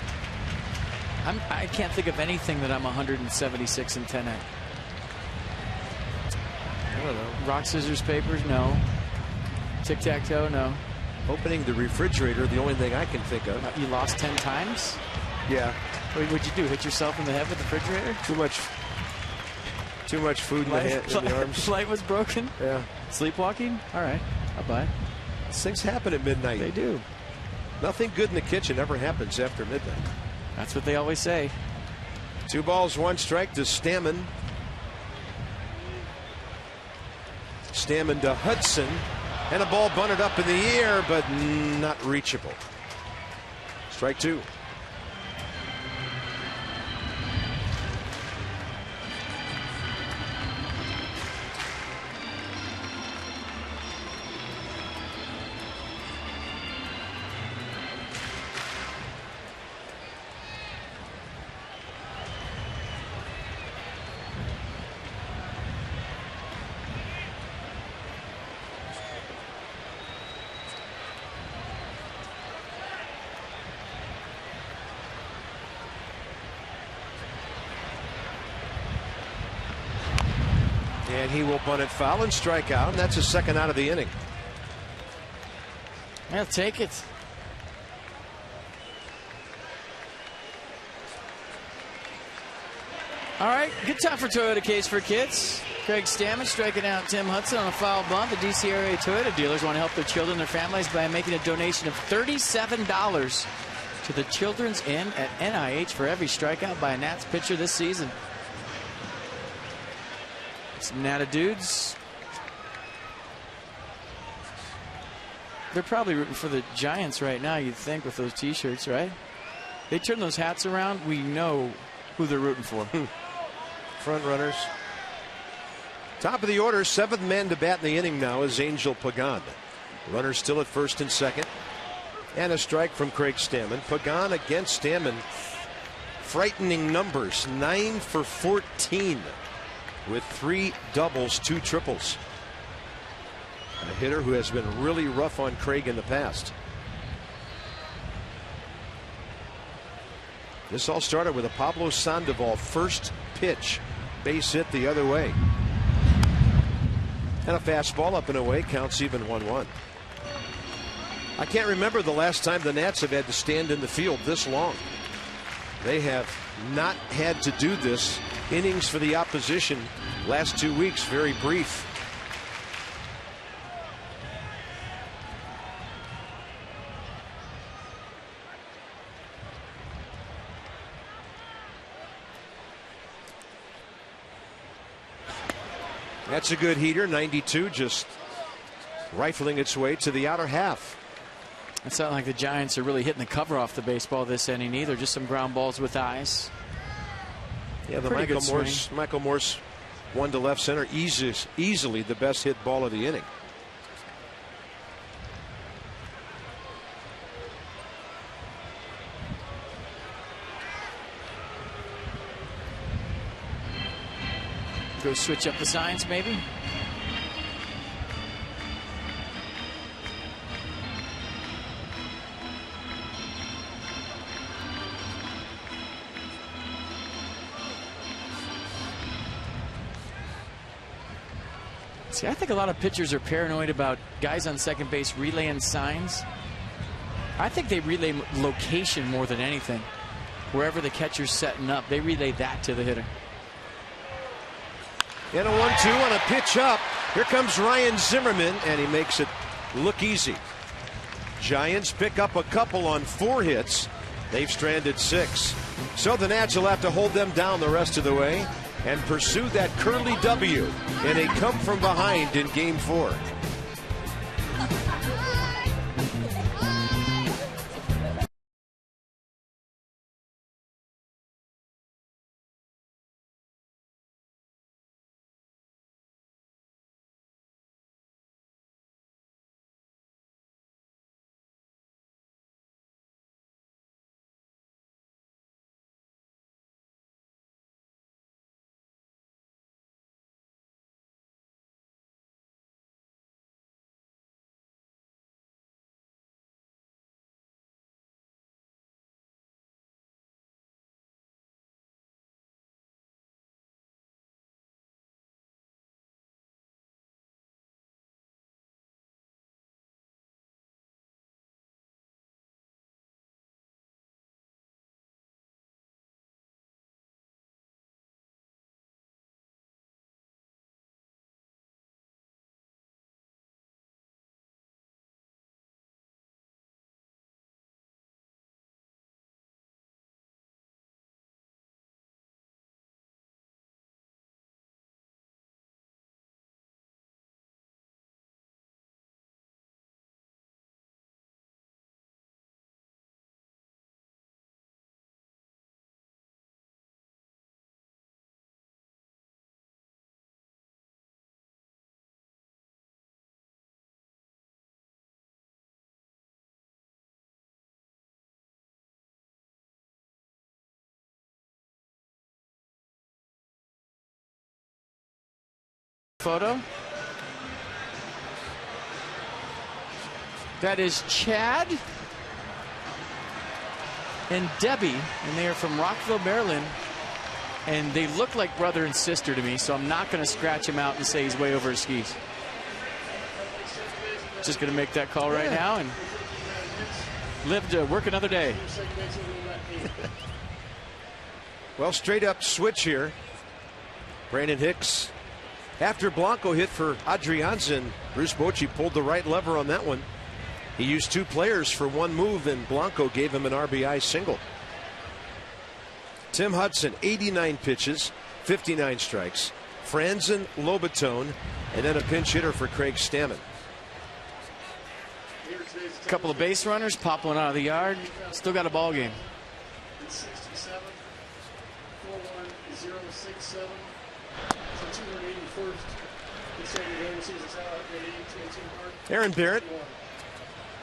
I can't think of anything that I'm 176-10 at. I don't know. Rock, scissors, papers, no. Tic-tac-toe, no. Opening the refrigerator, the only thing I can think of. You lost 10 times? Yeah. What'd you do? Hit yourself in the head with the refrigerator? Too much food in the arms. Light was broken? Yeah. Sleepwalking? All right. I'll buy it. These things happen at midnight. They do. Nothing good in the kitchen ever happens after midnight. That's what they always say. 2 balls, 1 strike to Stammen. Stammen to Hudson. And a ball bunted up in the air, but not reachable. Strike 2. And he will bunt it foul and strike out, and that's his second out of the inning. I'll take it. All right, good time for Toyota Case for Kids. Craig Stammen striking out Tim Hudson on a foul bunt. The DC area Toyota dealers want to help their children and their families by making a donation of $37 to the Children's Inn at NIH for every strikeout by a Nats pitcher this season. Some Nata dudes. They're probably rooting for the Giants right now, you'd think, with those T-shirts, right? They turn those hats around, we know who they're rooting for. Front runners. Top of the order, seventh man to bat in the inning now is Angel Pagan. Runners still at first and second. And a strike from Craig Stammen. Pagan against Stammen. Frightening numbers, 9 for 14 with 3 doubles, 2 triples. A hitter who has been really rough on Craig in the past. This all started with a Pablo Sandoval first pitch, base hit the other way. And a fastball up and away, counts even 1-1. I can't remember the last time the Nats have had to stand in the field this long. They have not had to do this. Innings for the opposition last 2 weeks, very brief. That's a good heater, 92, just rifling its way to the outer half. It's not like the Giants are really hitting the cover off the baseball this inning either, just some ground balls with eyes. Yeah, the Michael Morse one to left center, easily the best hit ball of the inning. Go switch up the signs, maybe. See, I think a lot of pitchers are paranoid about guys on second base relaying signs. I think they relay location more than anything. Wherever the catcher's setting up, they relay that to the hitter. And a 1-2 on a pitch up. Here comes Ryan Zimmerman, and he makes it look easy. Giants pick up a couple on 4 hits. They've stranded 6. So the Nats will have to hold them down the rest of the way and pursue that Curly W in a come from behind in Game 4. Photo. That is Chad and Debbie, and they are from Rockville, Maryland. and they look like brother and sister to me, so I'm not going to scratch him out and say he's way over his skis. Just going to make that call right now and live to work another day. Well, straight up switch here. Brandon Hicks, after Blanco hit for Adrianza, Bruce Bochy pulled the right lever on that one. He used 2 players for 1 move, and Blanco gave him an RBI single. Tim Hudson, 89 pitches, 59 strikes. Franzen, Lobatone, and then a pinch hitter for Craig Stammen. A couple of base runners, pop one out of the yard. Still got a ball game. Aaron Barrett.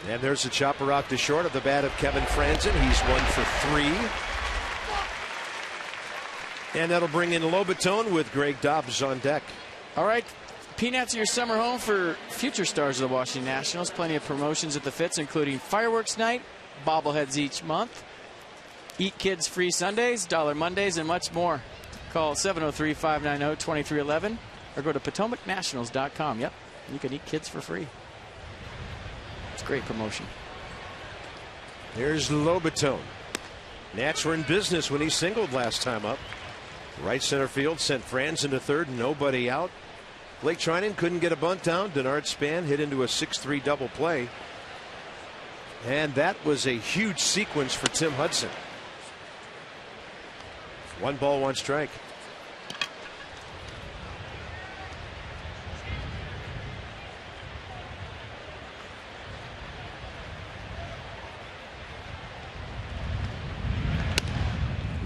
And there's a chopper rock to short of the bat of Kevin Franzen. He's 1 for 3. And that'll bring in Lobatone with Greg Dobbs on deck. All right. Peanuts are your summer home for future stars of the Washington Nationals. Plenty of promotions at the Fitz, including fireworks night, bobbleheads each month, Eat Kids free Sundays, Dollar Mondays, and much more. Call 703-590-2311 or go to PotomacNationals.com. Yep, you can eat kids for free. It's a great promotion. Here's Lobatone. Nats were in business when he singled last time up. Right center field sent Franzen to third, nobody out. Blake Trinan couldn't get a bunt down. Denard Span hit into a 6-3 double play. And that was a huge sequence for Tim Hudson. 1 ball, 1 strike.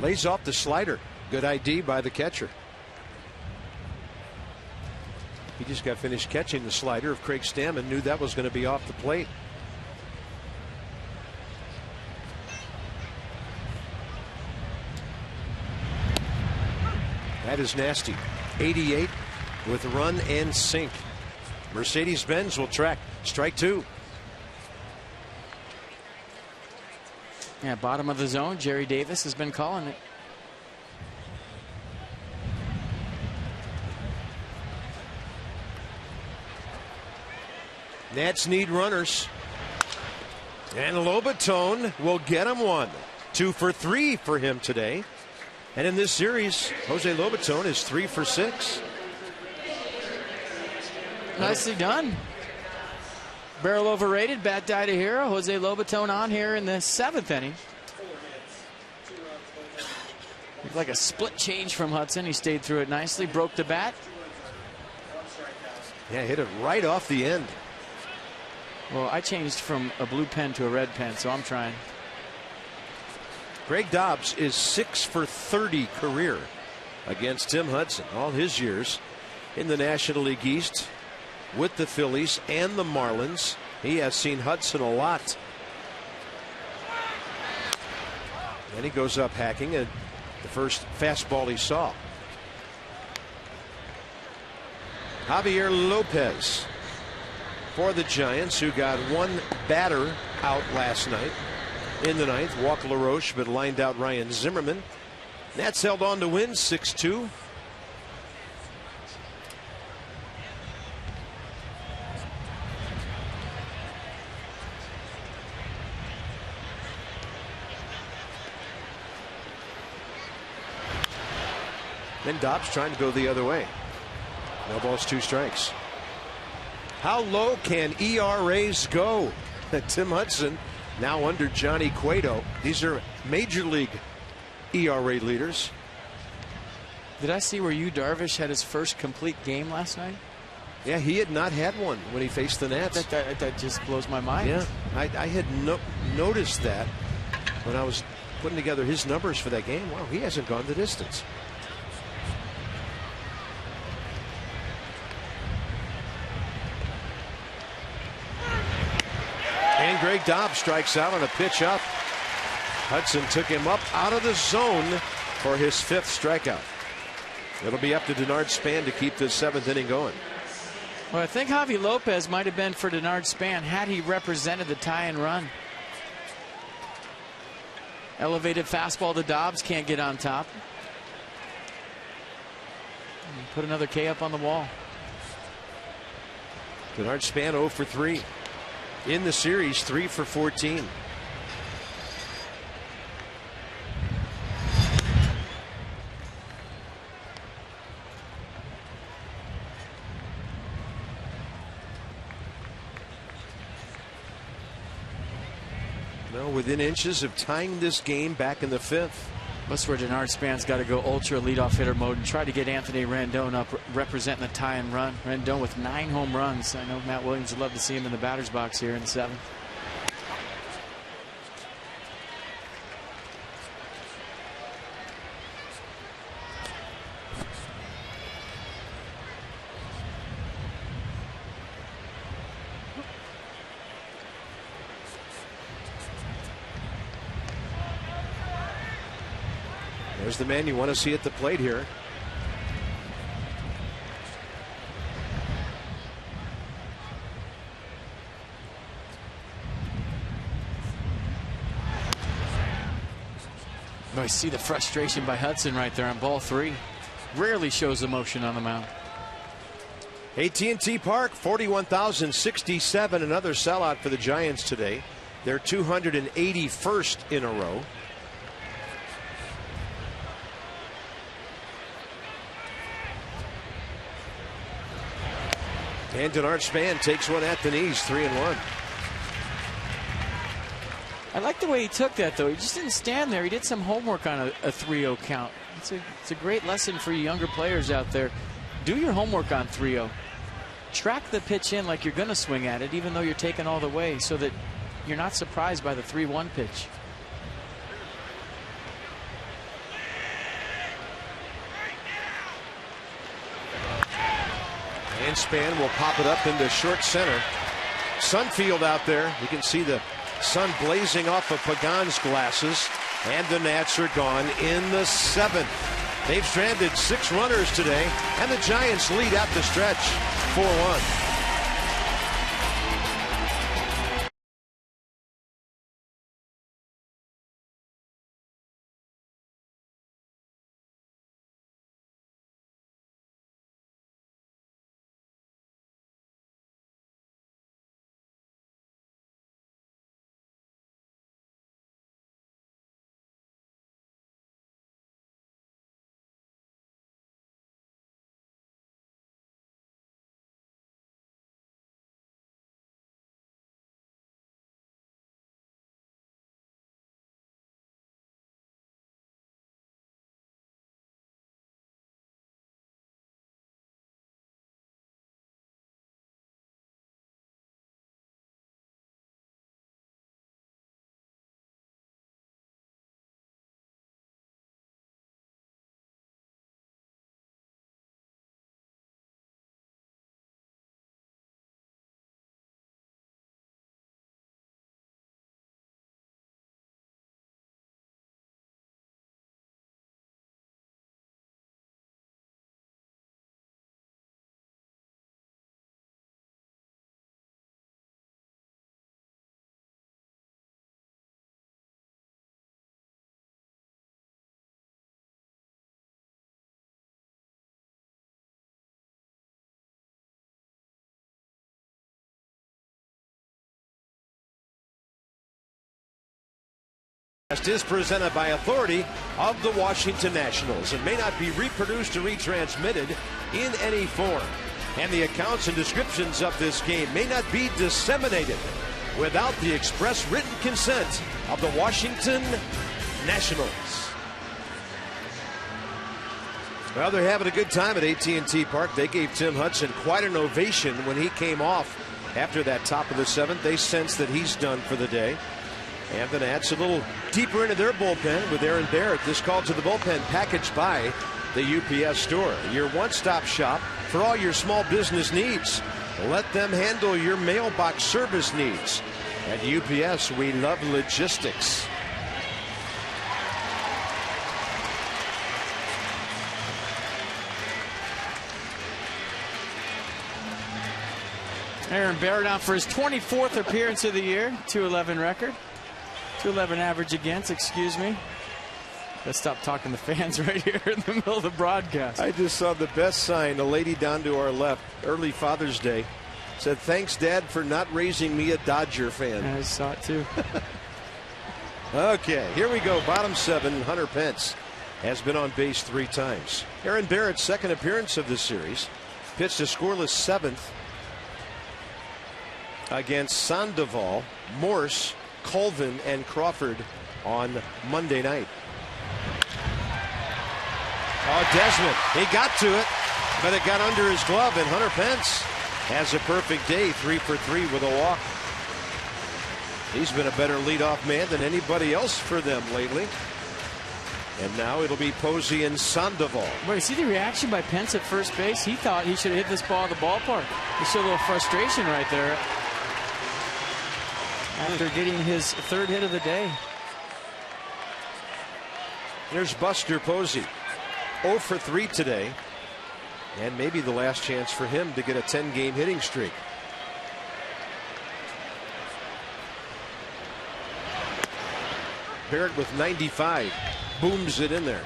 Lays off the slider. Good ID by the catcher. He just got finished catching the slider of Craig Stammen. Knew that was going to be off the plate. That is nasty. 88 with run and sink. Mercedes-Benz will track. Strike 2. Yeah, bottom of the zone. Jerry Davis has been calling it. Nats need runners. And Lobatone will get him 1. 2 for 3 for him today. And in this series, Jose Lobatone is 3 for 6. Nicely done. Barrel overrated, bat died a hero. Jose Lobatone on here in the 7th inning. Looked like a split change from Hudson. He stayed through it nicely, broke the bat. Yeah, hit it right off the end. Well, I changed from a blue pen to a red pen, so I'm trying. Greg Dobbs is 6 for 30 career against Tim Hudson. All his years in the National League East with the Phillies and the Marlins. He has seen Hudson a lot. And he goes up hacking at the first fastball he saw. Javier Lopez for the Giants, who got 1 batter out last night in the 9th. Walked LaRoche, but lined out Ryan Zimmerman. Nats held on to win 6-2. Then Dobbs trying to go the other way. No balls, 2 strikes. How low can ERAs go? Tim Hudson now under Johnny Cueto. These are major league ERA leaders. Did I see where Yu Darvish had his first complete game last night? Yeah, he had not had one when he faced the Nats. That just blows my mind. Yeah, I had noticed that when I was putting together his numbers for that game. Wow, he hasn't gone the distance. And Greg Dobbs strikes out on a pitch up. Hudson took him up out of the zone for his 5th strikeout. It'll be up to Denard Span to keep this 7th inning going. Well, I think Javi Lopez might have been for Denard Span had he represented the tie and run. Elevated fastball to Dobbs, can't get on top. Put another K up on the wall. Denard Span 0 for 3 in the series, 3 for 14. Well, within inches of tying this game back in the 5th. That's where Denard Span's got to go ultra leadoff hitter mode and try to get Anthony Rendon up, representing the tie and run. Rendon with 9 home runs. I know Matt Williams would love to see him in the batter's box here in the 7th. There's the man you want to see at the plate here. I see the frustration by Hudson right there on ball 3. Rarely shows emotion on the mound. AT Park, 41,067. Another sellout for the Giants today. They're 281st in a row. And Denard Span takes one at the knees, 3-1. I like the way he took that, though. He just didn't stand there. He did some homework on a 3-0 count. It's a great lesson for you younger players out there. Do your homework on 3-0. Track the pitch in like you're going to swing at it, even though you're taking all the way, so that you're not surprised by the 3-1 pitch. And Span will pop it up into short center. Sunfield out there. You can see the sun blazing off of Pagan's glasses. And the Nats are gone in the 7th. They've stranded 6 runners today. And the Giants lead out the stretch 4-1. Is presented by authority of the Washington Nationals and may not be reproduced or retransmitted in any form. And the accounts and descriptions of this game may not be disseminated without the express written consent of the Washington Nationals. Well, they're having a good time at AT Park. They gave Tim Hudson quite an ovation when he came off after that top of the 7th. They sense that he's done for the day. And the Nats a little deeper into their bullpen with Aaron Barrett. This call to the bullpen packaged by the UPS Store, your one-stop shop for all your small business needs. Let them handle your mailbox service needs. At UPS, we love logistics. Aaron Barrett out for his 24th appearance of the year, .211 record. .211 average against, excuse me. Let's stop talking to fans right here in the middle of the broadcast. I just saw the best sign. A lady down to our left, early Father's Day, said, "Thanks, Dad, for not raising me a Dodger fan." I saw it too. Okay, here we go. Bottom 7. Hunter Pence has been on base 3 times. Aaron Barrett's second appearance of this series. Pitched a scoreless 7th against Sandoval, Morse, Colvin, and Crawford on Monday night. Oh, Desmond, he got to it, but it got under his glove, and Hunter Pence has a perfect day, 3 for 3 with a walk. He's been a better leadoff man than anybody else for them lately. And now it'll be Posey and Sandoval. Boy, you see the reaction by Pence at first base? He thought he should have hit this ball at the ballpark. He showed a little frustration right there after getting his 3rd hit of the day. There's Buster Posey, 0 for 3 today, and maybe the last chance for him to get a 10-game hitting streak. Barrett with 95, booms it in there.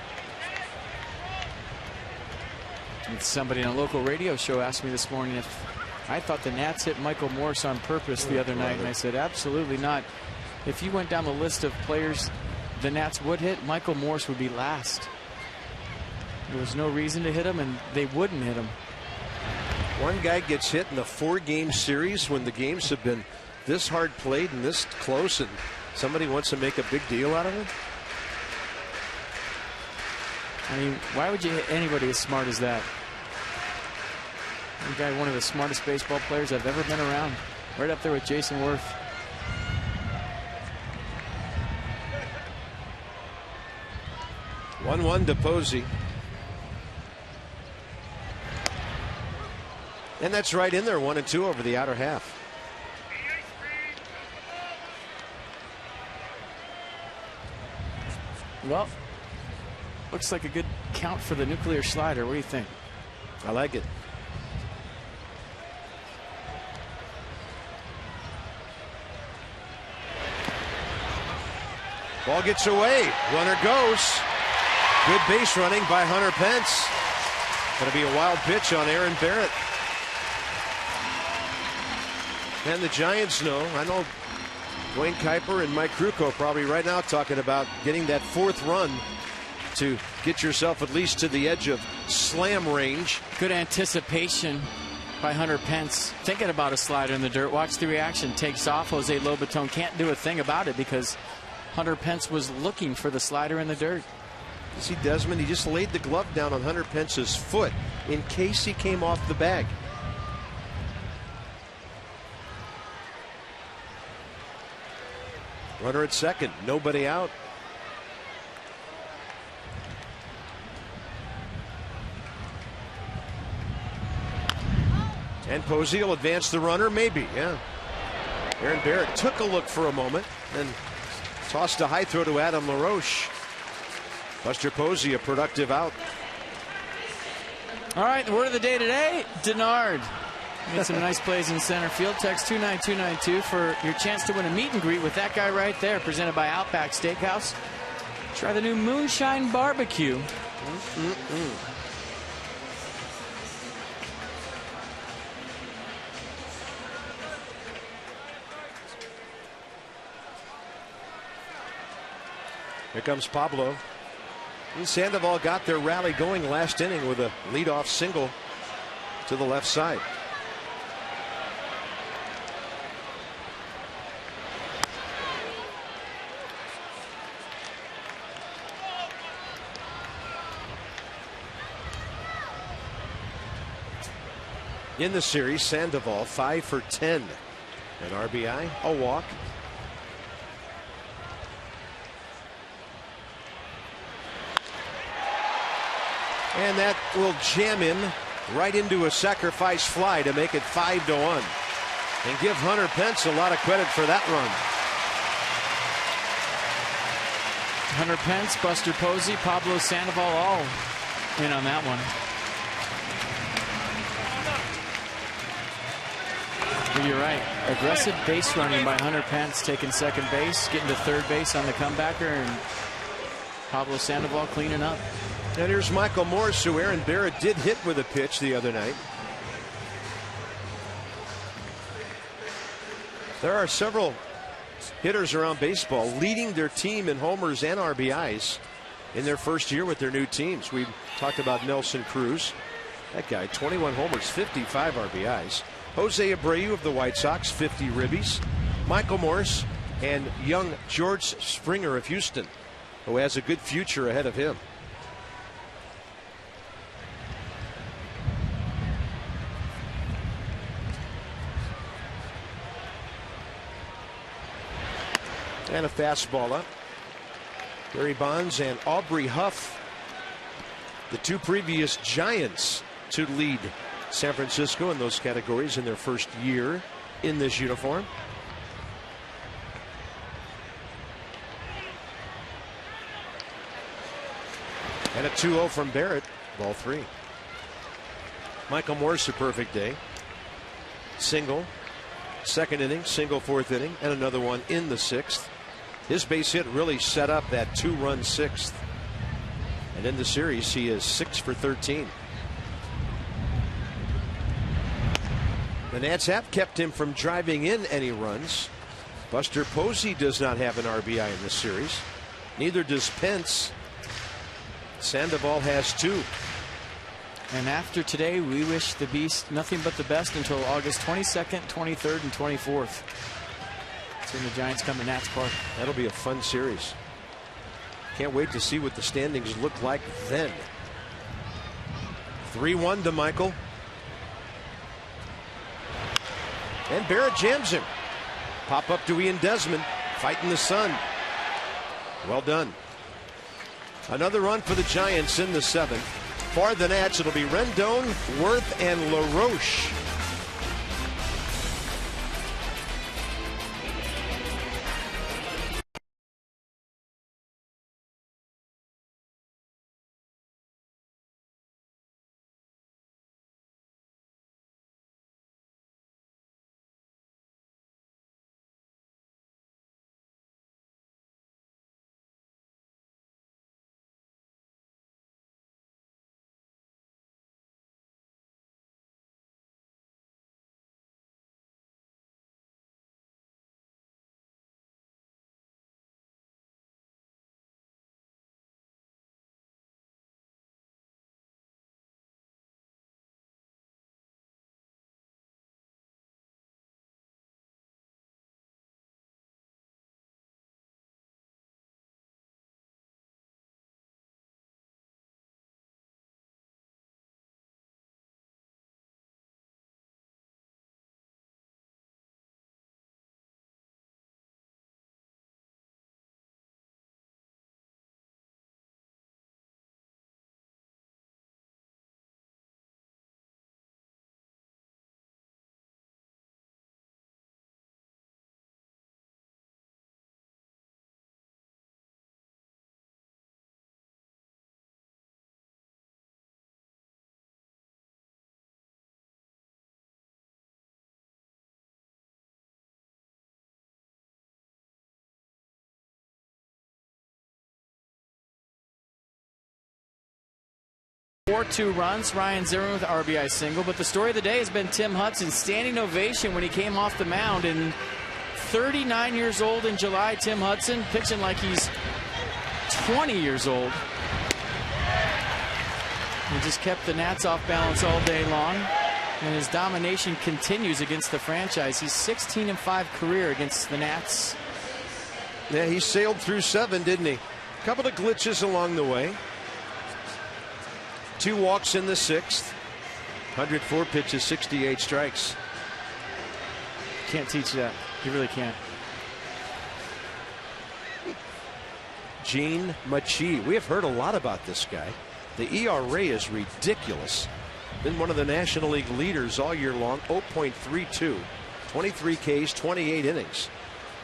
And somebody on a local radio show asked me this morning if I thought the Nats hit Michael Morse on purpose the other night, and I said absolutely not. If you went down the list of players the Nats would hit, Michael Morse would be last. There was no reason to hit him, and they wouldn't hit him. One guy gets hit in a 4-game series when the games have been this hard played and this close, and somebody wants to make a big deal out of it. I mean, why would you hit anybody as smart as that? The guy, one of the smartest baseball players I've ever been around, right up there with Jason Worth. One to Posey. And that's right in there, 1-2 over the outer half. Well, looks like a good count for the nuclear slider. What do you think? I like it. Ball gets away. Runner goes. Good base running by Hunter Pence. Going to be a wild pitch on Aaron Barrett. And the Giants know. I know Dwayne Kuiper and Mike Krukow probably right now talking about getting that 4th run to get yourself at least to the edge of slam range. Good anticipation by Hunter Pence. Thinking about a slider in the dirt. Watch the reaction. Takes off. Jose Lobaton can't do a thing about it because Hunter Pence was looking for the slider in the dirt. You see Desmond, he just laid the glove down on Hunter Pence's foot in case he came off the bag. Runner at second, nobody out. And Posey will advance the runner, maybe, yeah. Aaron Barrett took a look for a moment and tossed a high throw to Adam LaRoche. Buster Posey, a productive out. All right, the word of the day today, Denard. Made some nice plays in center field. Text 29292 for your chance to win a meet and greet with that guy right there, presented by Outback Steakhouse. Try the new Moonshine Barbecue. Here comes Pablo. And Sandoval got their rally going last inning with a leadoff single to the left side. In the series, Sandoval 5 for 10. An RBI, a walk. And that will jam him right into a sacrifice fly to make it 5-1. And give Hunter Pence a lot of credit for that run. Hunter Pence, Buster Posey, Pablo Sandoval all in on that one. But you're right. Aggressive base running by Hunter Pence, taking second base, getting to third base on the comebacker, and Pablo Sandoval cleaning up. And here's Michael Morse, who Aaron Barrett did hit with a pitch the other night. There are several hitters around baseball leading their team in homers and RBIs in their first year with their new teams. We talked about Nelson Cruz. That guy, 21 homers, 55 RBIs. Jose Abreu of the White Sox, 50 ribbies. Michael Morse and young George Springer of Houston, who has a good future ahead of him. And a fastball up. Barry Bonds and Aubrey Huff, the two previous Giants to lead San Francisco in those categories in their first year in this uniform. And a 2-0 from Barrett. Ball 3. Michael Morse, a perfect day. Single. Second inning, single fourth inning, and another one in the sixth. His base hit really set up that 2-run sixth. And in the series, he is 6 for 13. The Nats have kept him from driving in any runs. Buster Posey does not have an RBI in this series. Neither does Pence. Sandoval has 2. And after today, we wish the Beast nothing but the best until August 22nd, 23rd, and 24th. That's when the Giants come to Nats Park. That'll be a fun series. Can't wait to see what the standings look like then. 3-1 to Michael. And Barrett jams him. Pop up to Ian Desmond, fighting the sun. Well done. Another run for the Giants in the 7th. For the Nats, it'll be Rendon, Worth, and LaRoche. Two runs, Ryan Zimmerman with the RBI single, but the story of the day has been Tim Hudson's standing ovation when he came off the mound. And 39 years old in July, Tim Hudson pitching like he's 20 years old. He just kept the Nats off balance all day long, and his domination continues against the franchise. He's 16-5 career against the Nats. Yeah, he sailed through 7, didn't he? A couple of glitches along the way. 2 walks in the 6th. 104 pitches, 68 strikes. Can't teach that. You really can't. Gene Machi. We have heard a lot about this guy. The ERA is ridiculous. Been one of the National League leaders all year long. 0.32. 23 Ks, 28 innings.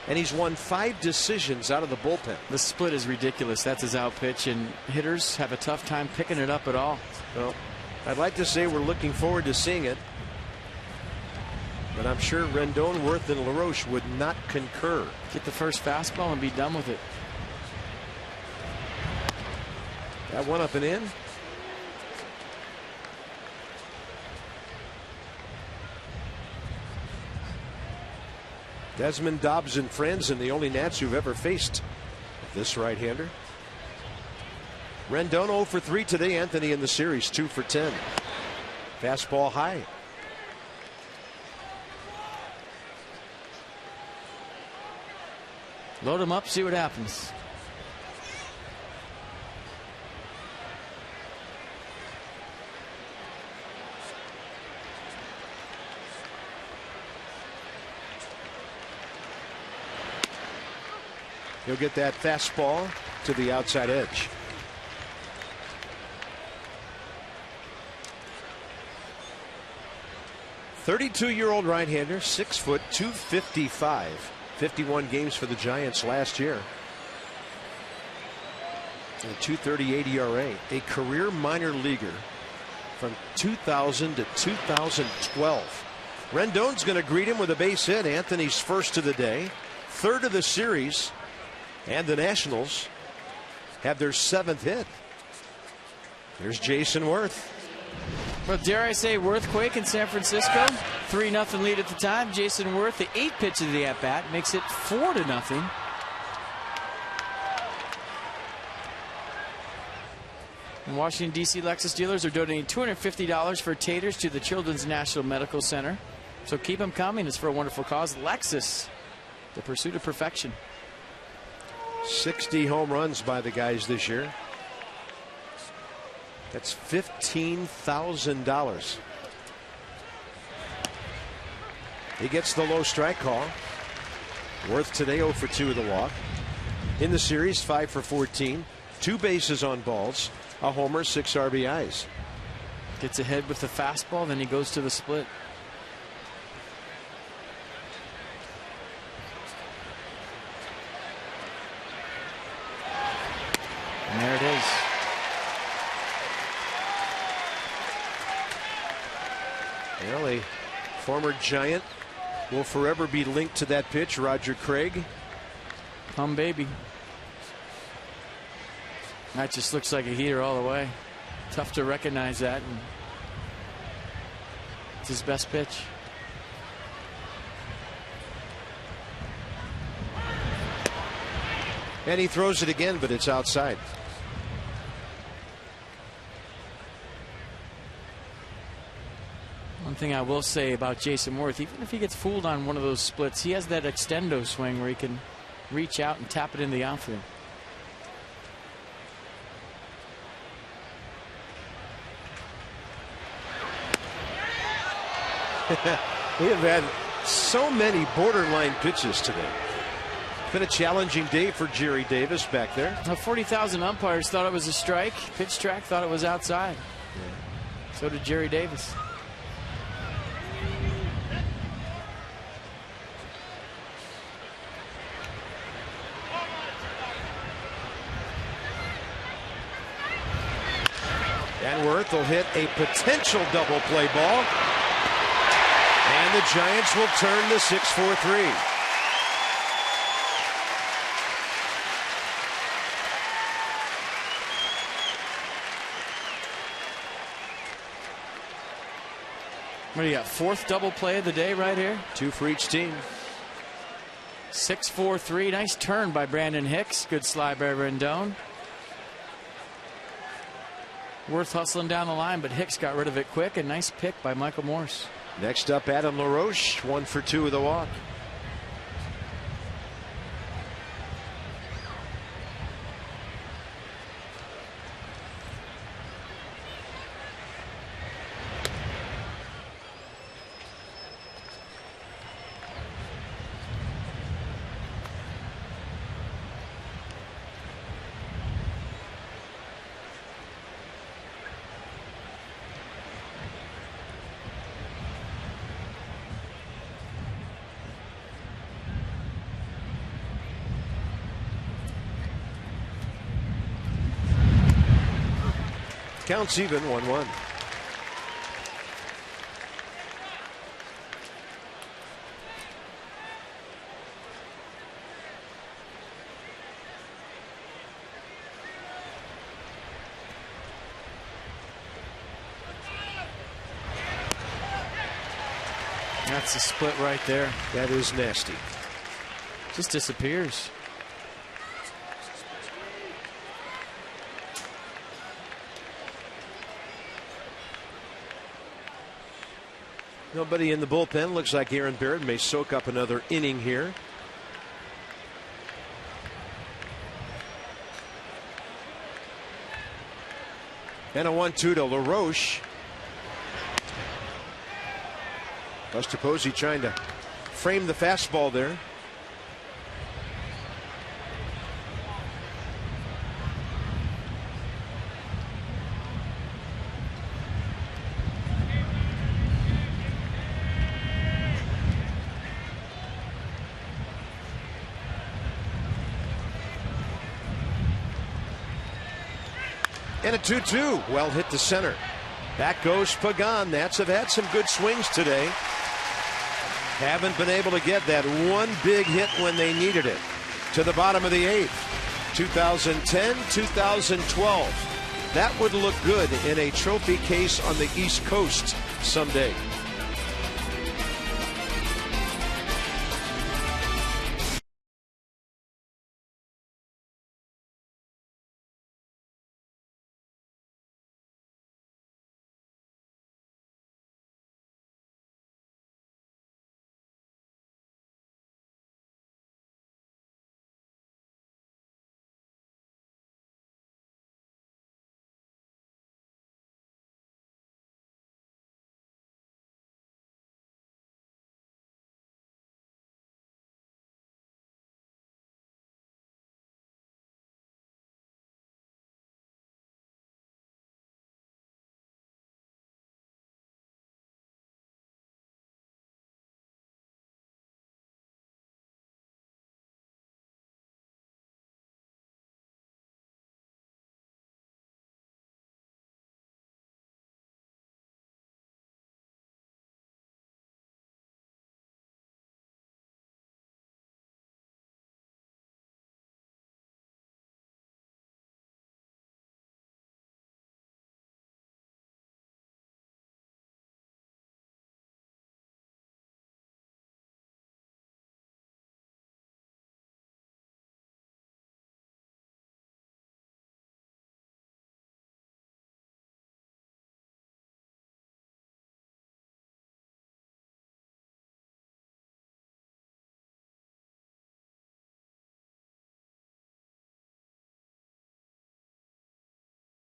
And he's won 5 decisions out of the bullpen. The split is ridiculous. That's his out pitch, and hitters have a tough time picking it up at all. Well, I'd like to say we're looking forward to seeing it, but I'm sure Rendon, Worth, and LaRoche would not concur. Get the first fastball and be done with it. That one up and in. Desmond Dobbs and friends, and the only Nats who've ever faced this right-hander. Rendon 0 for 3 today. Anthony in the series 2 for 10. Fastball high. Load him up, see what happens. He'll get that fastball to the outside edge. .32-year-old right-hander, 6 foot, 255. 51 games for the Giants last year. And a .238 ERA. A career minor leaguer from 2000 to 2012. Rendon's going to greet him with a base hit. Anthony's first of the day, third of the series. And the Nationals have their 7th hit. Here's Jason Worth. Well, dare I say, Worthquake in San Francisco. 3-0 lead at the time. Jason Worth, the 8th pitch of the at-bat, makes it 4-0. And Washington, D.C. Lexus dealers are donating $250 for taters to the Children's National Medical Center. So keep them coming. It's for a wonderful cause. Lexus, the pursuit of perfection. 60 home runs by the guys this year. That's $15,000. He gets the low strike call. Worth today 0 for 2 with a walk. In the series, 5 for 14. 2 bases on balls. A homer, 6 RBIs. Gets ahead with the fastball, then he goes to the split. And there it is. Well, a former Giant will forever be linked to that pitch, Roger Craig. Baby. That just looks like a heater all the way. Tough to recognize that. And it's his best pitch. And he throws it again, but it's outside. One thing I will say about Jason Worth, even if he gets fooled on one of those splits, he has that extendo swing where he can reach out and tap it in the outfield. We have had so many borderline pitches today. It's been a challenging day for Jerry Davis back there. 40,000 umpires thought it was a strike. Pitch track thought it was outside. Yeah. So did Jerry Davis. And Worth will hit a potential double play ball. And the Giants will turn to 6-4-3. What do you got? 4th double play of the day right here. 2 for each team. 6-4-3. Nice turn by Brandon Hicks. Good slide by Rendon. Worth hustling down the line, but Hicks got rid of it quick. A nice pick by Michael Morse. Next up, Adam LaRoche, 1 for 2 with a walk. Counts even, 1-1. That's a split right there. That is nasty. Just disappears. Nobody in the bullpen. Looks like Aaron Barrett may soak up another inning here. And a 1-2 to LaRoche. Buster Posey trying to frame the fastball there. And a 2-2. Well hit to center. Back goes Pagan. Nats have had some good swings today. Haven't been able to get that one big hit when they needed it. To the bottom of the 8th. 2010, 2012. That would look good in a trophy case on the East Coast someday.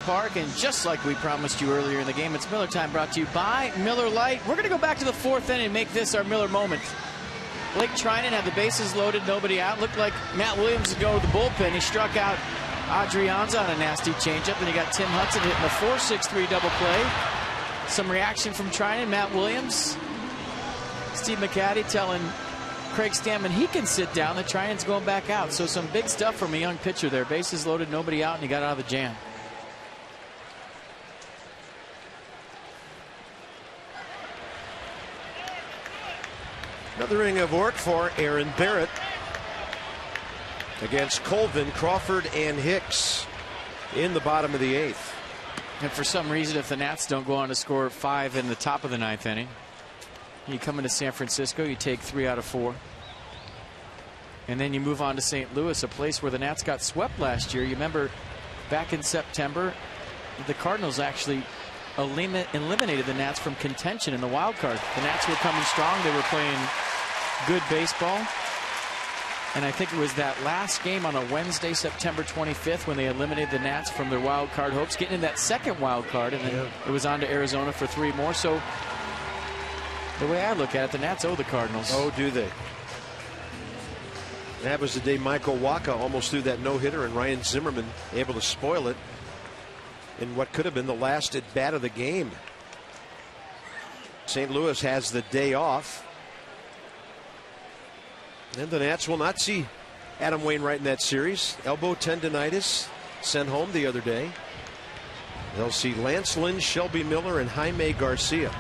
Park, and just like we promised you earlier in the game, it's Miller time, brought to you by Miller Lite. We're going to go back to the 4th inning and make this our Miller moment. Blake Trinan had the bases loaded, nobody out. Looked like Matt Williams would go to the bullpen. He struck out Adrianza on a nasty changeup, and you got Tim Hudson hitting a 4-6-3 double play. Some reaction from Trinan. Matt Williams, Steve McCaddy telling Craig Stammen he can sit down, that Trinan's going back out. So some big stuff from a young pitcher there. Bases loaded, nobody out, and he got out of the jam. Another inning of work for Aaron Barrett against Colvin, Crawford, and Hicks in the bottom of the 8th. And for some reason, if the Nats don't go on to score 5 in the top of the 9th inning, you come into San Francisco, you take 3 out of 4. And then you move on to St. Louis, a place where the Nats got swept last year. You remember back in September, the Cardinals actually eliminated the Nats from contention in the wild card. The Nats were coming strong. They were playing good baseball. And I think it was that last game on a Wednesday, September 25th, when they eliminated the Nats from their wild card hopes, getting in that second wild card, and then it was on to Arizona for 3 more. So the way I look at it, the Nats owe the Cardinals. Oh, do they? That was the day Michael Wacha almost threw that no-hitter, and Ryan Zimmerman able to spoil it in what could have been the last at bat of the game. St. Louis has the day off. And the Nats will not see Adam Wainwright in that series. Elbow tendonitis, sent home the other day. They'll see Lance Lynn, Shelby Miller, and Jaime Garcia.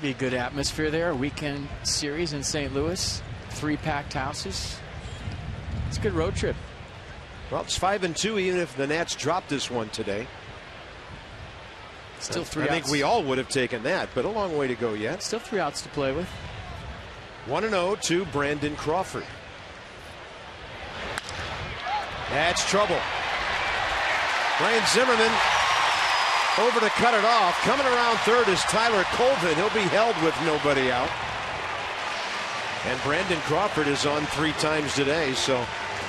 Be a good atmosphere there. A weekend series in St. Louis. 3 packed houses. It's a good road trip. Well, it's 5-2 even if the Nats drop this one today. Still 3 outs. I think we all would have taken that, but a long way to go yet. Still 3 outs to play with. 1-0 to Brandon Crawford. That's trouble. Brian Zimmerman over to cut it off. Coming around third is Tyler Colvin. He'll be held with nobody out. And Brandon Crawford is on 3 times today. So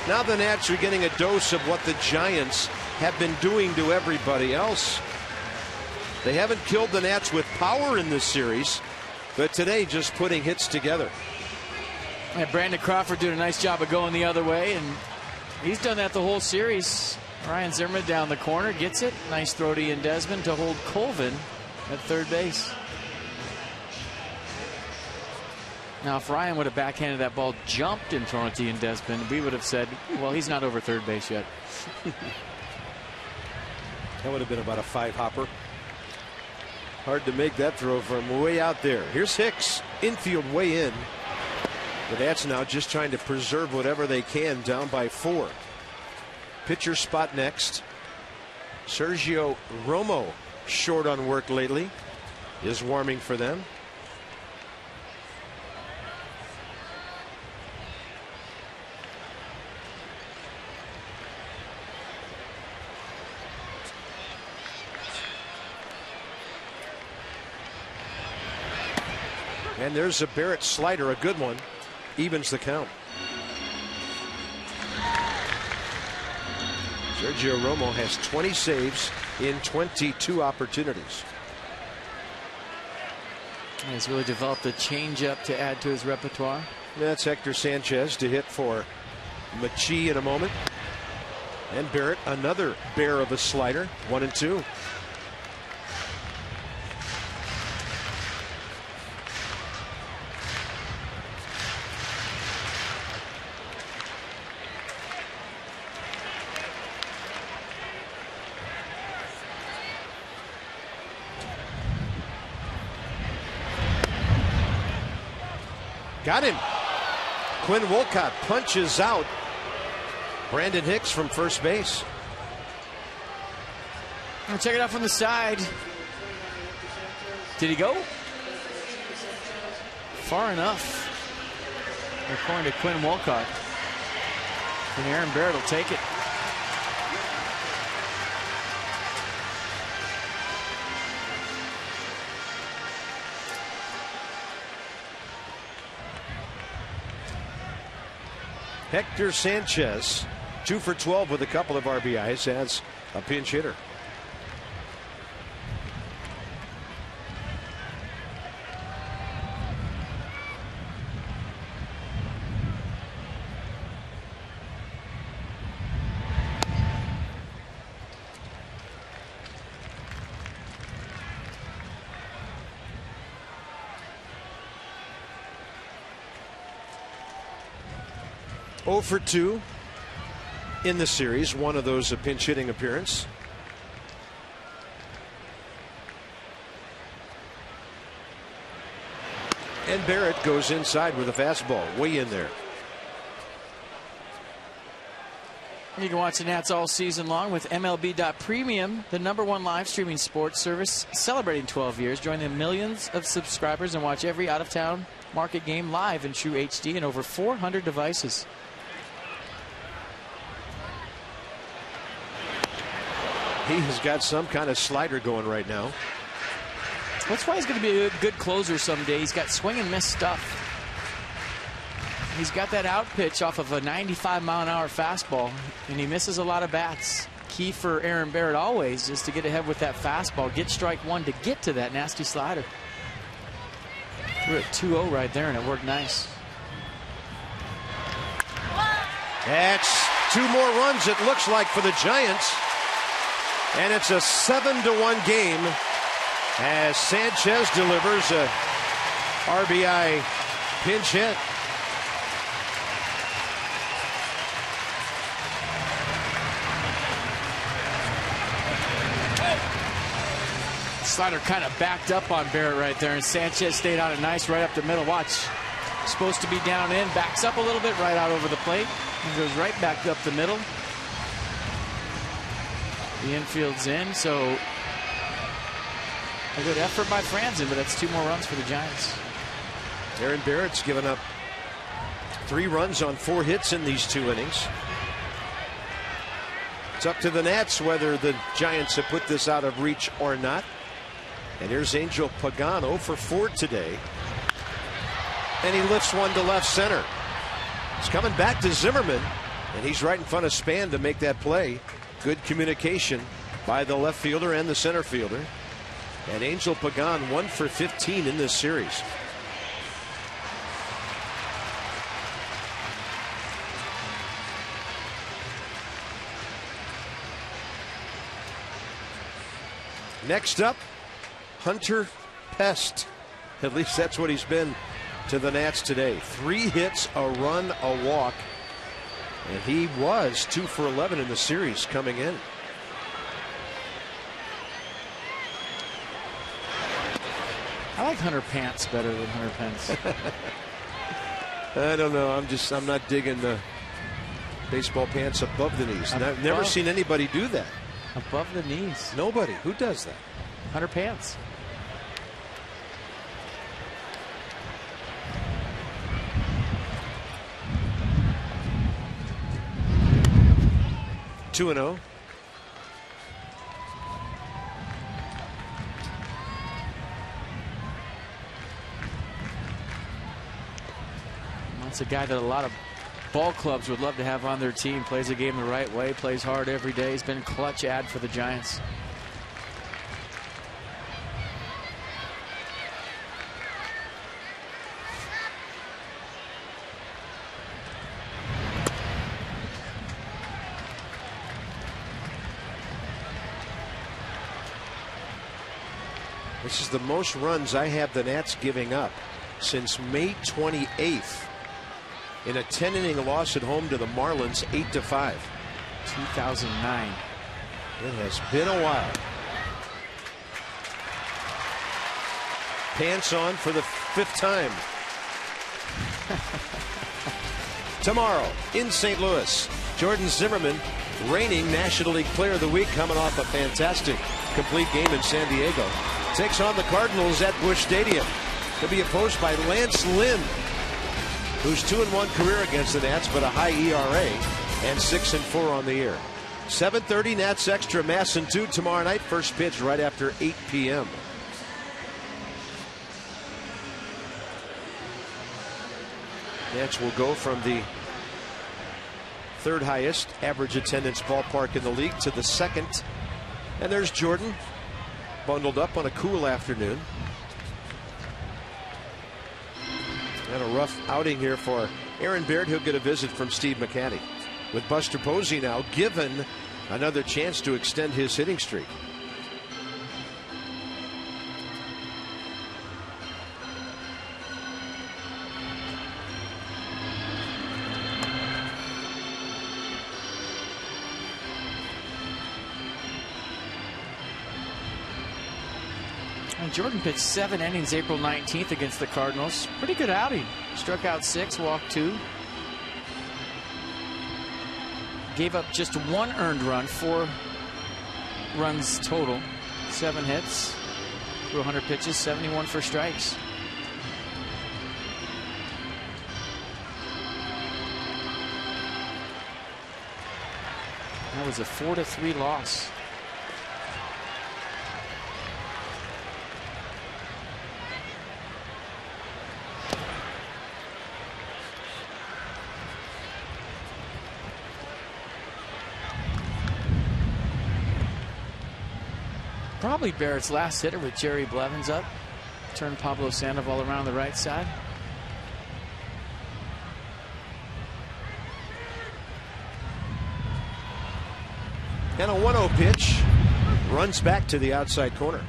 now the Nats are getting a dose of what the Giants have been doing to everybody else. They haven't killed the Nats with power in this series, but today just putting hits together. Yeah, Brandon Crawford doing a nice job of going the other way, and he's done that the whole series. Ryan Zimmerman down the corner gets it. Nice throw to Ian Desmond to hold Colvin at third base. Now, if Ryan would have backhanded that ball, jumped and thrown it to Ian Desmond, we would have said, well, he's not over third base yet. That would have been about a 5-hopper. Hard to make that throw from way out there. Here's Hicks, infield way in. The Nats now just trying to preserve whatever they can, down by 4. Pitcher spot next. Sergio Romo, short on work lately, is warming for them. And there's a Barrett slider, a good one. Evens the count. Sergio Romo has 20 saves in 22 opportunities. He's really developed a changeup to add to his repertoire. That's Hector Sanchez to hit for Machi in a moment. And Barrett, another bear of a slider, 1-2. Got him. Quinn Wolcott punches out Brandon Hicks from first base. I'll check it out from the side. Did he go? Far enough, according to Quinn Wolcott. And Aaron Barrett will take it. Hector Sanchez, 2 for 12 with a couple of RBIs as a pinch hitter. Oh for 2 in the series, one of those a pinch hitting appearance. And Barrett goes inside with a fastball, way in there. You can watch the Nats all season long with MLB.Premium, the #1 live streaming sports service celebrating 12 years. Join the millions of subscribers and watch every out-of-town market game live in true HD and over 400 devices. He has got some kind of slider going right now. That's why he's going to be a good closer someday. He's got swing and miss stuff. He's got that out pitch off of a 95-mile-an-hour fastball, and he misses a lot of bats. Key for Aaron Barrett always is to get ahead with that fastball, get strike one to get to that nasty slider. We're at 2-0 right there, and it worked nice. That's 2 more runs, it looks like, for the Giants. And it's a 7-1 game as Sanchez delivers a RBI pinch hit. Slider kind of backed up on Barrett right there, and Sanchez stayed on it nice right up the middle. Watch. Supposed to be down in, backs up a little bit right out over the plate, and goes right back up the middle. The infield's in, so A good effort by Franzen, but that's 2 more runs for the Giants. Aaron Barrett's given up 3 runs on 4 hits in these 2 innings. It's up to the Nats whether the Giants have put this out of reach or not. And here's Angel Pagano for 4 today. And he lifts one to left center. It's coming back to Zimmerman, and he's right in front of Span to make that play. Good communication by the left fielder and the center fielder. And Angel Pagan 1 for 15 in this series. Next up, Hunter Pest. At least that's what he's been to the Nats today. 3 hits, a run, a walk. And he was 2 for 11 in the series coming in. I like Hunter Pants better than Hunter Pence. I don't know. I'm not digging the baseball pants above the knees. I've never seen anybody do that. Above the knees. Nobody. Who does that? Hunter Pants. Two and 0. That's a guy that a lot of ball clubs would love to have on their team. Plays the game the right way, plays hard every day. He's been a clutch ad for the Giants. This is the most runs I have the Nats giving up since May 28th. In a 10-inning loss at home to the Marlins, 8-5. 2009. It has been a while. Pants on for the 5th time. Tomorrow in St. Louis, Jordan Zimmerman, reigning National League Player of the Week, coming off a fantastic complete game in San Diego, takes on the Cardinals at Busch Stadium. He'll be opposed by Lance Lynn, who's 2-1 career against the Nats, but a high ERA, and 6-4 on the year. 7:30 Nats Extra, Masson 2 tomorrow night. First pitch right after 8 p.m. Nats will go from the 3rd highest average attendance ballpark in the league to the 2nd. And there's Jordan, bundled up on a cool afternoon. And a rough outing here for Aaron Baird. He'll get a visit from Steve McCanny. With Buster Posey now given another chance to extend his hitting streak. And Jordan pitched 7 innings April 19th against the Cardinals. Pretty good outing. Struck out 6, walked 2. Gave up just 1 earned run, 4 runs total. 7 hits, threw 100 pitches, 71 for strikes. That was a 4-3 loss. Probably Barrett's last hitter with Jerry Blevins up. Turned Pablo Sandoval around the right side. And a 1-0 pitch. Runs back to the outside corner.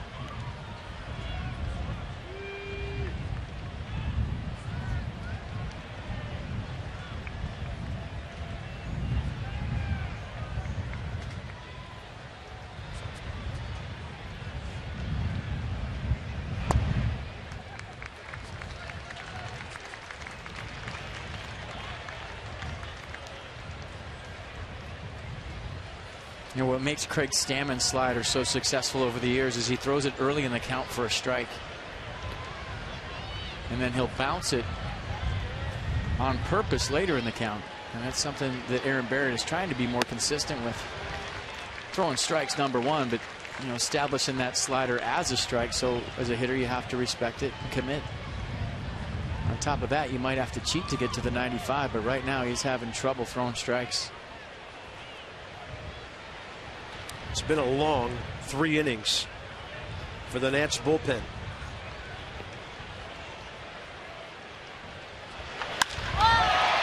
You know, what makes Craig Stammen's slider so successful over the years is he throws it early in the count for a strike. And then he'll bounce it on purpose later in the count. And that's something that Aaron Barrett is trying to be more consistent with. Throwing strikes, number one, but you know, establishing that slider as a strike, so as a hitter you have to respect it and commit. On top of that, you might have to cheat to get to the 95, but right now he's having trouble throwing strikes. It's been a long 3 innings for the Nats bullpen.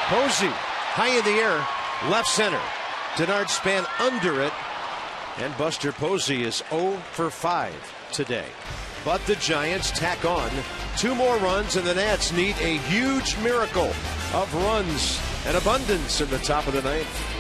Posey high in the air, left center. Denard Span under it, and Buster Posey is 0 for 5 today. But the Giants tack on 2 more runs, and the Nats need a huge miracle of runs and abundance in the top of the 9th.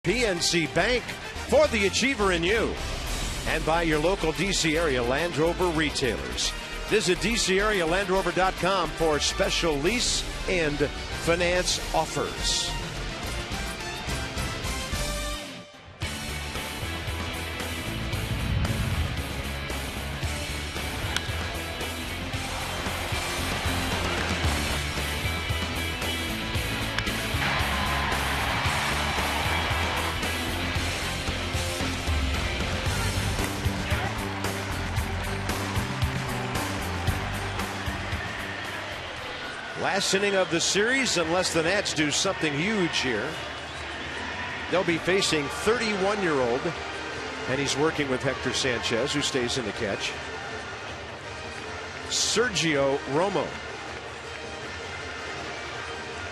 PNC Bank, for the achiever in you, and by your local DC area Land Rover retailers. Visit DCAreaLandRover.com for special lease and finance offers. Last inning of the series, unless the Nats do something huge here. They'll be facing 31-year-old, and he's working with Hector Sanchez, who stays in the catch, Sergio Romo.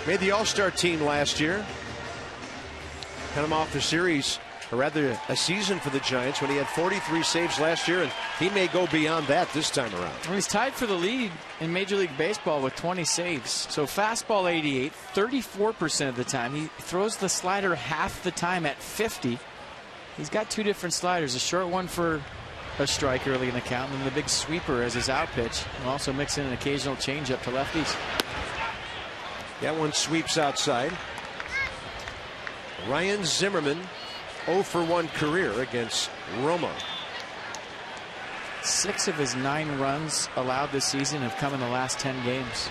Made the All-Star team last year. Cut him off the series, or rather a season for the Giants, when he had 43 saves last year, and he may go beyond that this time around. Well, he's tied for the lead in Major League Baseball with 20 saves. So fastball 88, 34% of the time. He throws the slider half the time at 50. He's got 2 different sliders, a short one for a strike early in the count, and then the big sweeper as his out pitch. And also mix in an occasional changeup to lefties. That one sweeps outside. Ryan Zimmerman, 0 for 1 career against Romo. 6 of his 9 runs allowed this season have come in the last 10 games.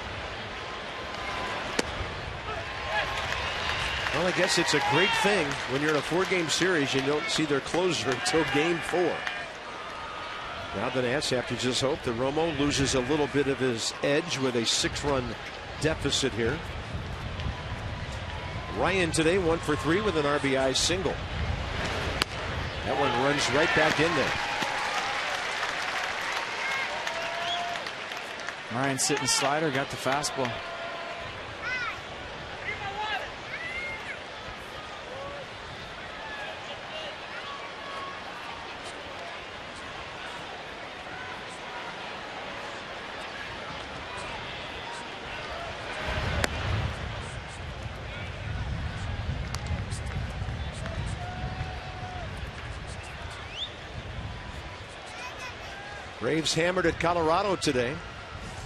Well, I guess it's a great thing when you're in a 4-game series, you don't see their closer until game 4. Now the Nats have to just hope that Romo loses a little bit of his edge with a 6-run deficit here. Ryan today 1 for 3 with an RBI single. That one runs right back in there. Ryan sitting slider, got the fastball. Braves hammered at Colorado today,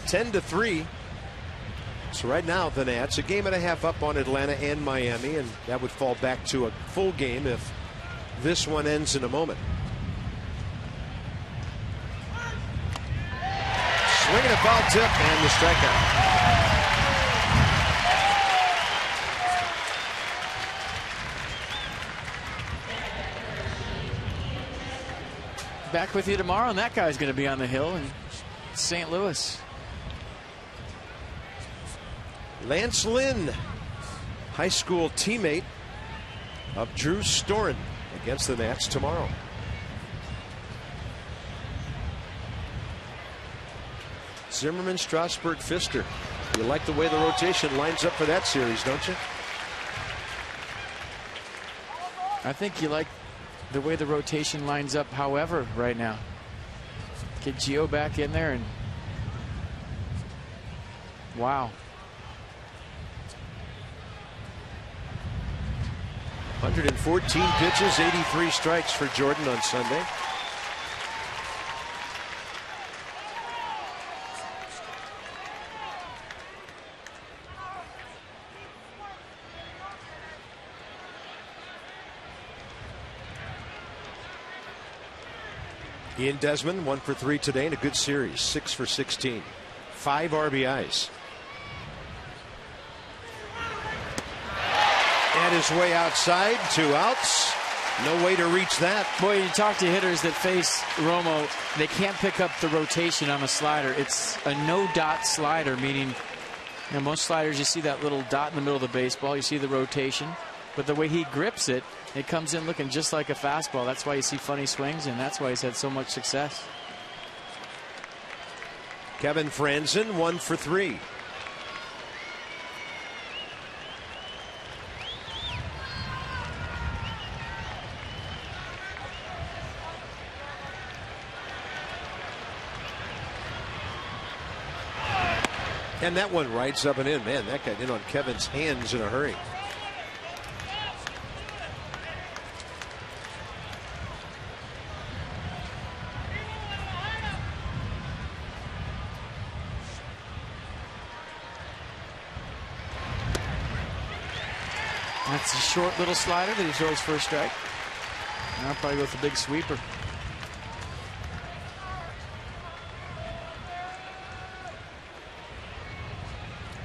10-3. So right now the Nats a game and a half up on Atlanta and Miami, and that would fall back to a full game if this one ends in a moment. Swinging a foul tip and the strikeout. Back with you tomorrow, and that guy's going to be on the hill in St. Louis. Lance Lynn, high school teammate of Drew Storen, against the Nats tomorrow. Zimmerman, Strasburg, Pfister. You like the way the rotation lines up for that series, don't you? I think you like the way the rotation lines up, however, right now. Get Gio back in there, and wow. 114 pitches, 83 strikes for Jordan on Sunday. Ian Desmond 1 for 3 today in a good series, 6 for 16, 5 RBIs. And his way outside, 2 outs. No way to reach that. Boy, you talk to hitters that face Romo, they can't pick up the rotation on a slider. It's a no-dot slider, meaning most sliders you see that little dot in the middle of the baseball. You see the rotation. But the way he grips it, it comes in looking just like a fastball. That's why you see funny swings, and that's why he's had so much success. Kevin Franzen 1 for 3. And that one rides up and in. Man, that got in on Kevin's hands in a hurry. That's a short little slider that he throws for a strike. And I'll probably go with the big sweeper.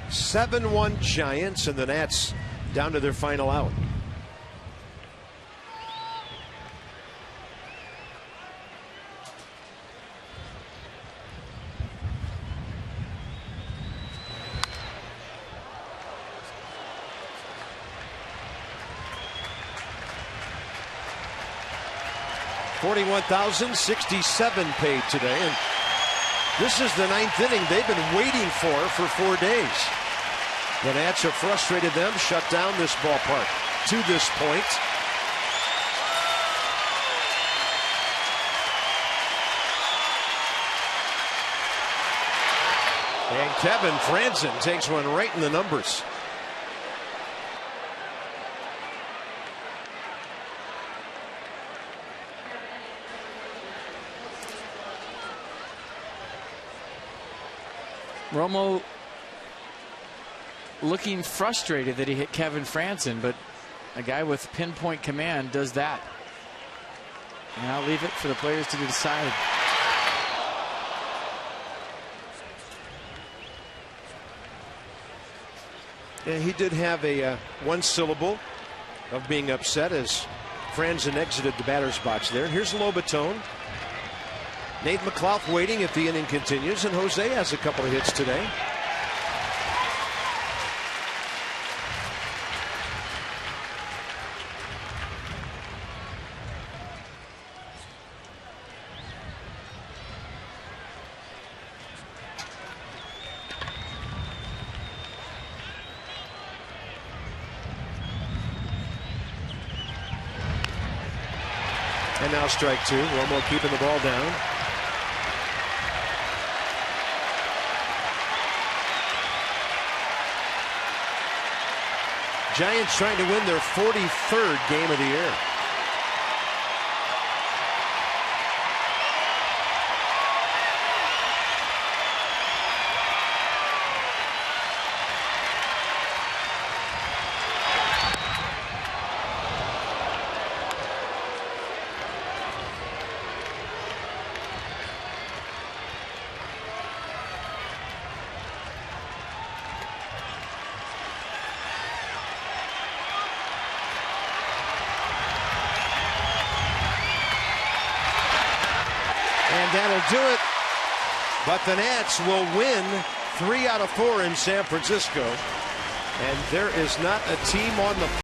(7-1) Giants, and the Nats down to their final out. $41,067 paid today, and this is the 9th inning they've been waiting for 4 days. The Nats have frustrated them, shut down this ballpark to this point. And Kevin Franzen takes one right in the numbers. Romo looking frustrated that he hit Kevin Franzen, but a guy with pinpoint command does that. And I'll leave it for the players to decide. And he did have a one syllable of being upset as Franzen exited the batter's box there. Here's Lobatone. Nate McLouth waiting if the inning continues, and Jose has a couple of hits today. And now strike 2. Romo keeping the ball down. Giants trying to win their 43rd game of the year. And that'll do it. But the Nats will win 3 out of 4 in San Francisco. And there is not a team on the